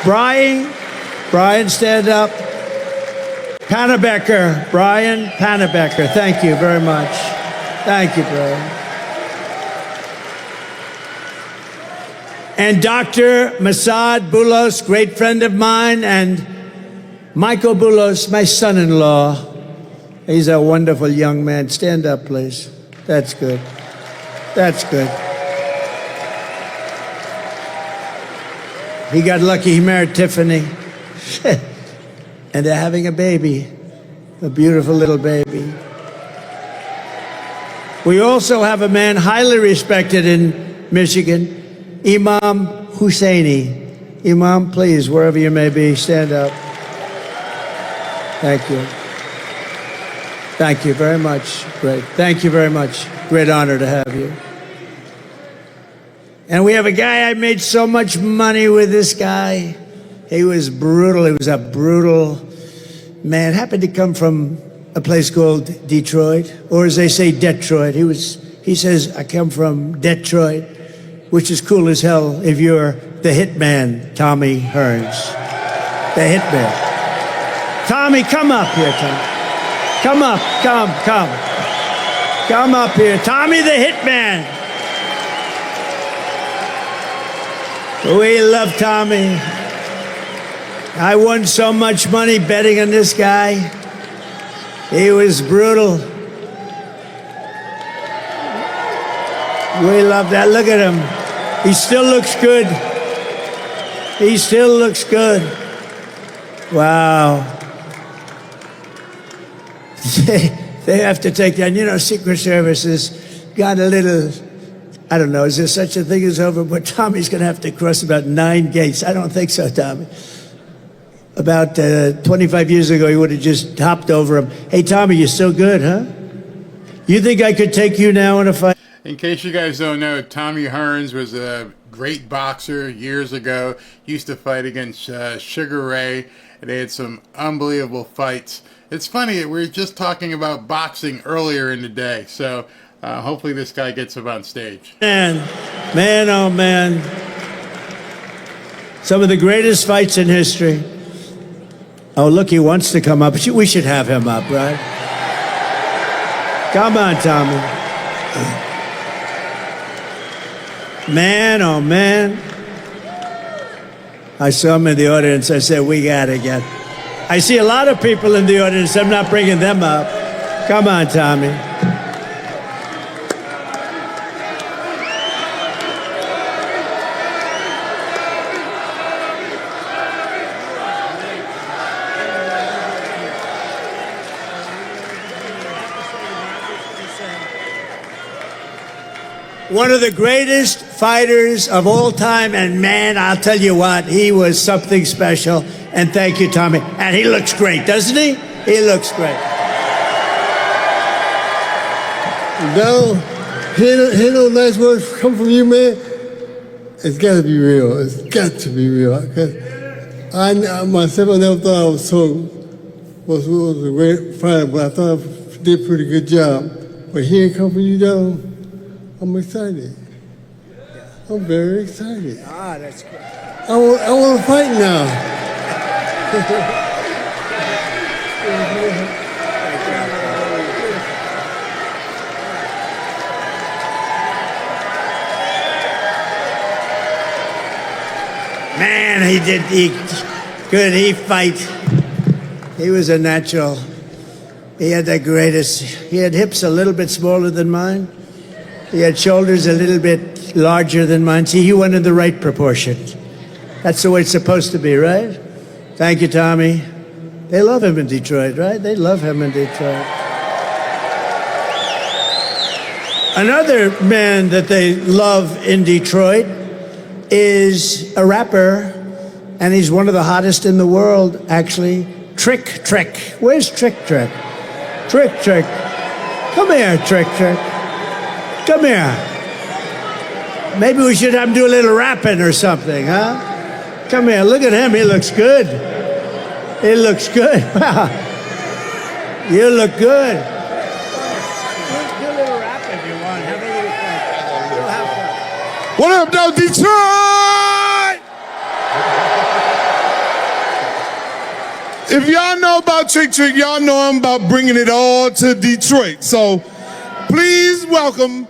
Brian, stand up. Pannebecker, Brian Pannebecker. Thank you very much. Thank you, Brian. And Dr. Masad Boulos, great friend of mine, and Michael Boulos, my son-in-law. He's a wonderful young man. Stand up, please. That's good. That's good. He got lucky. He married Tiffany. And they're having a baby, a beautiful little baby. We also have a man highly respected in Michigan, Imam Husseini. Imam, please, wherever you may be, stand up. Thank you. Thank you very much. Great. Thank you very much. Great honor to have you. And we have a guy, I made so much money with this guy. He was brutal. He was a brutal man. Happened to come from a place called Detroit, or as they say, Detroit. He says, I come from Detroit, which is cool as hell if you're the hitman, Tommy Hearns. The hitman. Tommy, come up here, Tommy. Come up, come. Come up here. Tommy the hitman. We love Tommy. I won so much money betting on this guy. He was brutal. We love that. Look at him. He still looks good. He still looks good. Wow. They have to take that. Secret Service has got a little, I don't know, is there such a thing as over? But Tommy's going to have to cross about 9 gates. I don't think so, Tommy. About 25 years ago, he would have just hopped over him. Hey, Tommy, you're still good, huh? You think I could take you now in a fight? In case you guys don't know, Tommy Hearns was a great boxer years ago. He used to fight against Sugar Ray, and they had some unbelievable fights. It's funny, we were just talking about boxing earlier in the day, so hopefully this guy gets him on stage. Man, oh man. Some of the greatest fights in history. Oh, look, he wants to come up. We should have him up, right? Come on, Tommy. Man, oh man. I saw him in the audience. I said, we got to get. I see a lot of people in the audience. I'm not bringing them up. Come on, Tommy. One of the greatest fighters of all time, and man, I'll tell you what, he was something special. And thank you, Tommy. And he looks great, doesn't he? He looks great. Donald, hear those nice words come from you, man? It's got to be real. It's got to be real. Because I myself, I never thought I was a great fighter, but I thought I did a pretty good job. But hearing it come from you, Donald, I'm excited. I'm very excited. Ah, that's good. I want to fight now. Man, he fight. He was a natural. He had the greatest. He had hips a little bit smaller than mine. He had shoulders a little bit larger than mine. See, he went in the right proportion. That's the way it's supposed to be, right? Thank you, Tommy. They love him in Detroit, right? They love him in Detroit. Another man that they love in Detroit is a rapper, and he's one of the hottest in the world, actually. Trick Trick. Where's Trick Trick? Trick Trick. Come here, Trick Trick. Come here. Maybe we should have him do a little rapping or something, huh? Come here, look at him. He looks good. He looks good. You look good. Do a little rap if you want. Have a little fun. Go have fun. What up, though, Detroit? If y'all know about Trick Trick, y'all know I'm about bringing it all to Detroit. So please welcome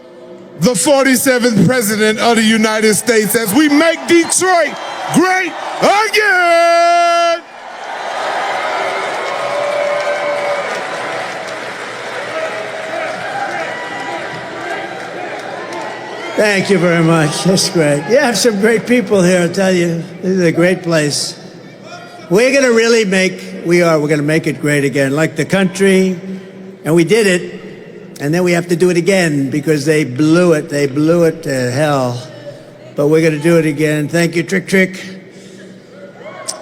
the 47th President of the United States as we make Detroit great again. Thank you very much. That's great. You have some great people here, I tell you. This is a great place. We're going to really we're going to make it great again, like the country. And we did it, and then we have to do it again because they blew it. They blew it to hell. But we're going to do it again. Thank you, Trick Trick.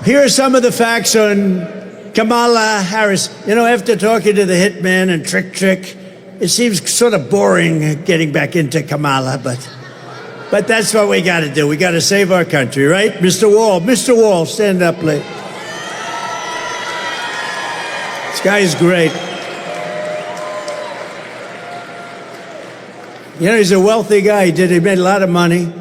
Here are some of the facts on Kamala Harris. You know, after talking to the hitman and Trick Trick, it seems sort of boring getting back into Kamala, but that's what we got to do. We got to save our country, right? Mr. Wall. Mr. Wall, stand up, please. This guy is great. You know, he's a wealthy guy. He made a lot of money.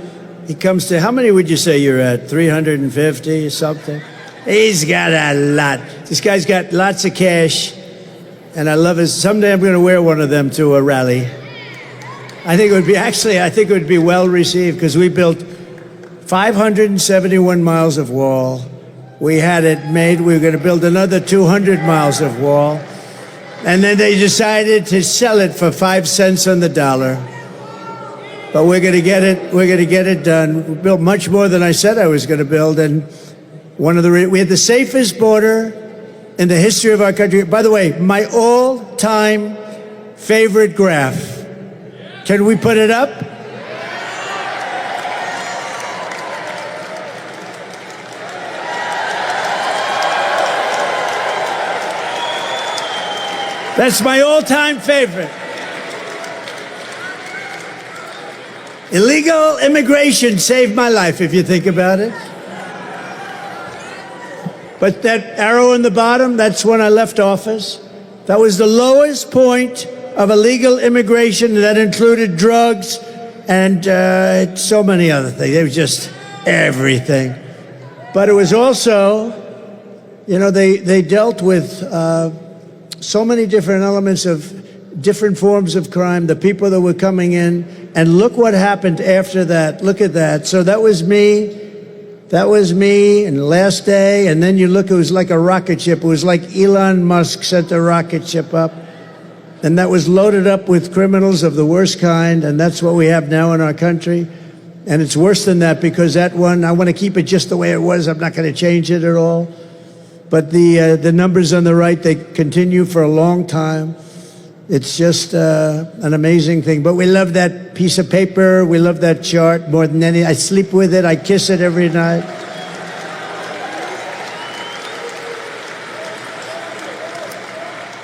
He comes to, how many would you say you're at? 350 or something? He's got a lot. This guy's got lots of cash. And I love his, someday I'm going to wear one of them to a rally. I think it would be well received because we built 571 miles of wall. We had it made, we were going to build another 200 miles of wall. And then they decided to sell it for 5 cents on the dollar. But we're going to get it done. We built much more than I said I was going to build. And we had the safest border in the history of our country. By the way, my all-time favorite graph. Can we put it up? That's my all-time favorite. Illegal immigration saved my life, if you think about it. But that arrow in the bottom, that's when I left office. That was the lowest point of illegal immigration. That included drugs and so many other things. It was just everything. But it was also, you know, they dealt with so many different elements of different forms of crime, the people that were coming in. And look what happened after that. Look at that. So that was me. That was me, and the last day, and then you look, it was like a rocket ship. It was like Elon Musk sent a rocket ship up, and that was loaded up with criminals of the worst kind, and that's what we have now in our country. And it's worse than that because that one, I want to keep it just the way it was. I'm not going to change it at all. But the numbers on the right, they continue for a long time. It's just an amazing thing. But we love that piece of paper. We love that chart more than any. I sleep with it. I kiss it every night.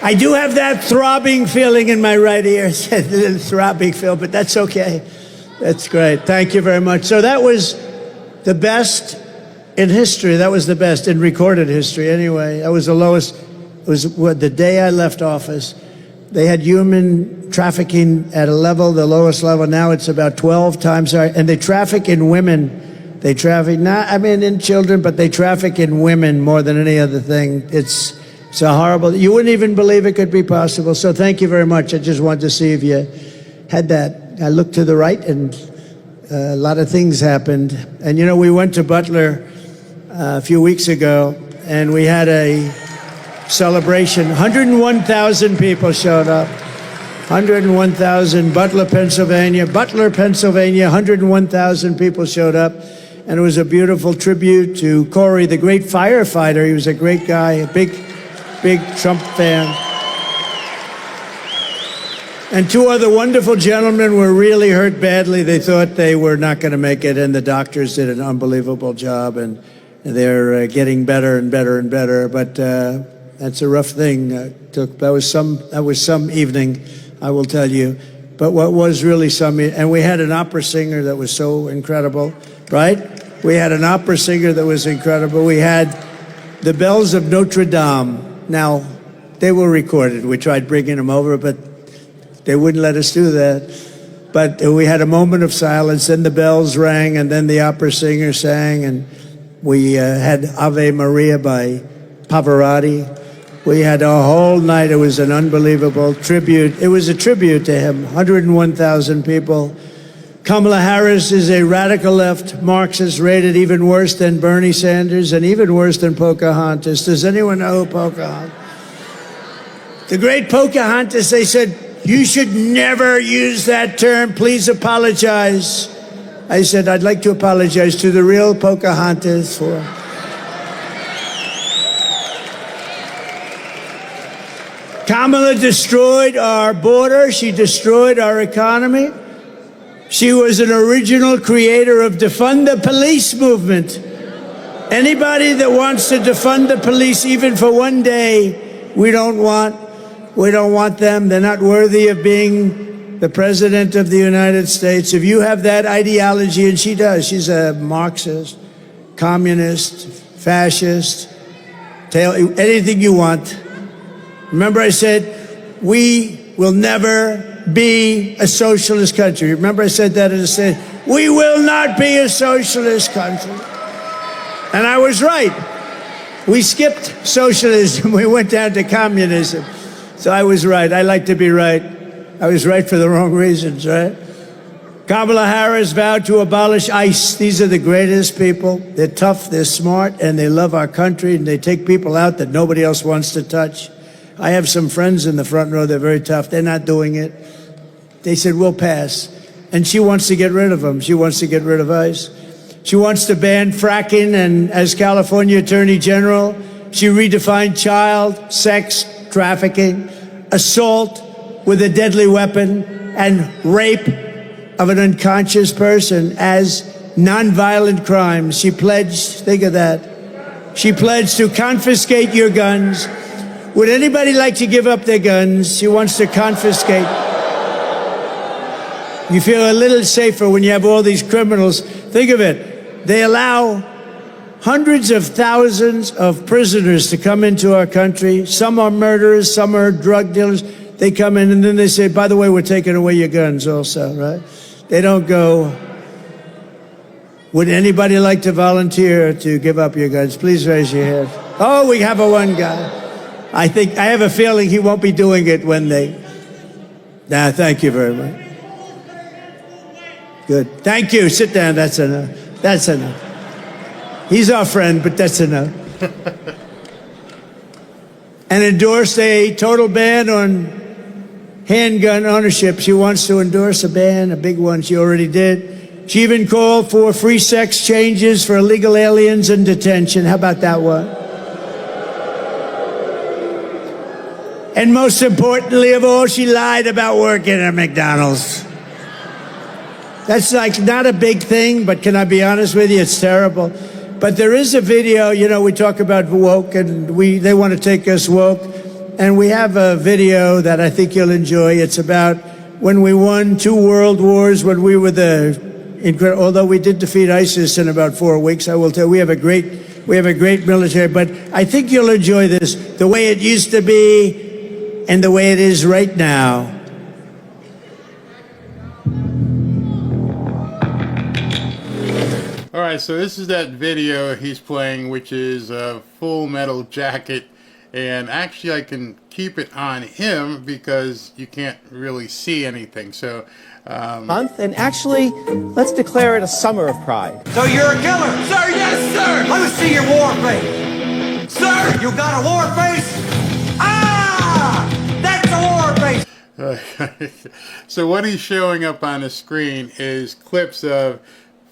I do have that throbbing feeling in my right ear. It's a little throbbing feel, but that's okay. That's great. Thank you very much. So that was the best in history. That was the best in recorded history anyway. That was the lowest. It was the day I left office. They had human trafficking at a level, the lowest level. Now it's about 12 times higher. And they traffic in women. They traffic, in children, but they traffic in women more than any other thing. It's a horrible, you wouldn't even believe it could be possible. So thank you very much. I just wanted to see if you had that. I looked to the right and a lot of things happened. And we went to Butler a few weeks ago and we had a celebration. 101,000 people showed up. 101,000, Butler, Pennsylvania, 101,000 people showed up. And it was a beautiful tribute to Corey, the great firefighter. He was a great guy, a big Trump fan. And two other wonderful gentlemen were really hurt badly. They thought they were not going to make it, and the doctors did an unbelievable job, and they're getting better and better and better. But that's a rough thing. That was some evening, I will tell you. But what was really and we had an opera singer that was so incredible, right? We had an opera singer that was incredible. We had the bells of Notre Dame. Now, they were recorded. We tried bringing them over, but they wouldn't let us do that. But we had a moment of silence, then the bells rang, and then the opera singer sang, and we had Ave Maria by Pavarotti. We had a whole night. It was an unbelievable tribute. It was a tribute to him. 101,000 people. Kamala Harris is a radical left Marxist, rated even worse than Bernie Sanders and even worse than Pocahontas. Does anyone know who Pocahontas? The great Pocahontas, they said, you should never use that term. Please apologize. I said, I'd like to apologize to the real Pocahontas for... Kamala destroyed our border. She destroyed our economy. She was an original creator of defund the police movement. Anybody that wants to defund the police even for one day, we don't want them. They're not worthy of being the president of the United States. If you have that ideology, and she does, she's a Marxist, communist, fascist, anything you want. Remember I said, we will never be a socialist country. Remember I said that as I said, we will not be a socialist country. And I was right. We skipped socialism. We went down to communism. So I was right. I like to be right. I was right for the wrong reasons, right? Kamala Harris vowed to abolish ICE. These are the greatest people. They're tough, they're smart, and they love our country, and they take people out that nobody else wants to touch. I have some friends in the front row. They're very tough. They're not doing it. They said, we'll pass. And she wants to get rid of them. She wants to get rid of ICE. She wants to ban fracking. And as California Attorney General, she redefined child sex trafficking, assault with a deadly weapon, and rape of an unconscious person as nonviolent crimes. She pledged, think of that, she pledged to confiscate your guns. Would anybody like to give up their guns? She wants to confiscate. You feel a little safer when you have all these criminals. Think of it. They allow hundreds of thousands of prisoners to come into our country. Some are murderers, some are drug dealers. They come in and then they say, by the way, we're taking away your guns also, right? They don't go, would anybody like to volunteer to give up your guns? Please raise your hand. Oh, we have one guy. I have a feeling he won't be doing it when they... Nah, thank you very much. Good. Thank you. Sit down. That's enough. That's enough. He's our friend, but that's enough. And endorsed a total ban on handgun ownership. She wants to endorse a ban, a big one. She already did. She even called for free sex changes for illegal aliens in detention. How about that one? And most importantly of all, she lied about working at McDonald's. That's like not a big thing, but can I be honest with you? It's terrible. But there is a video, you know, we talk about woke and they want to take us woke. And we have a video that I think you'll enjoy. It's about when we won 2 world wars, when we were although we did defeat ISIS in about 4 weeks, I will tell you, we have a great military, but I think you'll enjoy this, the way it used to be and the way it is right now. All right, so this is that video he's playing, which is Full Metal Jacket. And actually, I can keep it on him because you can't really see anything. So, month, and actually, let's declare it a summer of pride. So you're a killer? Sir, yes, sir! Let me see your war face. Sir, you got a war face? Ah! That's a war face! So what he's showing up on the screen is clips of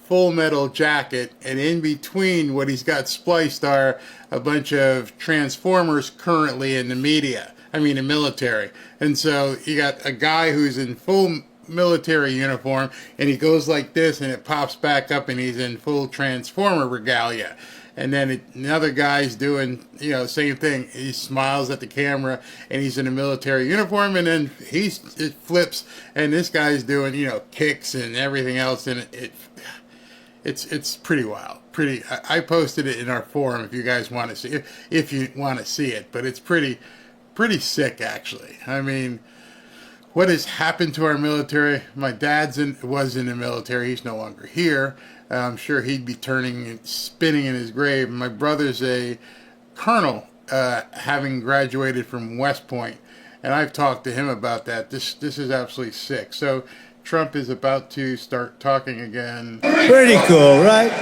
Full Metal Jacket, and in between what he's got spliced are a bunch of Transformers currently in the media. I mean, the military. And so you got a guy who's in full military uniform, and he goes like this, and it pops back up, and he's in full Transformer regalia. And then another guy's doing, you know, same thing. He smiles at the camera, and he's in a military uniform, and then it flips, and this guy's doing, you know, kicks and everything else, and it's pretty wild. I posted it in our forum if you guys want to see, if you want to see it, but it's pretty sick, actually. I mean, what has happened to our military? My dad's was in the military. He's no longer here. I'm sure he'd be turning and spinning in his grave. My brother's a colonel, having graduated from West Point, and I've talked to him about that. This is absolutely sick. So Trump is about to start talking again. Pretty cool, right?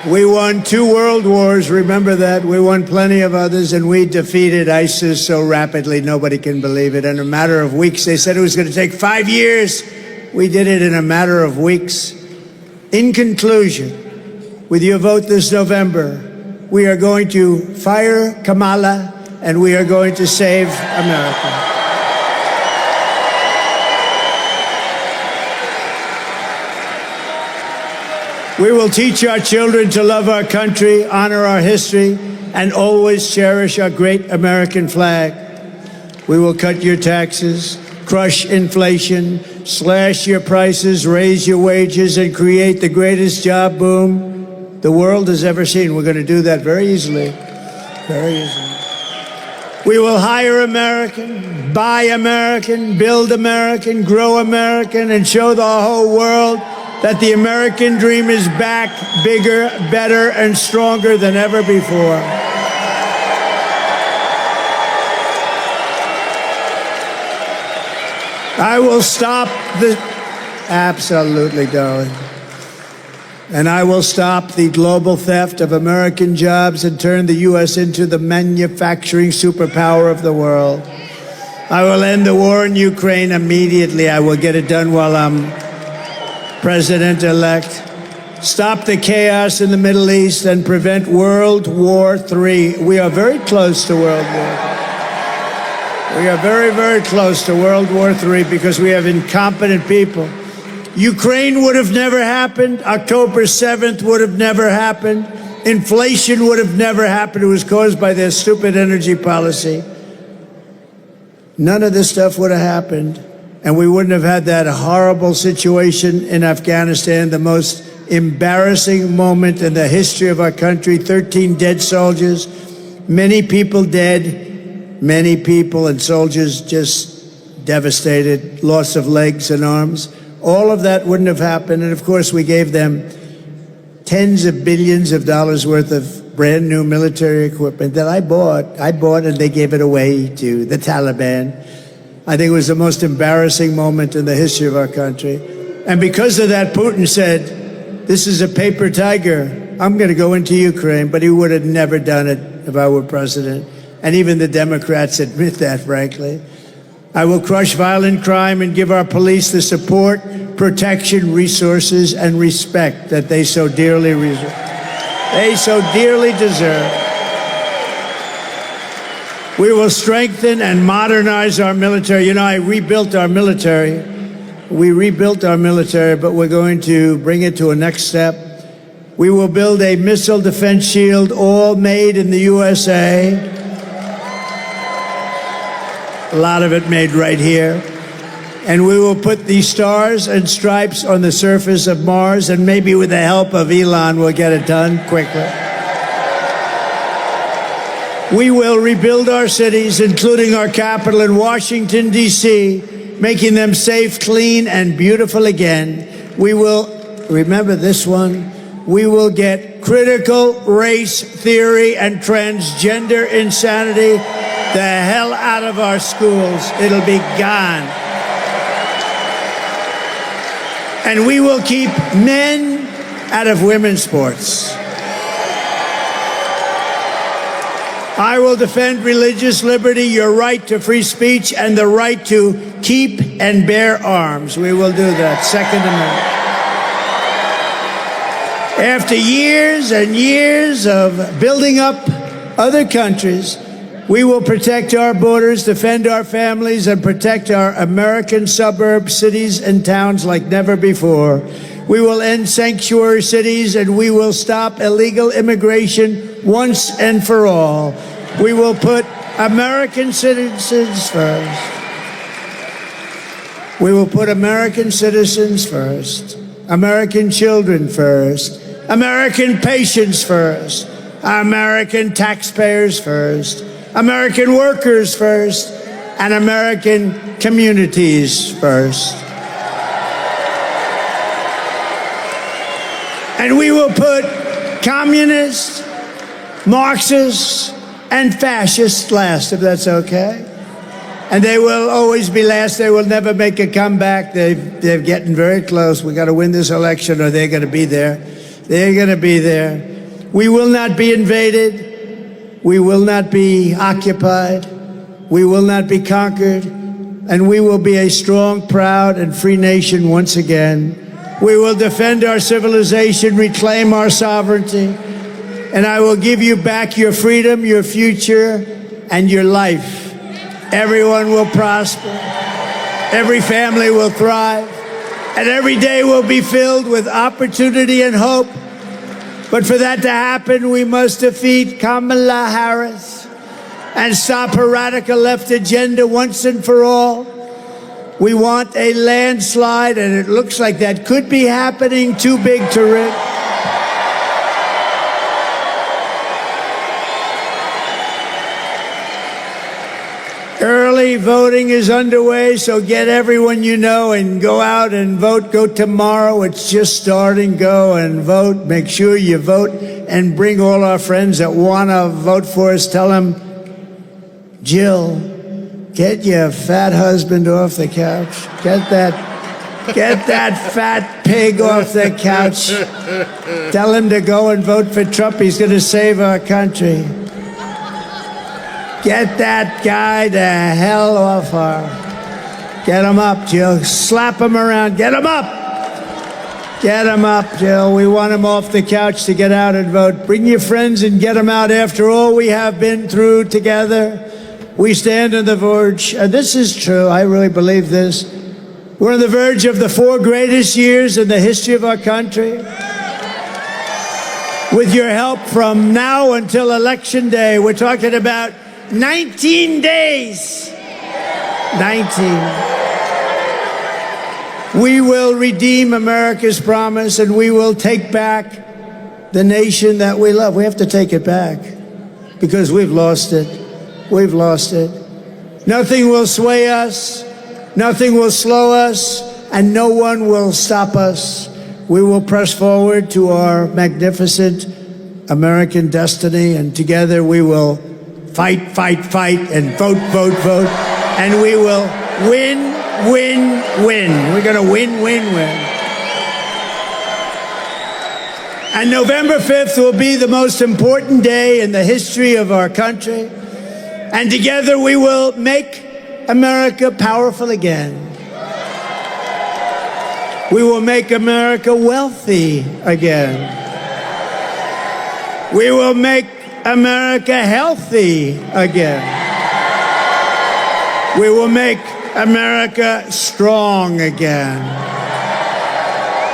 We won 2 world wars, remember that? We won plenty of others, and we defeated ISIS so rapidly nobody can believe it. In a matter of weeks, they said it was going to take 5 years. We did it in a matter of weeks. In conclusion, with your vote this November, we are going to fire Kamala, and we are going to save America. We will teach our children to love our country, honor our history, and always cherish our great American flag. We will cut your taxes, crush inflation, slash your prices, raise your wages, and create the greatest job boom the world has ever seen. We're going to do that very easily. Very easily. We will hire American, buy American, build American, grow American, and show the whole world that the American dream is back, bigger, better, and stronger than ever before. I will stop the... Absolutely, darling. And I will stop the global theft of American jobs and turn the U.S. into the manufacturing superpower of the world. I will end the war in Ukraine immediately. I will get it done while I'm President-elect. Stop the chaos in the Middle East and prevent World War III. We are very close to World War III. We are very, very close to World War III because we have incompetent people. Ukraine would have never happened. October 7th would have never happened. Inflation would have never happened. It was caused by their stupid energy policy. None of this stuff would have happened. And we wouldn't have had that horrible situation in Afghanistan, the most embarrassing moment in the history of our country. 13 dead soldiers, many people dead, many people and soldiers just devastated, loss of legs and arms. All of that wouldn't have happened. And of course, we gave them tens of billions of dollars worth of brand new military equipment that I bought and they gave it away to the Taliban. I think it was the most embarrassing moment in the history of our country. And because of that, Putin said, this is a paper tiger. I'm going to go into Ukraine, but he would have never done it if I were president. And even the Democrats admit that, frankly. I will crush violent crime and give our police the support, protection, resources, and respect that they so dearly deserve. We will strengthen and modernize our military. You know, I rebuilt our military. We rebuilt our military, but we're going to bring it to a next step. We will build a missile defense shield, all made in the USA. A lot of it made right here. And we will put the stars and stripes on the surface of Mars, and maybe with the help of Elon, we'll get it done quickly. We will rebuild our cities, including our capital in Washington, D.C., making them safe, clean, and beautiful again. We will remember this one, we will get critical race theory and transgender insanity the hell out of our schools. It'll be gone. And we will keep men out of women's sports. I will defend religious liberty, your right to free speech, and the right to keep and bear arms. We will do that. Second Amendment. After years and years of building up other countries, we will protect our borders, defend our families, and protect our American suburbs, cities, and towns like never before. We will end sanctuary cities, and we will stop illegal immigration once and for all. We will put American citizens first. We will put American citizens first, American children first, American patients first, American taxpayers first, American workers first, and American communities first. And we will put communists, Marxists, and fascists last, if that's okay. And they will always be last. They will never make a comeback. They're getting very close. We got to win this election or they're going to be there. They're going to be there. We will not be invaded. We will not be occupied. We will not be conquered. And we will be a strong, proud, and free nation once again. We will defend our civilization, reclaim our sovereignty, and I will give you back your freedom, your future, and your life. Everyone will prosper, every family will thrive, and every day will be filled with opportunity and hope. But for that to happen, we must defeat Kamala Harris and stop her radical left agenda once and for all. We want a landslide, and it looks like that could be happening. Too big to risk. Early voting is underway, so get everyone you know and go out and vote. Go tomorrow. It's just starting. Go and vote. Make sure you vote and bring all our friends that want to vote for us. Tell them, Jill, get your fat husband off the couch. Get that fat pig off the couch. Tell him to go and vote for Trump. He's going to save our country. Get that guy the hell off her. Get him up, Jill. Slap him around. Get him up. Get him up, Jill. We want him off the couch to get out and vote. Bring your friends and get him out. After all we have been through together, we stand on the verge, and this is true, I really believe this. We're on the verge of the 4 greatest years in the history of our country. With your help from now until Election Day, we're talking about 19 days. 19. We will redeem America's promise, and we will take back the nation that we love. We have to take it back because we've lost it. We've lost it. Nothing will sway us. Nothing will slow us, and no one will stop us. We will press forward to our magnificent American destiny, and together we will fight, fight, fight, and vote, vote, vote, and we will win, win, win. We're going to win, win, win. And November 5th will be the most important day in the history of our country, and together we will make America powerful again. We will make America wealthy again. We will make America healthy again. We will make America strong again.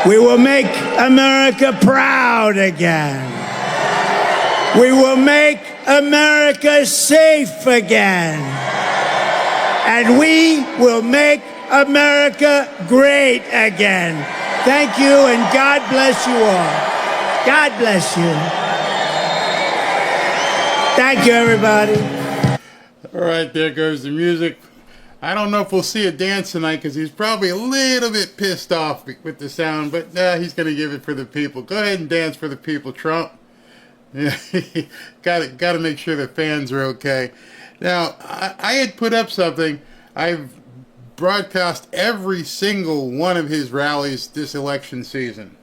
We will make America proud again. We will make America safe again. And we will make America great again. Thank you, and God bless you all. God bless you. Thank you, everybody. All right, there goes the music. I don't know if we'll see a dance tonight because he's probably a little bit pissed off with the sound, but he's going to give it for the people. Go ahead and dance for the people, Trump. Yeah, got to make sure the fans are okay. Now, I had put up something. I've broadcast every single one of his rallies this election season.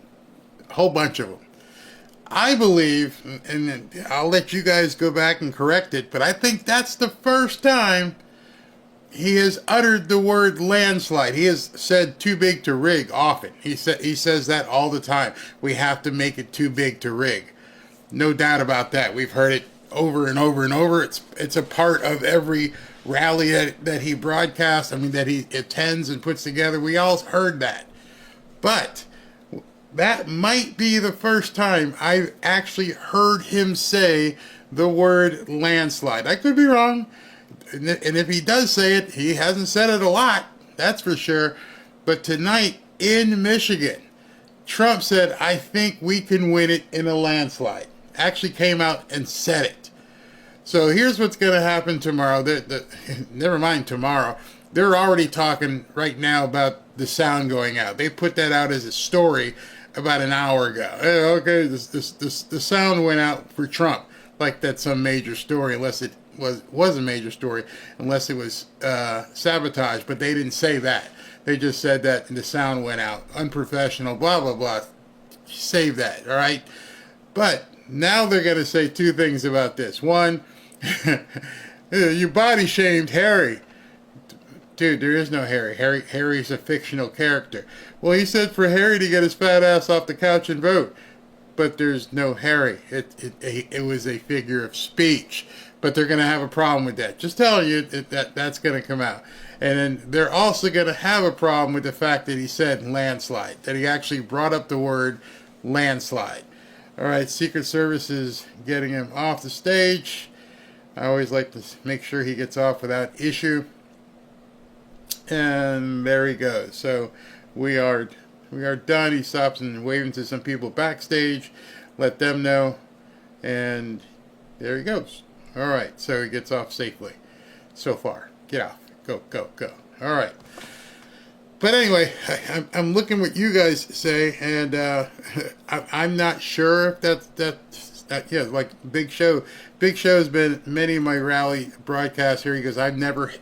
A whole bunch of them. I believe, and I'll let you guys go back and correct it, but I think that's the first time he has uttered the word landslide. He has said too big to rig often. He says that all the time. We have to make it too big to rig. No doubt about that. We've heard it over and over and over. It's a part of every rally that he broadcasts. I mean, that he attends and puts together. We all heard that. But that might be the first time I've actually heard him say the word landslide. I could be wrong. And if he does say it, he hasn't said it a lot, that's for sure. But tonight in Michigan, Trump said, I think we can win it in a landslide. Actually came out and said it. So here's what's going to happen tomorrow. Never mind tomorrow. They're already talking right now about the sound going out. They put that out as a story about an hour ago. Okay, the sound went out for Trump. Like that's some major story, unless it was a major story, unless it was sabotage. But they didn't say that. They just said that the sound went out. Unprofessional, blah, blah, blah. Save that, all right? But now they're going to say two things about this. One, you body shamed Harry. Dude, there is no Harry. Harry's a fictional character. Well, he said for Harry to get his fat ass off the couch and vote. But there's no Harry. It was a figure of speech. But they're going to have a problem with that. Just telling you that's going to come out. And then they're also going to have a problem with the fact that he said landslide. That he actually brought up the word landslide. All right, Secret Service is getting him off the stage. I always like to make sure he gets off without issue. And there he goes. So we are done. He stops and waving to some people backstage. Let them know. And there he goes. All right, so he gets off safely. So far. Get off. Go, go, go. All right. But anyway, I'm looking what you guys say, and I'm not sure if that yeah, like Big Show. Big Show has been many of my rally broadcasts here. He goes, I've never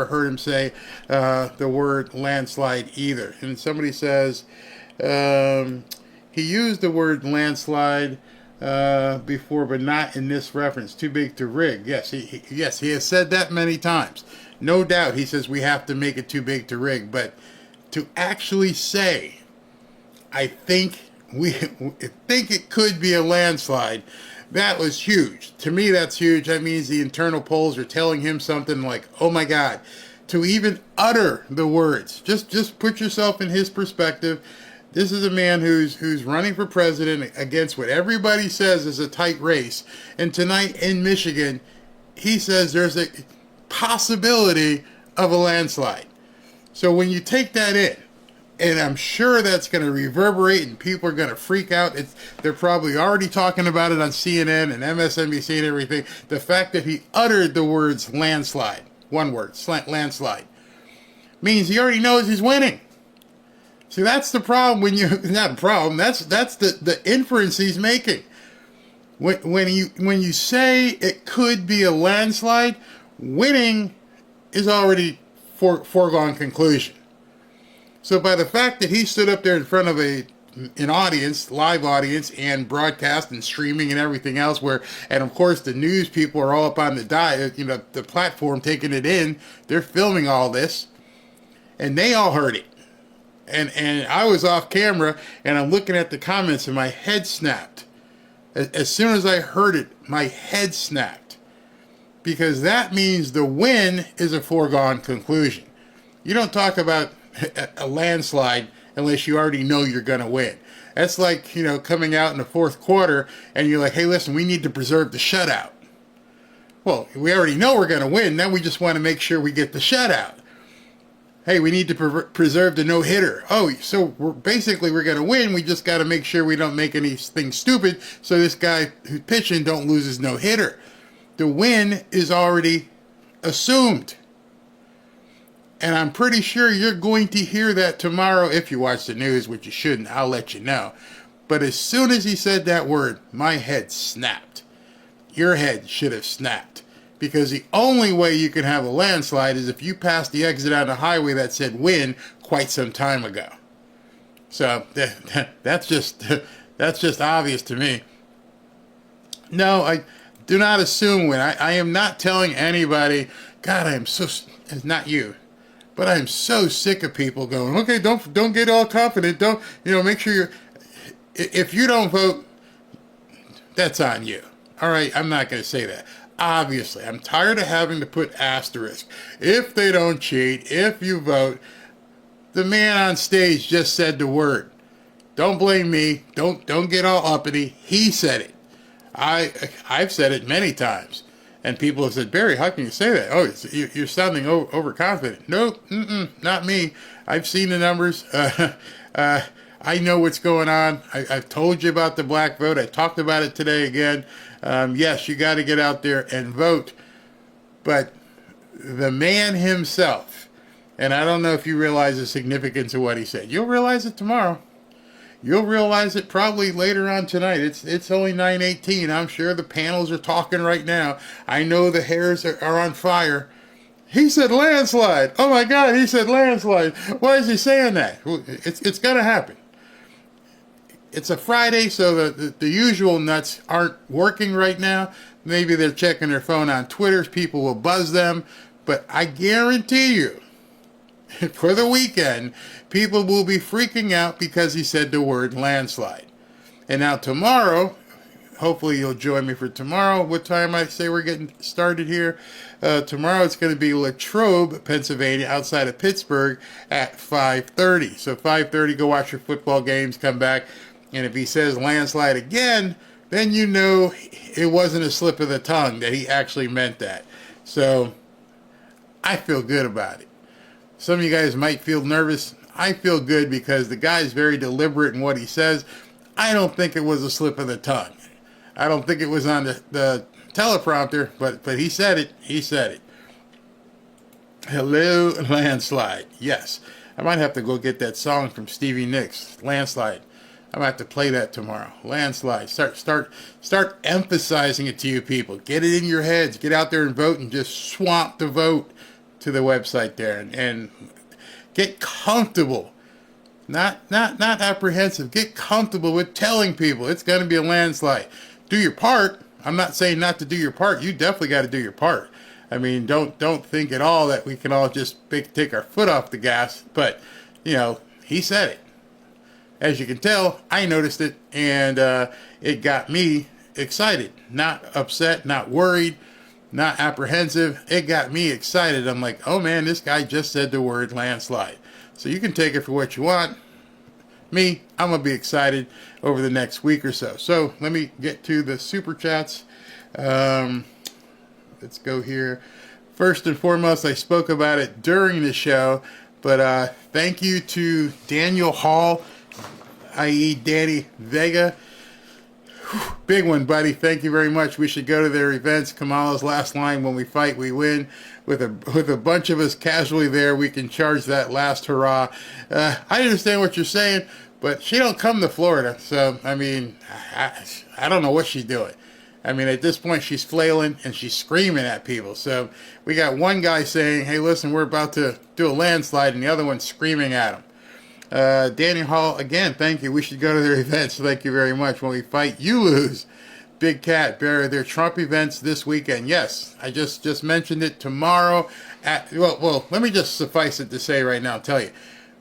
heard him say the word landslide either. And somebody says he used the word landslide before, but not in this reference. Too big to rig. Yes, he has said that many times. No doubt. He says we have to make it too big to rig, but to actually say, I think it could be a landslide. That was huge. To me, that's huge. That means the internal polls are telling him something like, oh my God. To even utter the words, just put yourself in his perspective. This is a man who's running for president against what everybody says is a tight race. And tonight in Michigan, he says there's a possibility of a landslide. So when you take that in, and I'm sure that's going to reverberate and people are going to freak out. They're probably already talking about it on CNN and MSNBC and everything. The fact that he uttered the words landslide, one word, landslide, means he already knows he's winning. See, that's the problem not a problem, that's the inference he's making. When you say it could be a landslide, winning is already foregone conclusion. So by the fact that he stood up there in front of an audience, live audience, and broadcast and streaming and everything else, and of course the news people are all up on the platform taking it in, they're filming all this, and they all heard it. And I was off camera, and I'm looking at the comments, and my head snapped. As soon as I heard it, my head snapped. Because that means the win is a foregone conclusion. You don't talk about a landslide unless you already know you're going to win. That's like, coming out in the fourth quarter and you're like, hey, listen, we need to preserve the shutout. Well, we already know we're going to win. Now we just want to make sure we get the shutout. Hey, we need to preserve the no-hitter. Oh, so we're going to win. We just got to make sure we don't make anything stupid so this guy who's pitching don't lose his no-hitter. The win is already assumed. And I'm pretty sure you're going to hear that tomorrow if you watch the news, which you shouldn't. I'll let you know. But as soon as he said that word, my head snapped. Your head should have snapped. Because the only way you can have a landslide is if you pass the exit on the highway that said win quite some time ago. So that's just obvious to me. No, I do not assume win. I am not telling anybody, God, I am so, it's not you. But I'm so sick of people going, okay, don't get all confident. Don't, make sure you're, if you don't vote, that's on you. All right, I'm not going to say that. Obviously, I'm tired of having to put asterisk. If they don't cheat, if you vote, the man on stage just said the word. Don't blame me. Don't get all uppity. He said it. I've said it many times. And people have said, Barry, how can you say that? Oh, you're sounding overconfident. Nope, not me. I've seen the numbers. I know what's going on. I've told you about the black vote. I talked about it today again. Yes, you got to get out there and vote. But the man himself, and I don't know if you realize the significance of what he said. You'll realize it tomorrow. You'll realize it probably later on tonight. It's only 9:18. I'm sure the panels are talking right now. I know the hairs are on fire. He said landslide. Oh my God, he said landslide. Why is he saying that? It's going to happen. It's a Friday, so the usual nuts aren't working right now. Maybe they're checking their phone on Twitter. People will buzz them. But I guarantee you, for the weekend, people will be freaking out because he said the word landslide. And now tomorrow, hopefully you'll join me for tomorrow. What time I say we're getting started here? Tomorrow it's going to be Latrobe, Pennsylvania, outside of Pittsburgh at 5:30. So 5:30, go watch your football games, come back. And if he says landslide again, then you know it wasn't a slip of the tongue, that he actually meant that. So I feel good about it. Some of you guys might feel nervous. I feel good because the guy's very deliberate in what he says. I don't think it was a slip of the tongue. I don't think it was on the teleprompter, but he said it. He said it. Hello, landslide. Yes. I might have to go get that song from Stevie Nicks, Landslide. I might have to play that tomorrow. Landslide. Start emphasizing it to you people. Get it in your heads. Get out there and vote and just swamp the vote to the website there and get comfortable. Not apprehensive. Get comfortable with telling people it's going to be a landslide. Do your part. I'm not saying not to do your part. You definitely got to do your part. I mean, don't think at all that we can all just take our foot off the gas. But, he said it. As you can tell, I noticed it, and it got me excited. Not upset, not worried, not apprehensive. It got me excited. I'm like, oh man, this guy just said the word landslide. So you can take it for what you want. Me, I'm going to be excited over the next week or so. So let me get to the super chats. Let's go here. First and foremost, I spoke about it during the show, but thank you to Daniel Hall, i.e. Danny Vega. Big one, buddy. Thank you very much. We should go to their events. Kamala's last line, when we fight, we win. With a bunch of us casually there, we can charge that last hurrah. I understand what you're saying, but she don't come to Florida. So, I mean, I don't know what she's doing. I mean, at this point, she's flailing and she's screaming at people. So we got one guy saying, hey, listen, we're about to do a landslide, and the other one's screaming at him. Danny Hall, again, thank you. We should go to their events. Thank you very much. When we fight, you lose. Big Cat, their Trump events this weekend. Yes, I just mentioned it tomorrow. Well, let me just suffice it to say right now, tell you.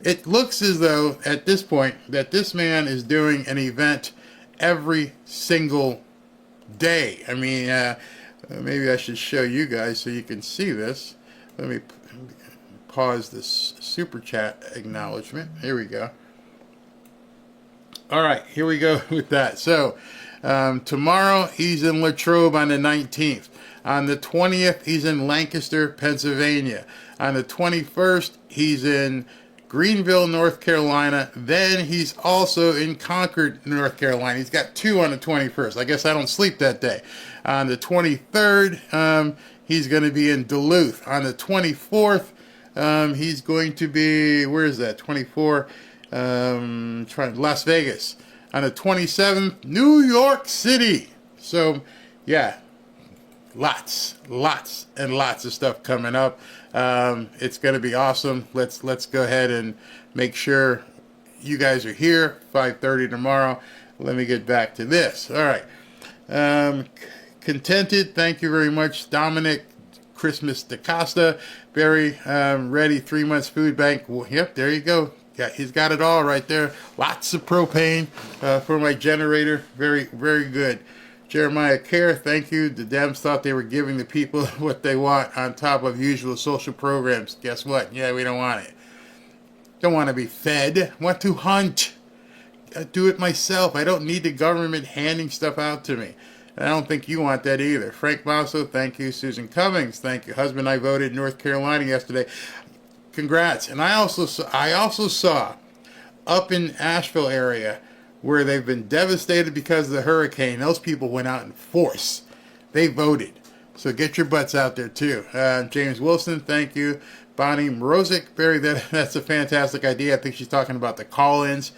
It looks as though, at this point, that this man is doing an event every single day. I mean, maybe I should show you guys so you can see this. Let me pause this super chat acknowledgement. Here we go. All right, here we go with that. So tomorrow he's in Latrobe on the 19th. On the 20th, he's in Lancaster, Pennsylvania. On the 21st, he's in Greenville, North Carolina. Then he's also in Concord, North Carolina. He's got two on the 21st. I guess I don't sleep that day. On the 23rd, he's going to be in Duluth. On the 24th, He's going to be, where is that? 24, Las Vegas. On the 27th, New York City. So, yeah, lots and lots of stuff coming up. It's going to be awesome. Let's go ahead and make sure you guys are here. 5:30 tomorrow. Let me get back to this. All right. Contented. Thank you very much, Dominic. Christmas DaCosta. Very ready. 3 months food bank. Well, yep, there you go. Yeah, he's got it all right there. Lots of propane for my generator. Very, very good. Jeremiah Care, thank you. The Dems thought they were giving the people what they want on top of usual social programs. Guess what? Yeah, we don't want it. Don't want to be fed. Want to hunt. I do it myself. I don't need the government handing stuff out to me. And I don't think you want that either. Frank Masso, thank you. Susan Cummings, thank you. Husband and I voted in North Carolina yesterday. Congrats. And I also saw up in Asheville area where they've been devastated because of the hurricane. Those people went out in force. They voted. So get your butts out there too. James Wilson, thank you. Bonnie Mrozik, Barry, that's a fantastic idea. I think she's talking about the call-ins.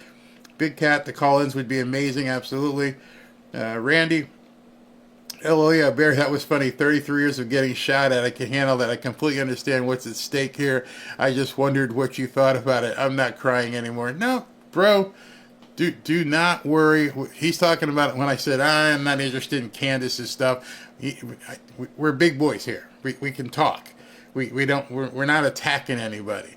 Big Cat, the call-ins would be amazing, absolutely. Randy, oh yeah, Barry, that was funny. 33 years of getting shot at. I can handle that. I completely understand what's at stake here. I just wondered what you thought about it. I'm not crying anymore. No, bro, do not worry. He's talking about it when I said, I'm not interested in Candace's stuff. We're big boys here. We can talk. We're not attacking anybody.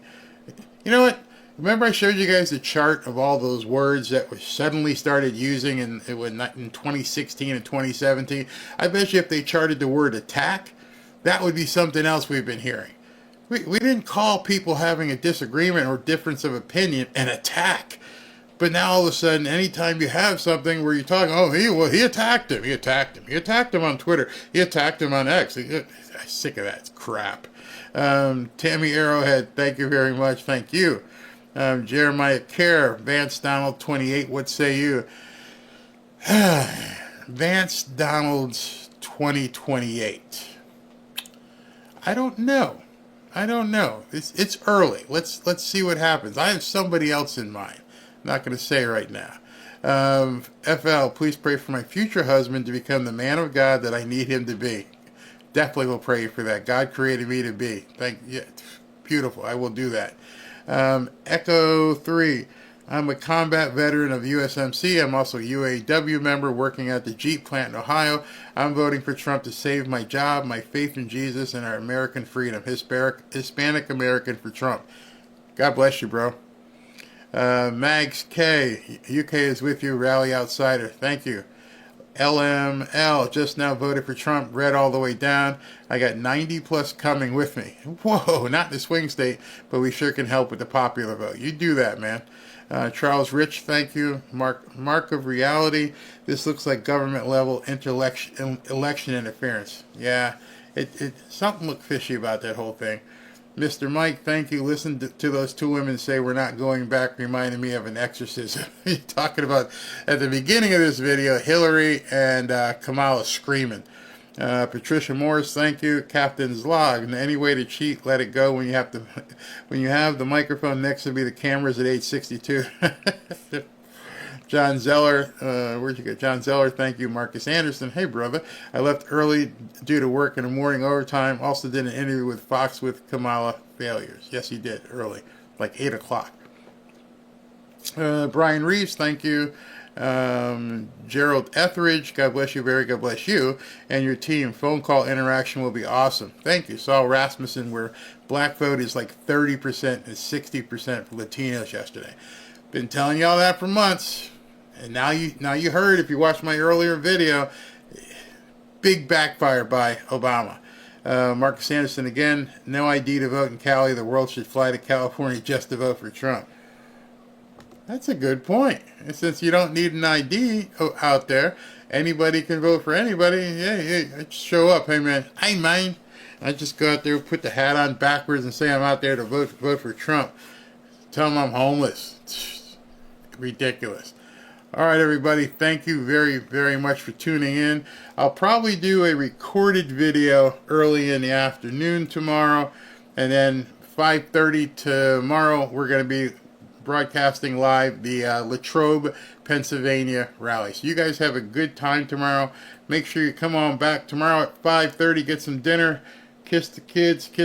You know what? Remember I showed you guys the chart of all those words that we suddenly started using in 2016 and 2017? I bet you if they charted the word attack, that would be something else we've been hearing. We didn't call people having a disagreement or difference of opinion an attack. But now all of a sudden, anytime you have something where you're talking, he attacked him. He attacked him. He attacked him on Twitter. He attacked him on X. I'm sick of that crap. Tammy Arrowhead, thank you very much. Thank you. Jeremiah Care, Vance Donald 28, what say you? Vance Donald's 2028. I don't know. It's early. Let's see what happens. I have somebody else in mind. I'm not going to say right now. FL, please pray for my future husband to become the man of God that I need him to be. Definitely will pray for that. God created me to be. Thank you. Beautiful. I will do that. Echo 3. I'm a combat veteran of USMC. I'm also a UAW member working at the Jeep plant in Ohio. I'm voting for Trump to save my job, my faith in Jesus, and our American freedom. Hispanic American for Trump. God bless you, bro. Mags K. UK is with you. Rally Outsider. Thank you. LML, just now voted for Trump, red all the way down. I got 90 plus coming with me. Whoa, not the swing state, but we sure can help with the popular vote. You do that, man. Charles Rich, thank you. Mark of Reality, this looks like government level election interference. Yeah, something looked fishy about that whole thing. Mr. Mike, thank you. Listen to those two women say we're not going back, reminding me of an exorcism. You're talking about, at the beginning of this video, Hillary and Kamala screaming. Patricia Morris, thank you. Captain's Log, any way to cheat, let it go when you have the microphone next to me, the cameras at age 62. John Zeller, where'd you go? John Zeller, thank you. Marcus Anderson, hey brother, I left early due to work in the morning overtime. Also did an interview with Fox with Kamala failures. Yes, he did, early, like 8 o'clock. Brian Reeves, thank you. Gerald Etheridge, God bless you, Barry, God bless you, and your team. Phone call interaction will be awesome. Thank you. Saul Rasmussen, where black vote is like 30% and 60% for Latinos yesterday. Been telling y'all that for months. And now you heard, if you watched my earlier video, big backfire by Obama. Marcus Anderson again, no ID to vote in Cali. The world should fly to California just to vote for Trump. That's a good point. And since you don't need an ID out there, anybody can vote for anybody. Yeah, I just show up. Hey man, I just go out there, put the hat on backwards and say I'm out there to vote for Trump. Tell them I'm homeless. Ridiculous. All right, everybody. Thank you very, very much for tuning in. I'll probably do a recorded video early in the afternoon tomorrow, and then 5:30 tomorrow, we're going to be broadcasting live the Latrobe, Pennsylvania rally. So you guys have a good time tomorrow. Make sure you come on back tomorrow at 5:30, get some dinner, kiss the kids, kiss